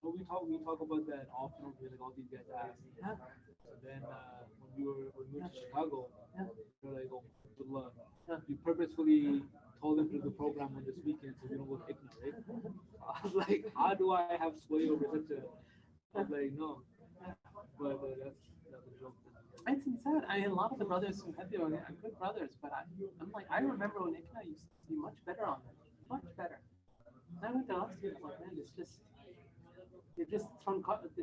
But we talk about that often with all these guys ask. Yeah. And then when we went to Chicago, Yeah. we were like, oh, good luck. Yeah. You purposefully told them to do the program on this weekend so we don't go to ICNA, right? I was like, how do I have sway over such a? I was like, no. But that's a joke. It's insane. I mean, a lot of the brothers who have are good brothers, but I'm like, I remember when ICNA used to be much better on them. Much better. And I went to last year, I was like, man, they're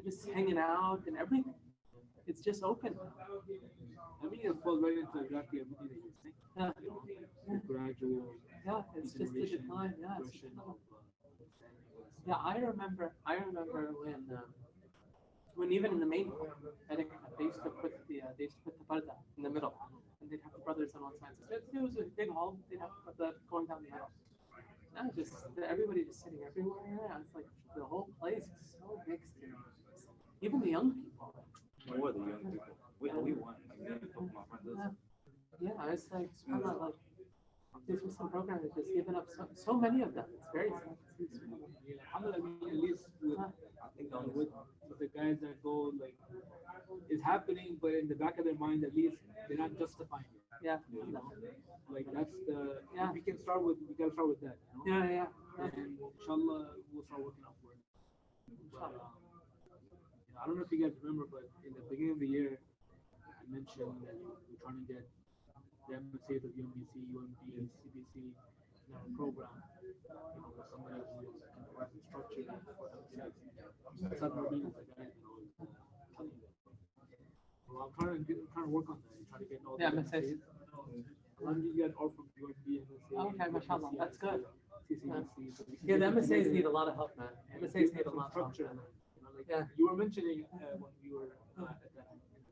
just hanging out and everything. It's just open. I mean, it falls right into exactly everything that you're saying. Yeah. The gradual. Yeah, it's just a decline. Yeah, it's just a decline. Yeah, I remember when even in the main court, they used to put the parda in the middle, and they'd have the brothers on one side. So it was a big hall. They'd have the going down the middle. Now just everybody just sitting everywhere. Yeah, it's like the whole place is so mixed. Even the young people. What are the young people? We want. Yeah, it's like subhanAllah, like these Muslim programs have just given up so many of them. It's very sad. I mean, at least with the guys that go like, it's happening, but in the back of their mind, at least they're not justifying it. Yeah. You know? Like that's the. Yeah. We gotta start with that. You know? Yeah. And inshallah, we'll start working out for it. But, I don't know if you guys remember, but in the beginning of the year, I mentioned that we're trying to get the MSAs of UMBC, UMD, CBC in our program. With somebody who can provide the structure for MSAs. Ustādh Mobeen is the guy that was telling me that. work on that. You try to get all Yeah, the MSAs. A lot of you guys are from USB, MSA. Okay, mashallah, that's good. CCMC. So Yeah, the MSAs need a lot of help, man. MSAs need a lot of help. structure. Man. You know, like Yeah. you were mentioning when we were in the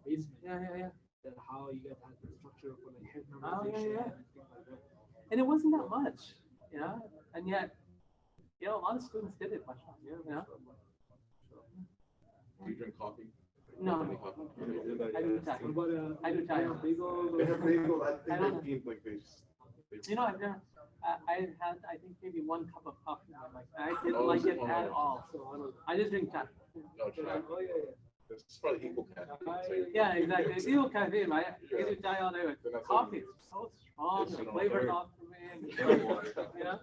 basement, Yeah. that how you guys had the structure for like head Oh, memorization yeah. and things like that. And it wasn't that much, you know, and yet, you know, a lot of students did it, mashallah, you know. Do you drink coffee? No, Any coffee? I do chai. What about I do chai. bagels? They have bagel. I I think don't they seem like they just. You know, I've never, I had, I think maybe one cup of coffee in my life. I didn't Oh, like it oh. at all. I just drink chai. No, try. Oh yeah. It's probably equal caffeine. Yeah, exactly. It's equal caffeine. I do chai all day. Then that's Coffee is so strong. It's, The you know, flavor's very- off for me. And, you know?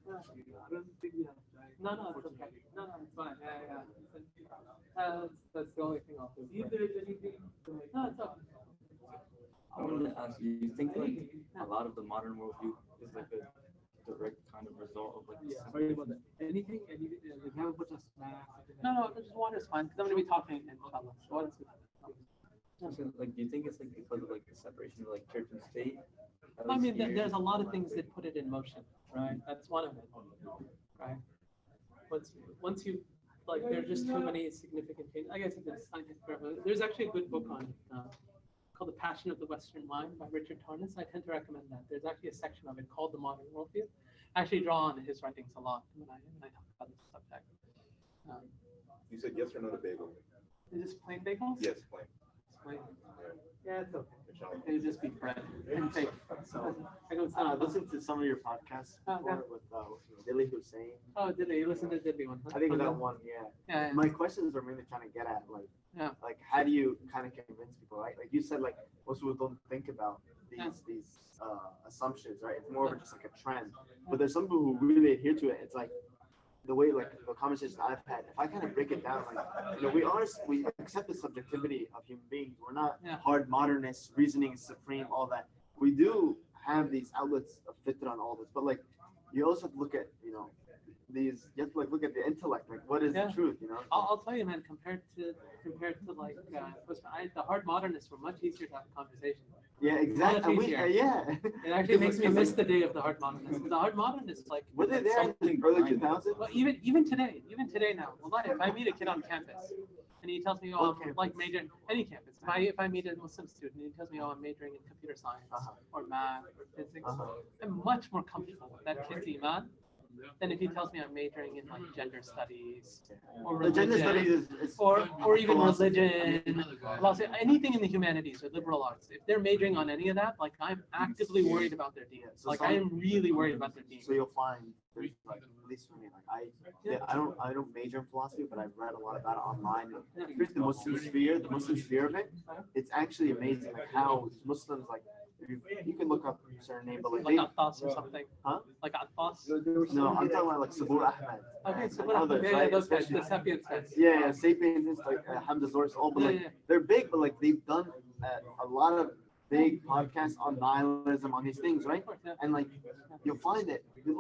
I don't think we have chai. No, it's okay. No, it's fine. Yeah. That's the only thing I'll do. No, it's okay. I wanted to ask you, do you think like a lot of the modern worldview is like a direct kind of result of like the Yeah, sorry about that. Anything, like you haven't put a snack. No, just water's fine. Because I'm going to be talking, inshallah. So water's good. So, like, do you think it's like because of like the separation of like church and state? At I least mean, here? there's a lot of things that put it in motion, right? That's one of it, right? Once you, like, there's just too many significant changes. I guess it's scientific. There's actually a good book on it called The Passion of the Western Mind by Richard Tarnas. I tend to recommend that. There's actually a section of it called The Modern Worldview. I actually draw on his writings a lot when I talk about this subject. You said yes or no to bagel? Is this plain bagels? Yes, plain. Plain. Yeah, it's okay. Inshallah. It would just be bread and fake. So, I go, I listened to some of your podcasts before with Dilly Hussein. oh, did you listen to the one? Huh? I think Okay. that one, yeah. Yeah. My questions are mainly trying to get at Yeah. like how do you kind of convince people, right? Like you said, like most people don't think about these assumptions, right? It's more of just like a trend. But there's some people who really adhere to it. It's like the way, like the conversations I've had, if I kind of break it down, like, you know, we accept the subjectivity of human beings. We're not hard modernists, reasoning is supreme, all that. We do have these outlets of fitra and all this, but like you also have to look at, you know, you have to like look at the intellect, like what is the truth, you know? I'll tell you, man. Compared to like the hard modernists were much easier to have a conversation. Yeah, exactly. Much easier. Yeah. It actually makes me miss the day of the hard modernists. The hard modernists, like, Were they there in the early 2000s? well, even today now. Well, if I meet a kid on campus and he tells me, oh, I'm like majoring any campus. If I meet a Muslim student and he tells me, oh, I'm majoring in computer science or math or physics, I'm much more comfortable with that kid's iman than if he tells me I'm majoring in like gender studies or The gender religion, studies is or even philosophy. religion, philosophy, anything in the humanities or liberal arts. If they're majoring on any of that, like I'm actively worried about their deen. So Like some- I am really worried about their deen. So you'll find there's like, at least for me, like I don't major in philosophy, but I've read a lot about it online. The Muslim sphere of it, it's actually amazing like how Muslims like you can look up a certain name, but like Like they, Attas or something. Huh? Like Attas. no, I'm talking about like Sabur Ahmed. Okay, so and what others, yeah, right? those guys, Especially- the Sapiens guys. Yeah, Sapiens, it's like Hamza Zor's all, but like they're big, but like they've done a lot of big podcasts on nihilism, on these things, right? Of course, yeah. And like you'll find that people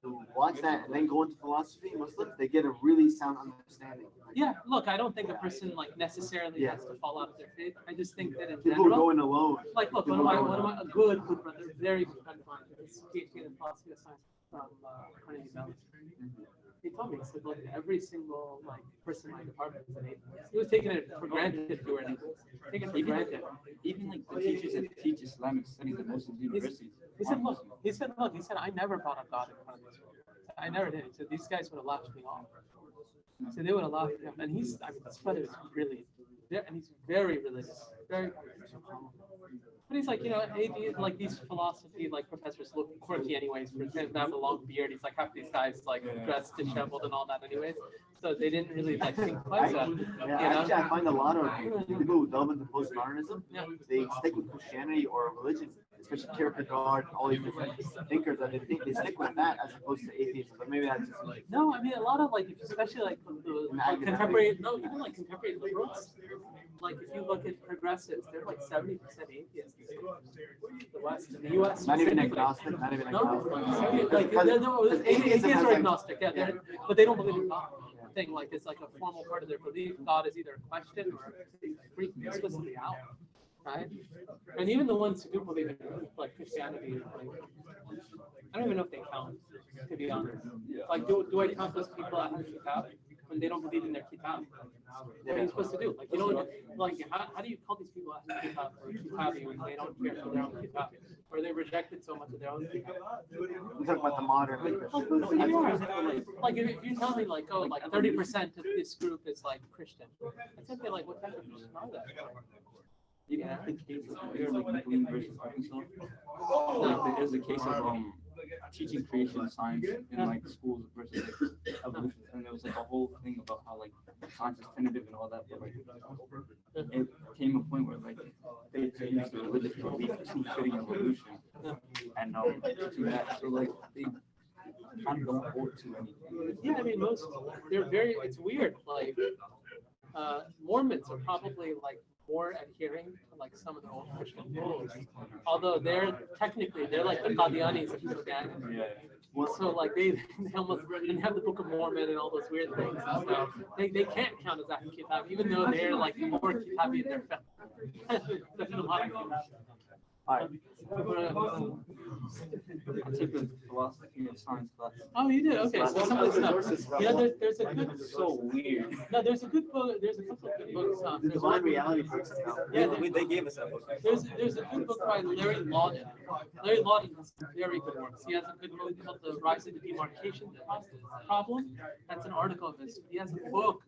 who watch that and then go into philosophy, Muslims, they get a really sound understanding. Like, Yeah, look, I don't think a person like necessarily has to fall out of their faith. I just think that in people who go general, in alone. like, look, one of my a good brother, very good friend of mine, is PhD in philosophy of science from Carnegie Mellon. He told me, he said, look, every single like person in my department is an atheist. He was taking it for granted if you were an atheist. Taking it for granted. Even like the teachers that teach Islamic Studies at most of the universities. He said, I never brought up God in front of this room. I never did. He said, these guys would have laughed me off. So they would have laughed at him. And this brother is brilliant. And he's very religious. Very. But he's like, you know, like these philosophy like professors look quirky anyways. For him to have a long beard, he's like half these guys like dressed disheveled and all that anyways. So they didn't really like think twice. Actually, I find a lot of people who delve into postmodernism, they stick with Christianity or religion, especially Kierkegaard and all these different thinkers that they stick with that as opposed to atheism. But maybe that's just like no, I mean a lot of like especially like the contemporary even like contemporary liberals. Like if you look at progressives, they're like 70% atheists. The West, in the US. not even agnostic, not even agnostic. No, like they're atheists or agnostic, yeah, but they don't believe in God. Thing like it's like a formal part of their belief. God is either a question or explicitly out. right? And even the ones who do believe in like Christianity, like, I don't even know if they count, to be honest. Like, do I count those people as kitab when they don't believe in their kitab? What are you supposed to do? Like, you don't, like, how do you call these people as kitab or kitabi when they don't care for their own kitab? Or they rejected so much of their own kitab? You're talking about the modern. Like, if you tell me, like, oh, like 30% of this group is like Christian, I think they're like, what type of Christian are they? Even the case of like McLean versus Arkansas, like there's a case of teaching creation science in like schools versus like evolution, and there was like a whole thing about how like science is tentative and all that, but like it came a point where like they changed the religious belief to fitting evolution, and to that, so like they kind of don't hold to anything. Yeah, I mean, they're very, it's weird, like, Mormons are probably like more adhering to like some of the old Christian rules, although they're like the Qadianis of Christianity. So like they almost and have the Book of Mormon and all those weird things and stuff. They can't count as Ahlul Kitab, even though they're like more Kitabi in their faith. I took a philosophy of science class. Oh, you did? Okay, so some of the stuff. Yeah, there's a good. So weird. No, there's a good book. There's a couple of good books. The Divine Reality books. Yeah, they gave us that book. There's a good book by Larry Lawden. Larry Lawden has very good works. He has a good book called The Rise of the Demarcation Problem. That's an article of his. He has a book.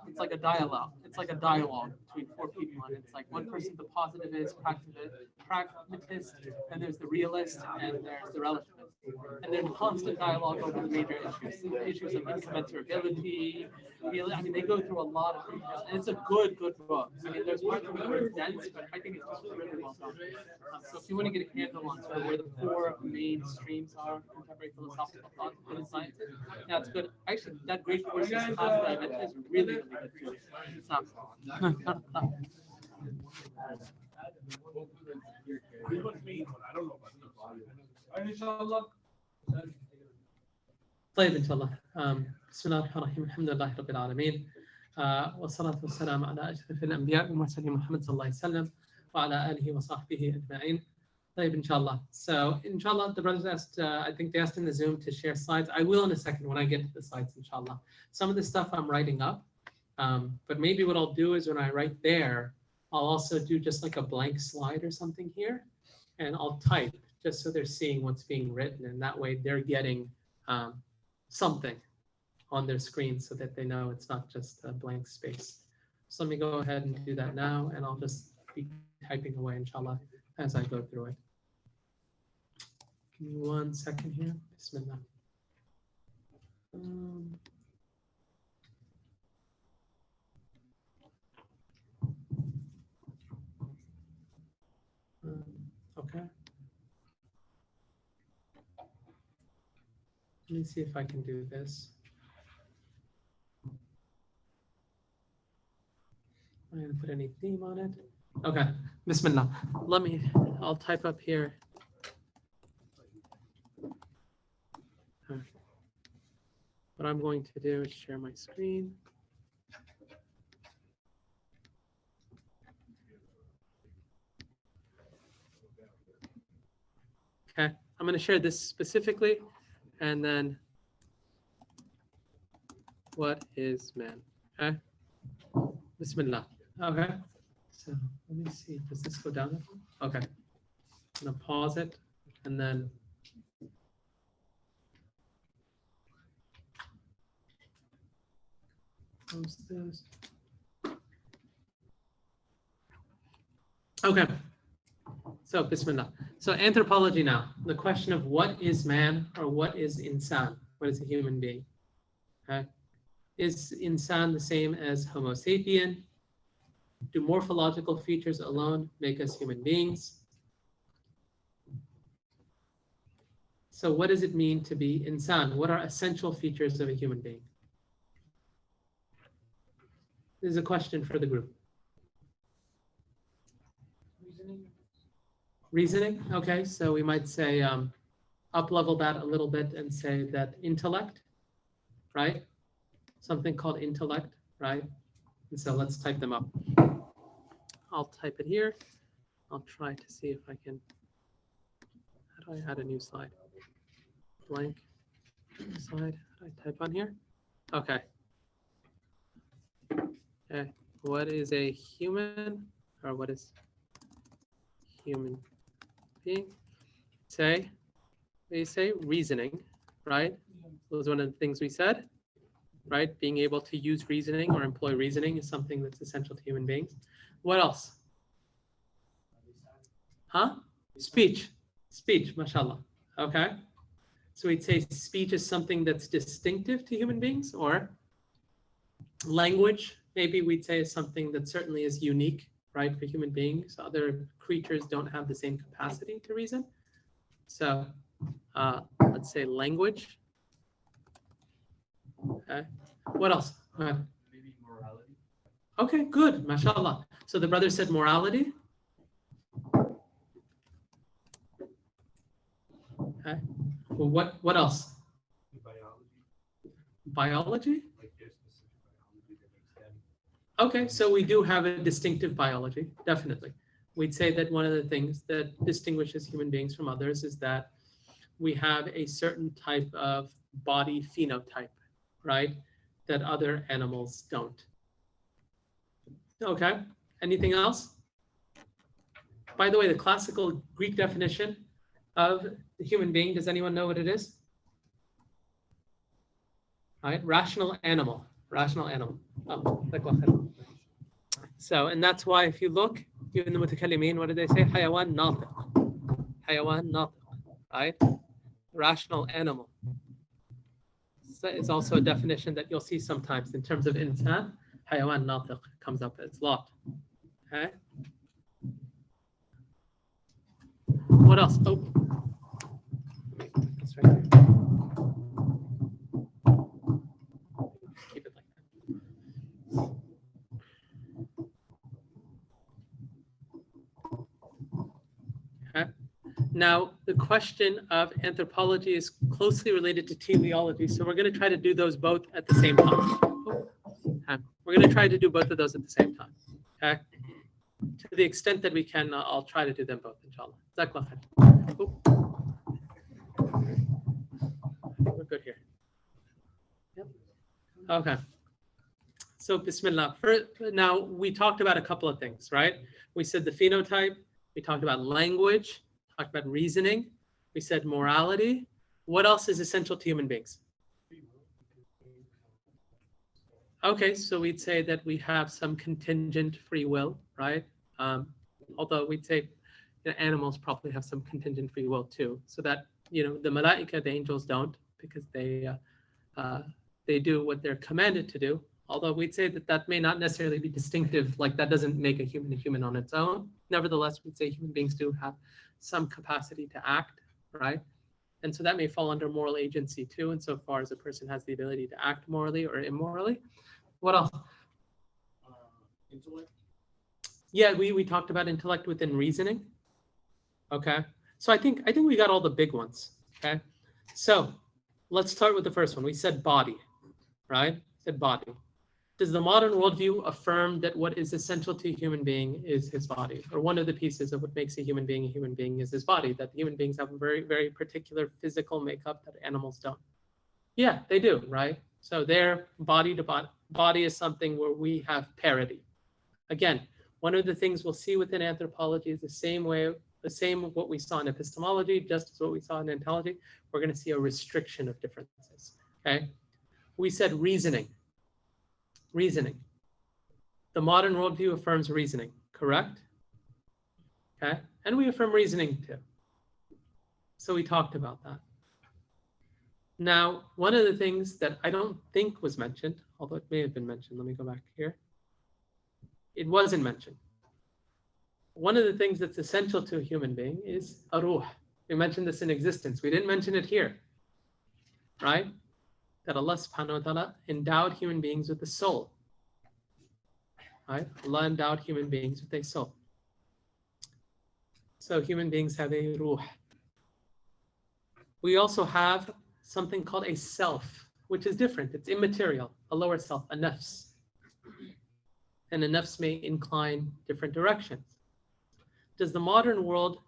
It's like a dialogue. It's like a dialogue between four people, and it's like one person's the positivist, pragmatist, and there's the realist, and there's the relativist. And there's constant dialogue over the major issues. The issues of incommensurability. I mean, they go through a lot of detail, and it's a good book. I mean, there's parts of it where it's dense, but I think it's just really well done. So if you want to get a handle on sort of where the four main streams are, contemporary philosophical thought and sciences, that's good. Actually, that great course class that I mentioned is really, really good too. It's not. طيب إن شاء الله. بسم الله الرحمن الرحيم. الحمد لله رب العالمين. والصلاة والسلام على أشرف الأنبياء والمرسلين محمد صلى الله عليه وسلم وعلى آله وصحبه أجمعين. طيب inshallah. So inshallah, the brothers asked, I think they asked in the Zoom to share slides. I will in a second when I get to the slides, inshallah. Some of the stuff I'm writing up, but maybe what I'll do is when I write there, I'll also do just like a blank slide or something here, and I'll type just so they're seeing what's being written, and that way they're getting something on their screen so that they know it's not just a blank space. So let me go ahead and do that now, and I'll just be typing away, inshallah, as I go through it. Give me 1 second here. Bismillah. Okay. Let me see if I can do this. I'm going to put any theme on it. Okay, Bismillah. I'll type up here. What I'm going to do is share my screen. Okay, I'm going to share this specifically, and then what is man? Okay, Bismillah. Okay, so let me see. Does this go down? Okay, I'm going to pause it, and then close this. Okay. So, Bismillah. So, anthropology now. The question of what is man or what is insan? What is a human being? Okay. Is insan the same as Homo sapien? Do morphological features alone make us human beings? So, what does it mean to be insan? What are essential features of a human being? This is a question for the group. Reasoning, okay, so we might say up-level that a little bit and say that intellect, right? Something called intellect, right? And so let's type them up. I'll type it here. I'll try to see if I can. How do I add a new slide? Blank slide. How do I type on here? Okay. Okay. What is a human, or what is human being? Say, we say reasoning, right? That was one of the things we said, right? Being able to use reasoning or employ reasoning is something that's essential to human beings. What else? Huh? Speech. Speech, mashallah. Okay. So we'd say speech is something that's distinctive to human beings, or language, maybe we'd say is something that certainly is unique, right, for human beings. Other creatures don't have the same capacity to reason. So let's say language. Okay. What else? Go ahead. Maybe morality. Okay, good, mashallah. So the brother said morality. Okay. Well, what else? Biology? Like there's specific biology that makes them. Okay, so we do have a distinctive biology, definitely. We'd say that one of the things that distinguishes human beings from others is that we have a certain type of body phenotype, right, that other animals don't. Okay, anything else? By the way, the classical Greek definition of the human being, does anyone know what it is? All right, rational animal, rational animal. Oh, so, and that's why if you look, even the mutakallimin, what do they say? Hayawan natiq. Hayawan natiq, right? Rational animal. So it's also a definition that you'll see sometimes in terms of insan. Hayawan natiq comes up as lot. Okay. What else? Oh, that's right here. Keep it like that. Okay. Now, the question of anthropology is closely related to teleology, so we're going to try to do those both at the same time. Okay. We're going to try to do both of those at the same time. Okay. To the extent that we can, I'll try to do them both, inshallah. Jazakallah khair. We're good here. Yep. Okay. So, Bismillah. Now, we talked about a couple of things, right? We said the phenotype. We talked about language. Talked about reasoning. We said morality. What else is essential to human beings? Okay, so we'd say that we have some contingent free will, right? Although we'd say animals probably have some contingent free will too. So that, the malaika, the angels don't, because they do what they're commanded to do. Although we'd say that that may not necessarily be distinctive, like that doesn't make a human on its own. Nevertheless, we'd say human beings do have some capacity to act, right? And so that may fall under moral agency too, insofar as a person has the ability to act morally or immorally. What else? Intellect. Yeah, we talked about intellect within reasoning. Okay, so I think we got all the big ones. Okay, so let's start with the first one. We said body, right? Said body. Does the modern worldview affirm that what is essential to a human being is his body, or one of the pieces of what makes a human being is his body? That human beings have a very, very particular physical makeup that animals don't. Yeah, they do, right? So their body to body is something where we have parity. Again, one of the things we'll see within anthropology is the same what we saw in epistemology, just as what we saw in ontology. We're going to see a restriction of differences. Okay, we said reasoning. Reasoning. The modern worldview affirms reasoning, correct? Okay, and we affirm reasoning too. So we talked about that. Now, one of the things that I don't think was mentioned, although it may have been mentioned, let me go back here. It wasn't mentioned. One of the things that's essential to a human being is a ruh. We mentioned this in existence. We didn't mention it here, right? That Allah subhanahu wa ta'ala endowed human beings with a soul. Right? Allah endowed human beings with a soul. So human beings have a ruh. We also have something called a self, which is different. It's immaterial, a lower self, a nafs. and the nafs may incline different directions. Does the modern world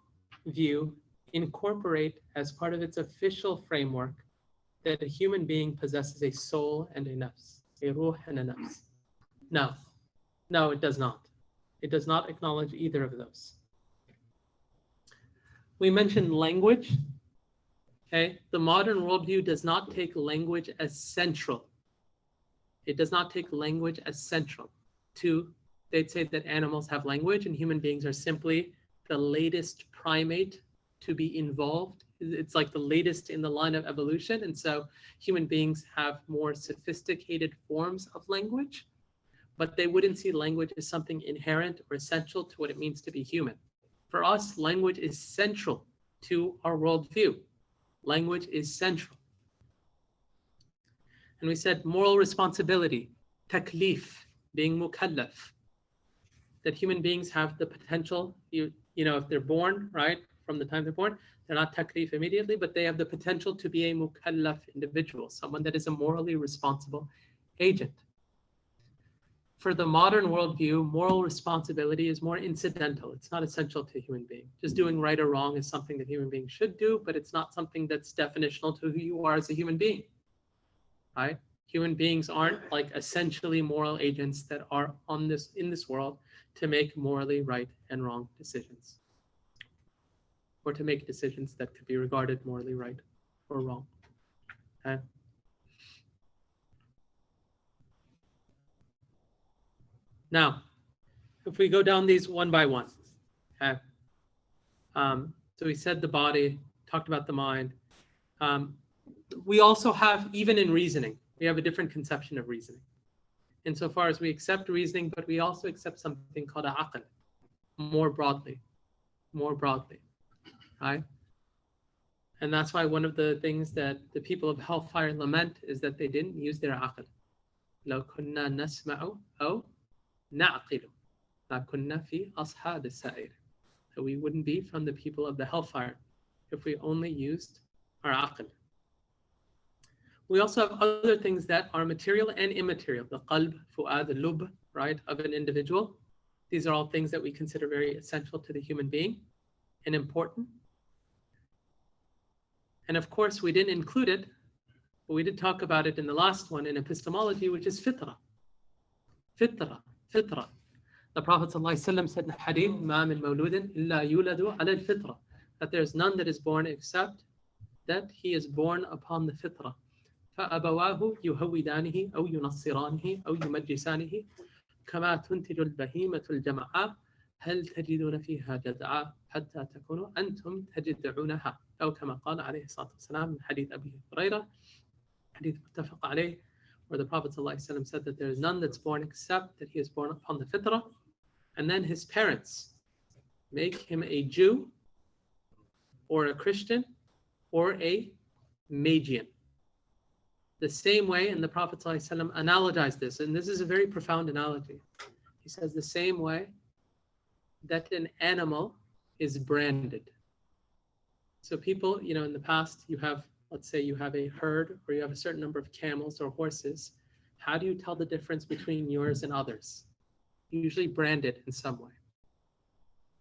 view incorporate as part of its official framework that a human being possesses a soul and a nafs, a ruh and a nafs? No. No, it does not. It does not acknowledge either of those. We mentioned language. Okay, the modern worldview does not take language as central. It does not take language as central to, they'd say that animals have language and human beings are simply the latest primate to be involved. It's like the latest in the line of evolution. And so human beings have more sophisticated forms of language, but they wouldn't see language as something inherent or essential to what it means to be human. For us, language is central to our worldview. Language is central. And we said moral responsibility, taklif, being mukallaf, that human beings have the potential, you know, if they're born, right, from the time they're born, they're not taklif immediately, but they have the potential to be a mukallaf individual, someone that is a morally responsible agent. For the modern worldview, moral responsibility is more incidental. It's not essential to a human being. Just doing right or wrong is something that human beings should do, but it's not something that's definitional to who you are as a human being. Right? Human beings aren't like essentially moral agents that are in this world to make morally right and wrong decisions, or to make decisions that could be regarded morally right or wrong. Okay? Now, if we go down these one by one, okay? So we said the body, talked about the mind. We also have, even in reasoning, we have a different conception of reasoning. Insofar as we accept reasoning, but we also accept something called aql, more broadly, right? And that's why one of the things that the people of hellfire lament is that they didn't use their aql. لو كنا نسمع أو نعقل ما كنا في أصحاب السعير. So we wouldn't be from the people of the hellfire if we only used our aql. We also have other things that are material and immaterial, the qalb, fu'ad, the lub, right, of an individual. These are all things that we consider very essential to the human being and important. And of course, we didn't include it, but we did talk about it in the last one in epistemology, which is fitra. Fitra. The Prophet ﷺ said in hadith, مَا مِن مَوْلُودٍ إِلَّا يُولَدُ عَلَى الْفِطْرَةِ, that there's none that is born except that he is born upon the fitra. فأبواه يهودانه أو ينصرانه أو يمجسانه كما تنتج البهيمة الجمعاء هل تجدون فيها جزعاء حتى تكونوا أنتم تجدعونها أو كما قال عليه الصلاة والسلام من حديث أبي هريرة حديث متفق عليه, where the Prophet ﷺ said that there is none that's born except that he is born upon the fitrah, and then his parents make him a Jew or a Christian or a Magian. The same way, and the Prophet ﷺ analogized this, and this is a very profound analogy. He says the same way that an animal is branded. So people, you know, in the past, you have, let's say you have a herd or you have a certain number of camels or horses. How do you tell the difference between yours and others? You usually brand it in some way.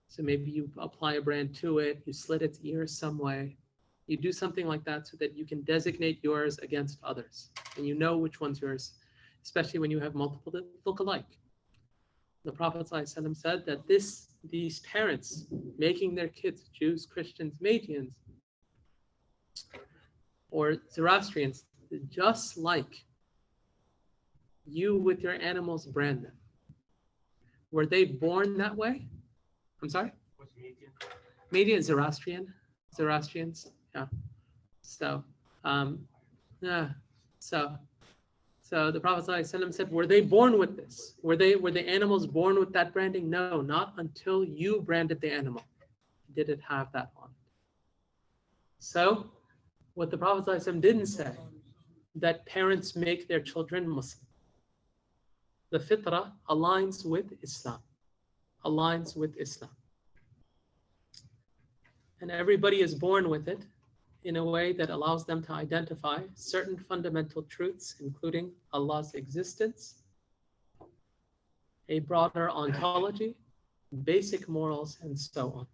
So maybe you apply a brand to it, you slit its ears some way. You do something like that so that you can designate yours against others. And you know which one's yours, especially when you have multiple that look alike. The Prophet ﷺ said that these parents making their kids Jews, Christians, Magians, or Zoroastrians, just like you with your animals brand them. Were they born that way? I'm sorry? What's Median? Median is Zoroastrians. Yeah. So the Prophet ﷺ said, were they born with this? Were the animals born with that branding? No, not until you branded the animal. Did it have that on it? So what the Prophet ﷺ didn't say, that parents make their children Muslim. The fitrah aligns with Islam. And everybody is born with it in a way that allows them to identify certain fundamental truths, including Allah's existence a broader ontology, basic morals, and so on.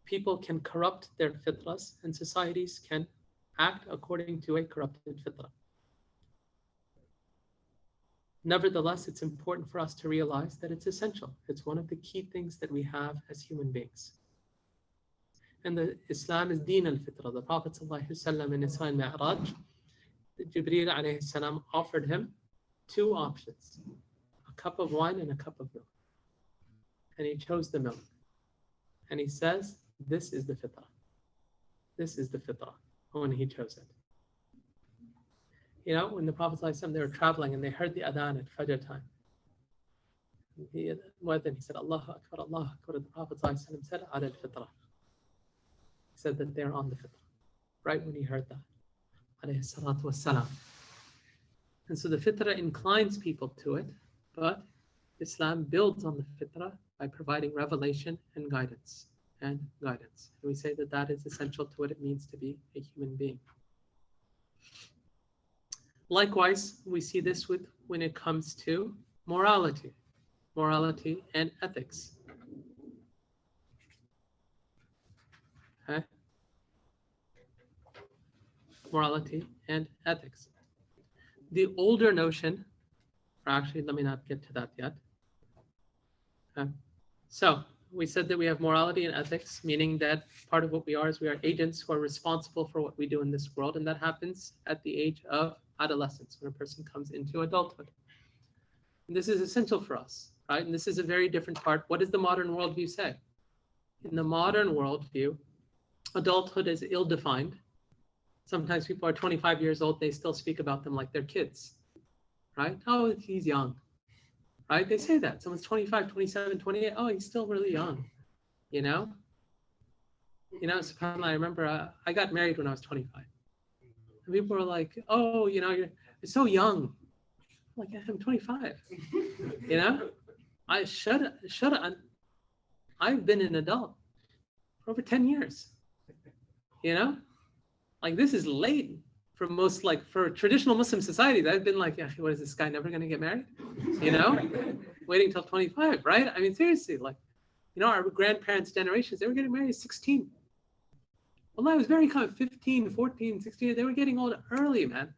People can corrupt their fitras, and societies can act according to a corrupted fitra. Nevertheless, it's important for us to realize that it's essential. It's one of the key things that we have as human beings. And the Islam is Deen al-Fitra. The Prophet ﷺ in Isra al-Mi'raj, Jibreel alayhi salam offered him two options, a cup of wine and a cup of milk. And he chose the milk. And he says, this is the Fitra. This is the Fitra, when he chose it. You know, when the Prophet ﷺ, they were traveling and they heard the adhan at Fajr time. He said, Allahu Akbar, Allahu Akbar. The Prophet ﷺ said, Ala al-Fitra. He said that they're on the Fitra, right when he heard that. Alayhi salatu wassalam. And so the Fitra inclines people to it, but Islam builds on the Fitra by providing revelation and guidance. And we say that that is essential to what it means to be a human being. Likewise, we see this when it comes to morality and ethics. Okay? Morality and ethics. The older notion, or actually, let me not get to that yet. Okay? So, we said that we have morality and ethics, meaning that part of what we are is we are agents who are responsible for what we do in this world, and that happens at the age of adolescence, when a person comes into adulthood. And this is essential for us, right? And this is a very different part. What does the modern worldview say? In the modern worldview, adulthood is ill-defined. Sometimes people are 25 years old, they still speak about them like they're kids, right? Oh, he's young, right? They say that. Someone's 25, 27, 28, oh, he's still really young, you know? You know, subhanAllah, I remember I got married when I was 25. And people were like, oh, you know, you're so young. I'm like, I'm 25, you know? I've been an adult for over 10 years, you know? Like, this is late for most, like, for traditional Muslim society. I've been like, yeah, what is this guy never going to get married? You know? Waiting till 25, right? I mean, seriously, like, you know, our grandparents' generations, they were getting married at 16. Well, I was very common, 15, 14, 16, they were getting old early, man.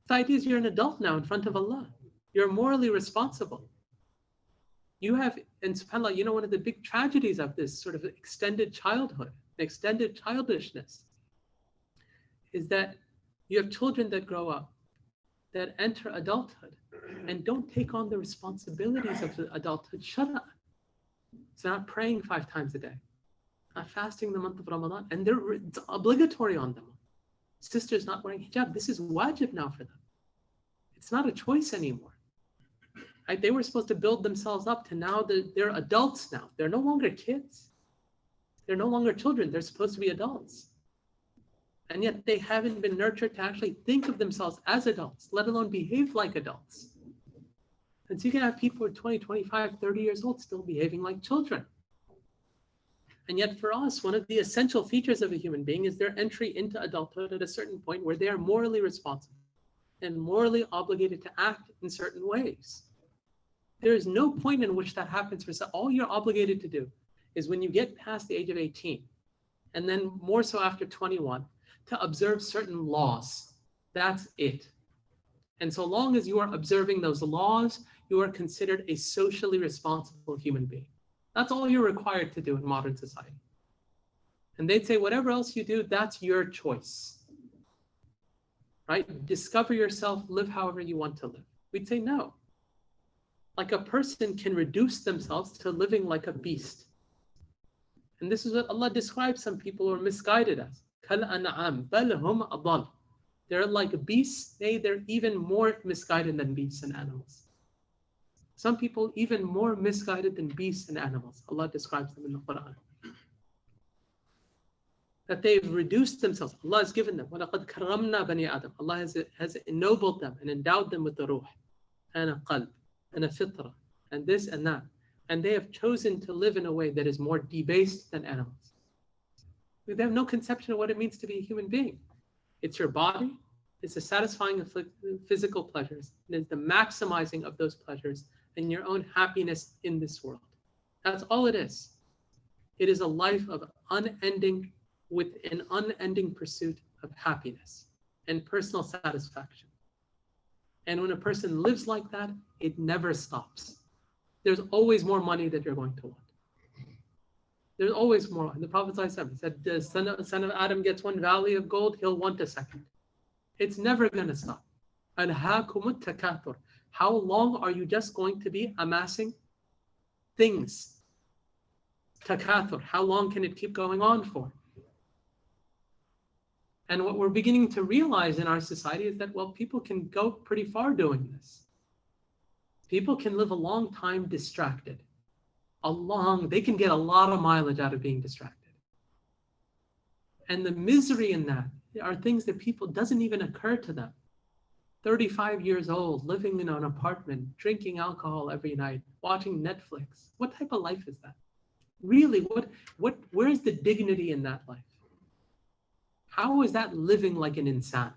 The idea is you're an adult now in front of Allah. You're morally responsible. You have, and subhanAllah, you know, one of the big tragedies of this sort of extended childhood, extended childishness, is that you have children that grow up, that enter adulthood, and don't take on the responsibilities of the adulthood. Shut up. It's not praying 5 times a day, not fasting the month of Ramadan, and it's obligatory on them. Sisters not wearing hijab, this is wajib now for them. It's not a choice anymore. Right? They were supposed to build themselves up to now they're adults now. They're no longer kids. They're no longer children. They're supposed to be adults. And yet they haven't been nurtured to actually think of themselves as adults, let alone behave like adults. And so you can have people who are 20, 25, 30 years old still behaving like children. And yet for us, one of the essential features of a human being is their entry into adulthood at a certain point where they are morally responsible and morally obligated to act in certain ways. There is no point in which that happens for all you're obligated to do is when you get past the age of 18, and then more so after 21, to observe certain laws. That's it. And so long as you are observing those laws, you are considered a socially responsible human being. That's all you're required to do in modern society. And they'd say, whatever else you do, that's your choice. Right? Discover yourself, live however you want to live. We'd say no. Like a person can reduce themselves to living like a beast. And this is what Allah describes some people who are misguided as. They're like beasts. They're even more misguided than beasts and animals. Some people even more misguided than beasts and animals. Allah describes them in the Quran. That they've reduced themselves. Allah has given them. وَلَقَدْ كَرَّمْنَا بَنِي آدَمَ. Allah has ennobled them and endowed them with the ruh and a qalb and a fitra and this and that. And they have chosen to live in a way that is more debased than animals. They have no conception of what it means to be a human being. It's your body, it's the satisfying of physical pleasures, and it's the maximizing of those pleasures and your own happiness in this world. That's all it is. It is a life of unending, with an unending pursuit of happiness and personal satisfaction. And when a person lives like that, it never stops. There's always more money that you're going to want. There's always more. The Prophet ﷺ said, the son of Adam gets one valley of gold, he'll want a second. It's never going to stop. Alhaakumut takathur. How long are you just going to be amassing things? Takathur. How long can it keep going on for? And what we're beginning to realize in our society is that, well, people can go pretty far doing this. People can live a long time distracted. They can get a lot of mileage out of being distracted. And the misery in that are things that people doesn't even occur to them. 35 years old, living in an apartment, drinking alcohol every night, watching Netflix. What type of life is that? Really, where's the dignity in that life? How is that living like an insan?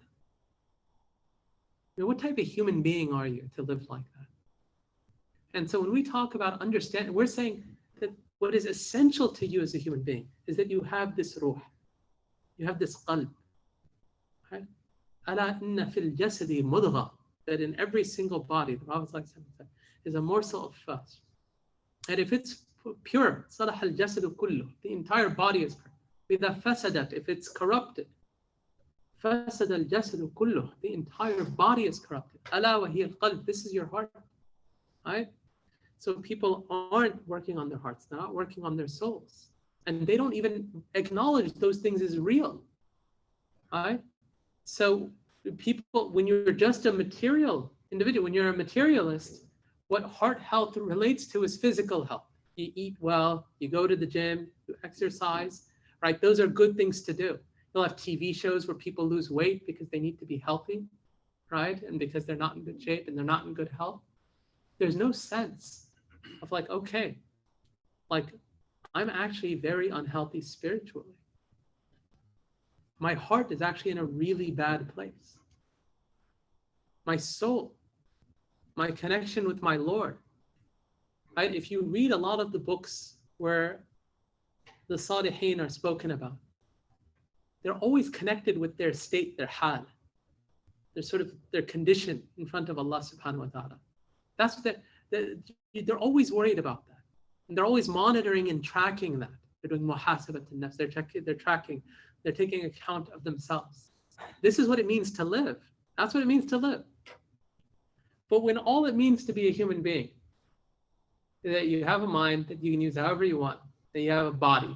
What type of human being are you to live like that? And so when we talk about understanding, we're saying that what is essential to you as a human being is that you have this ruh, you have this qalb. Right? Ala inna fil jasadi mudgha, that in every single body, the Prophet said, is a morsel of flesh. And if it's pure, salah al jasadu kullu, the entire body is pure. Idha fasadat, if it's corrupted, fasad al jasadu kullu, the entire body is corrupted. Ala wa hiya al qalb, this is your heart. Right? So people aren't working on their hearts, they're not working on their souls. And they don't even acknowledge those things as real. Right? So people, when you're just a material individual, when you're a materialist, what heart health relates to is physical health. You eat well, you go to the gym, you exercise, right? Those are good things to do. You'll have TV shows where people lose weight because they need to be healthy, right? And because they're not in good shape and they're not in good health. There's no sense of like, okay, like I'm actually very unhealthy spiritually. My heart is actually in a really bad place. My soul, my connection with my Lord. Right? If you read a lot of the books where the Salihin are spoken about, they're always connected with their state, their hal. They're sort of their condition in front of Allah subhanahu wa ta'ala. That's what they're always worried about that. And they're always monitoring and tracking that. They're doing muhasabat an-nafs, they're tracking, they're taking account of themselves. This is what it means to live. That's what it means to live. But when all it means to be a human being is that you have a mind that you can use however you want, that you have a body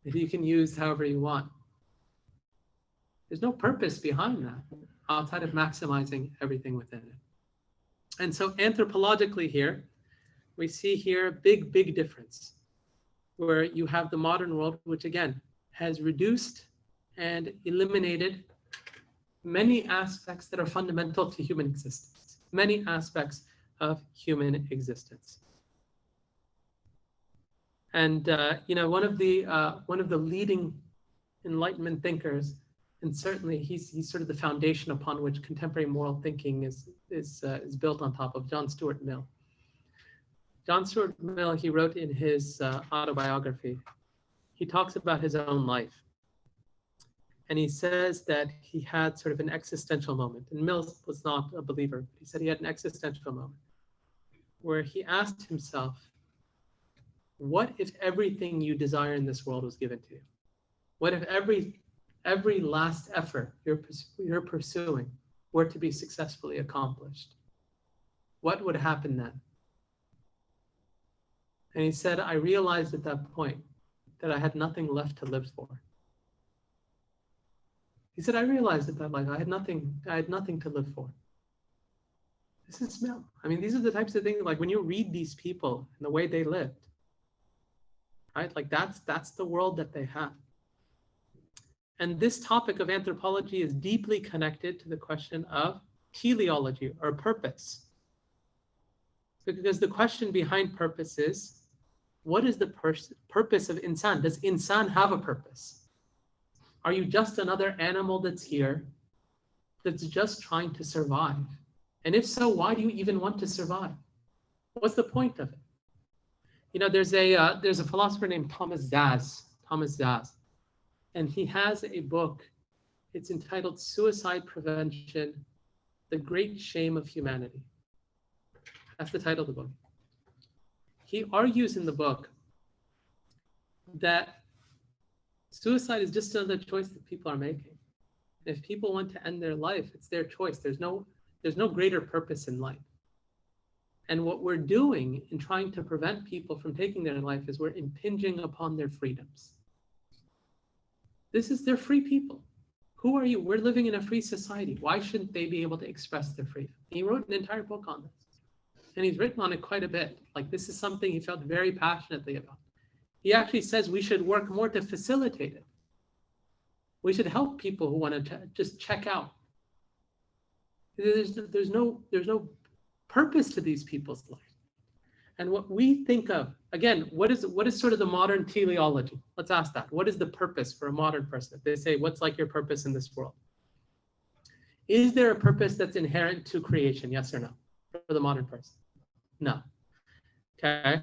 that you can use however you want, there's no purpose behind that outside of maximizing everything within it. And so anthropologically here, we see here a big, big difference where you have the modern world, which again has reduced and eliminated many aspects that are fundamental to human existence, many aspects of human existence. And one of the leading Enlightenment thinkers, and certainly he's sort of the foundation upon which contemporary moral thinking is built on top of, John Stuart Mill. John Stuart Mill, he wrote in his autobiography, he talks about his own life. And he says that he had sort of an existential moment. And Mill was not a believer. He said he had an existential moment where he asked himself, what if everything you desire in this world was given to you? What if every last effort you're pursuing were to be successfully accomplished? What would happen then? And he said, I realized at that point that I had nothing left to live for. He said, I realized at that point I had nothing to live for. This is Mill. I mean, these are the types of things, like when you read these people and the way they lived, right? Like that's the world that they have. And this topic of anthropology is deeply connected to the question of teleology, or purpose. Because the question behind purpose is, what is the purpose of insan? Does insan have a purpose? Are you just another animal that's here, that's just trying to survive? And if so, why do you even want to survive? What's the point of it? You know, there's a philosopher named Thomas Zaz, and he has a book. It's entitled Suicide Prevention, The Great Shame of Humanity. That's the title of the book. He argues in the book that suicide is just another choice that people are making. If people want to end their life, it's their choice. There's no greater purpose in life. And what we're doing in trying to prevent people from taking their life is we're impinging upon their freedoms. They're free people. Who are you? We're living in a free society. Why shouldn't they be able to express their freedom? He wrote an entire book on this. And he's written on it quite a bit. Like, this is something he felt very passionately about. He actually says we should work more to facilitate it. We should help people who want to just check out. There's no purpose to these people's life. And what we think of, again, what is sort of the modern teleology? Let's ask that. What is the purpose for a modern person? If they say, what's like your purpose in this world? Is there a purpose that's inherent to creation? Yes or no? For the modern person? No. Okay.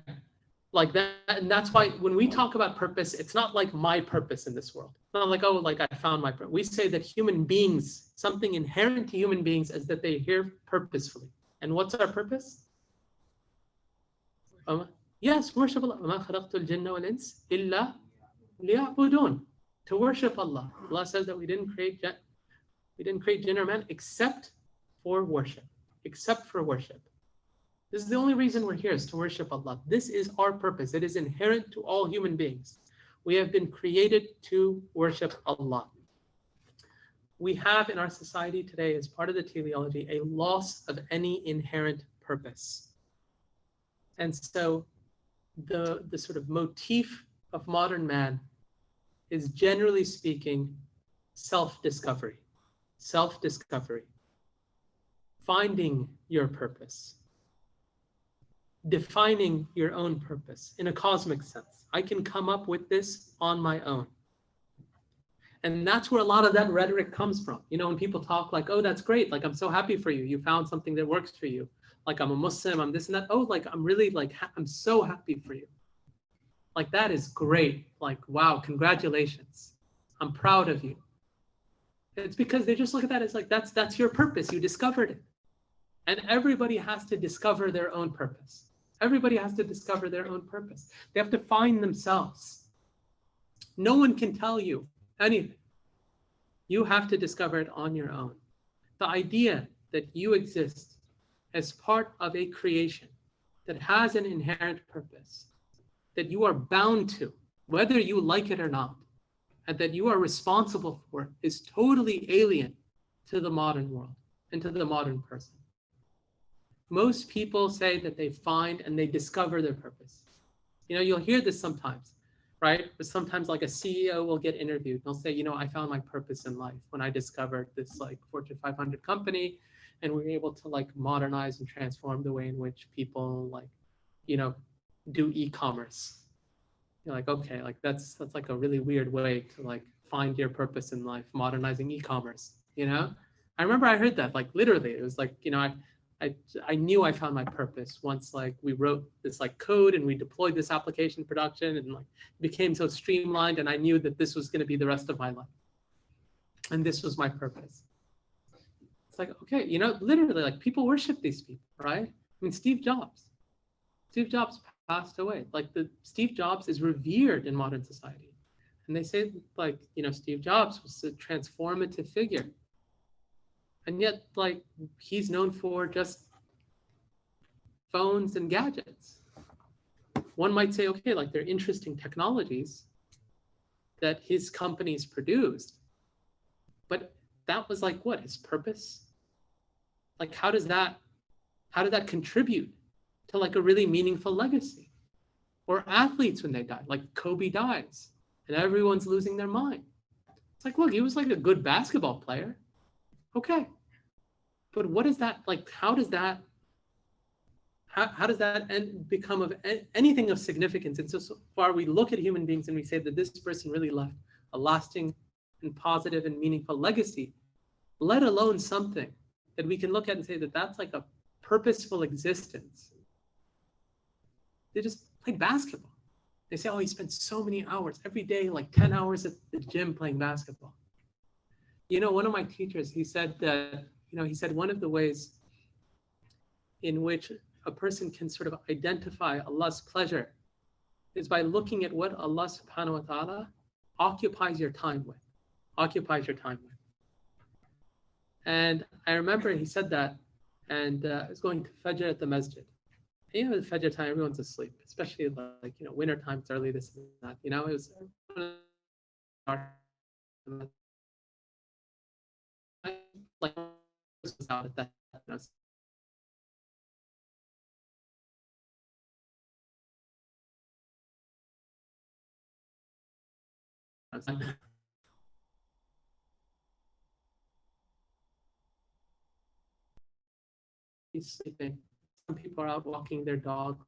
Like that, and that's why when we talk about purpose, it's not like my purpose in this world. It's not like, oh, like I found my purpose. We say that human beings, something inherent to human beings is that they hear purposefully. And what's our purpose? Yes, worship Allah. وَمَا خَلَقْتُ الْجِنَّ وَالْإِنسَ إِلَّا لِيَعْبُدُونَ. To worship Allah. Allah says that we didn't create jinn or man except for worship. Except for worship. This is the only reason we're here, is to worship Allah. This is our purpose. It is inherent to all human beings. We have been created to worship Allah. We have in our society today, as part of the teleology, a loss of any inherent purpose. And so the sort of motif of modern man is, generally speaking, self-discovery. Self-discovery. Finding your purpose. Defining your own purpose in a cosmic sense. I can come up with this on my own. And that's where a lot of that rhetoric comes from. You know, when people talk like, oh, that's great. Like, I'm so happy for you. You found something that works for you. Like, I'm a Muslim, I'm this and that. Oh, like, I'm really like, I'm so happy for you. Like, that is great. Like, wow, congratulations. I'm proud of you. It's because they just look at that as like, that's your purpose. You discovered it. And everybody has to discover their own purpose. Everybody has to discover their own purpose. They have to find themselves. No one can tell you anything. You have to discover it on your own. The idea that you exist as part of a creation that has an inherent purpose, that you are bound to, whether you like it or not, and that you are responsible for, is totally alien to the modern world and to the modern person. Most people say that they find and they discover their purpose. You know, you'll hear this sometimes, right? But sometimes like a CEO will get interviewed. They'll say, you know, I found my purpose in life when I discovered this like Fortune 500 company, and we were able to like modernize and transform the way in which people like, you know, do e-commerce. You're like, okay, like that's like a really weird way to like find your purpose in life, modernizing e-commerce, you know? I remember I heard that, like literally, it was like, you know, I knew I found my purpose once like we wrote this like code and we deployed this application in production and like it became so streamlined, and I knew that this was going to be the rest of my life. And this was my purpose. It's like, okay, you know, literally like people worship these people, right? I mean, Steve Jobs passed away. Like Steve Jobs is revered in modern society. And they say like, you know, Steve Jobs was a transformative figure. And yet, like, he's known for just phones and gadgets. One might say, okay, like, they're interesting technologies that his companies produced. But that was like, what, his purpose? Like, how did that contribute to like a really meaningful legacy? Or athletes when they die, like Kobe dies and everyone's losing their mind. It's like, look, he was like a good basketball player. Okay, but what is that like? How does that become of anything of significance? And so far, we look at human beings and we say that this person really left a lasting and positive and meaningful legacy, let alone something that we can look at and say that that's like a purposeful existence. they just played basketball. They say, oh, he spent so many hours every day, like 10 hours at the gym playing basketball. You know, one of my teachers, he said that, he said one of the ways in which a person can sort of identify Allah's pleasure is by looking at what Allah subhanahu wa ta'ala occupies your time with. And I remember he said that, and I was going to Fajr at the masjid. The Fajr time, everyone's asleep, especially like, winter time, it's early, this and that. It was like was out at that. He's sleeping. Some people are out walking their dog.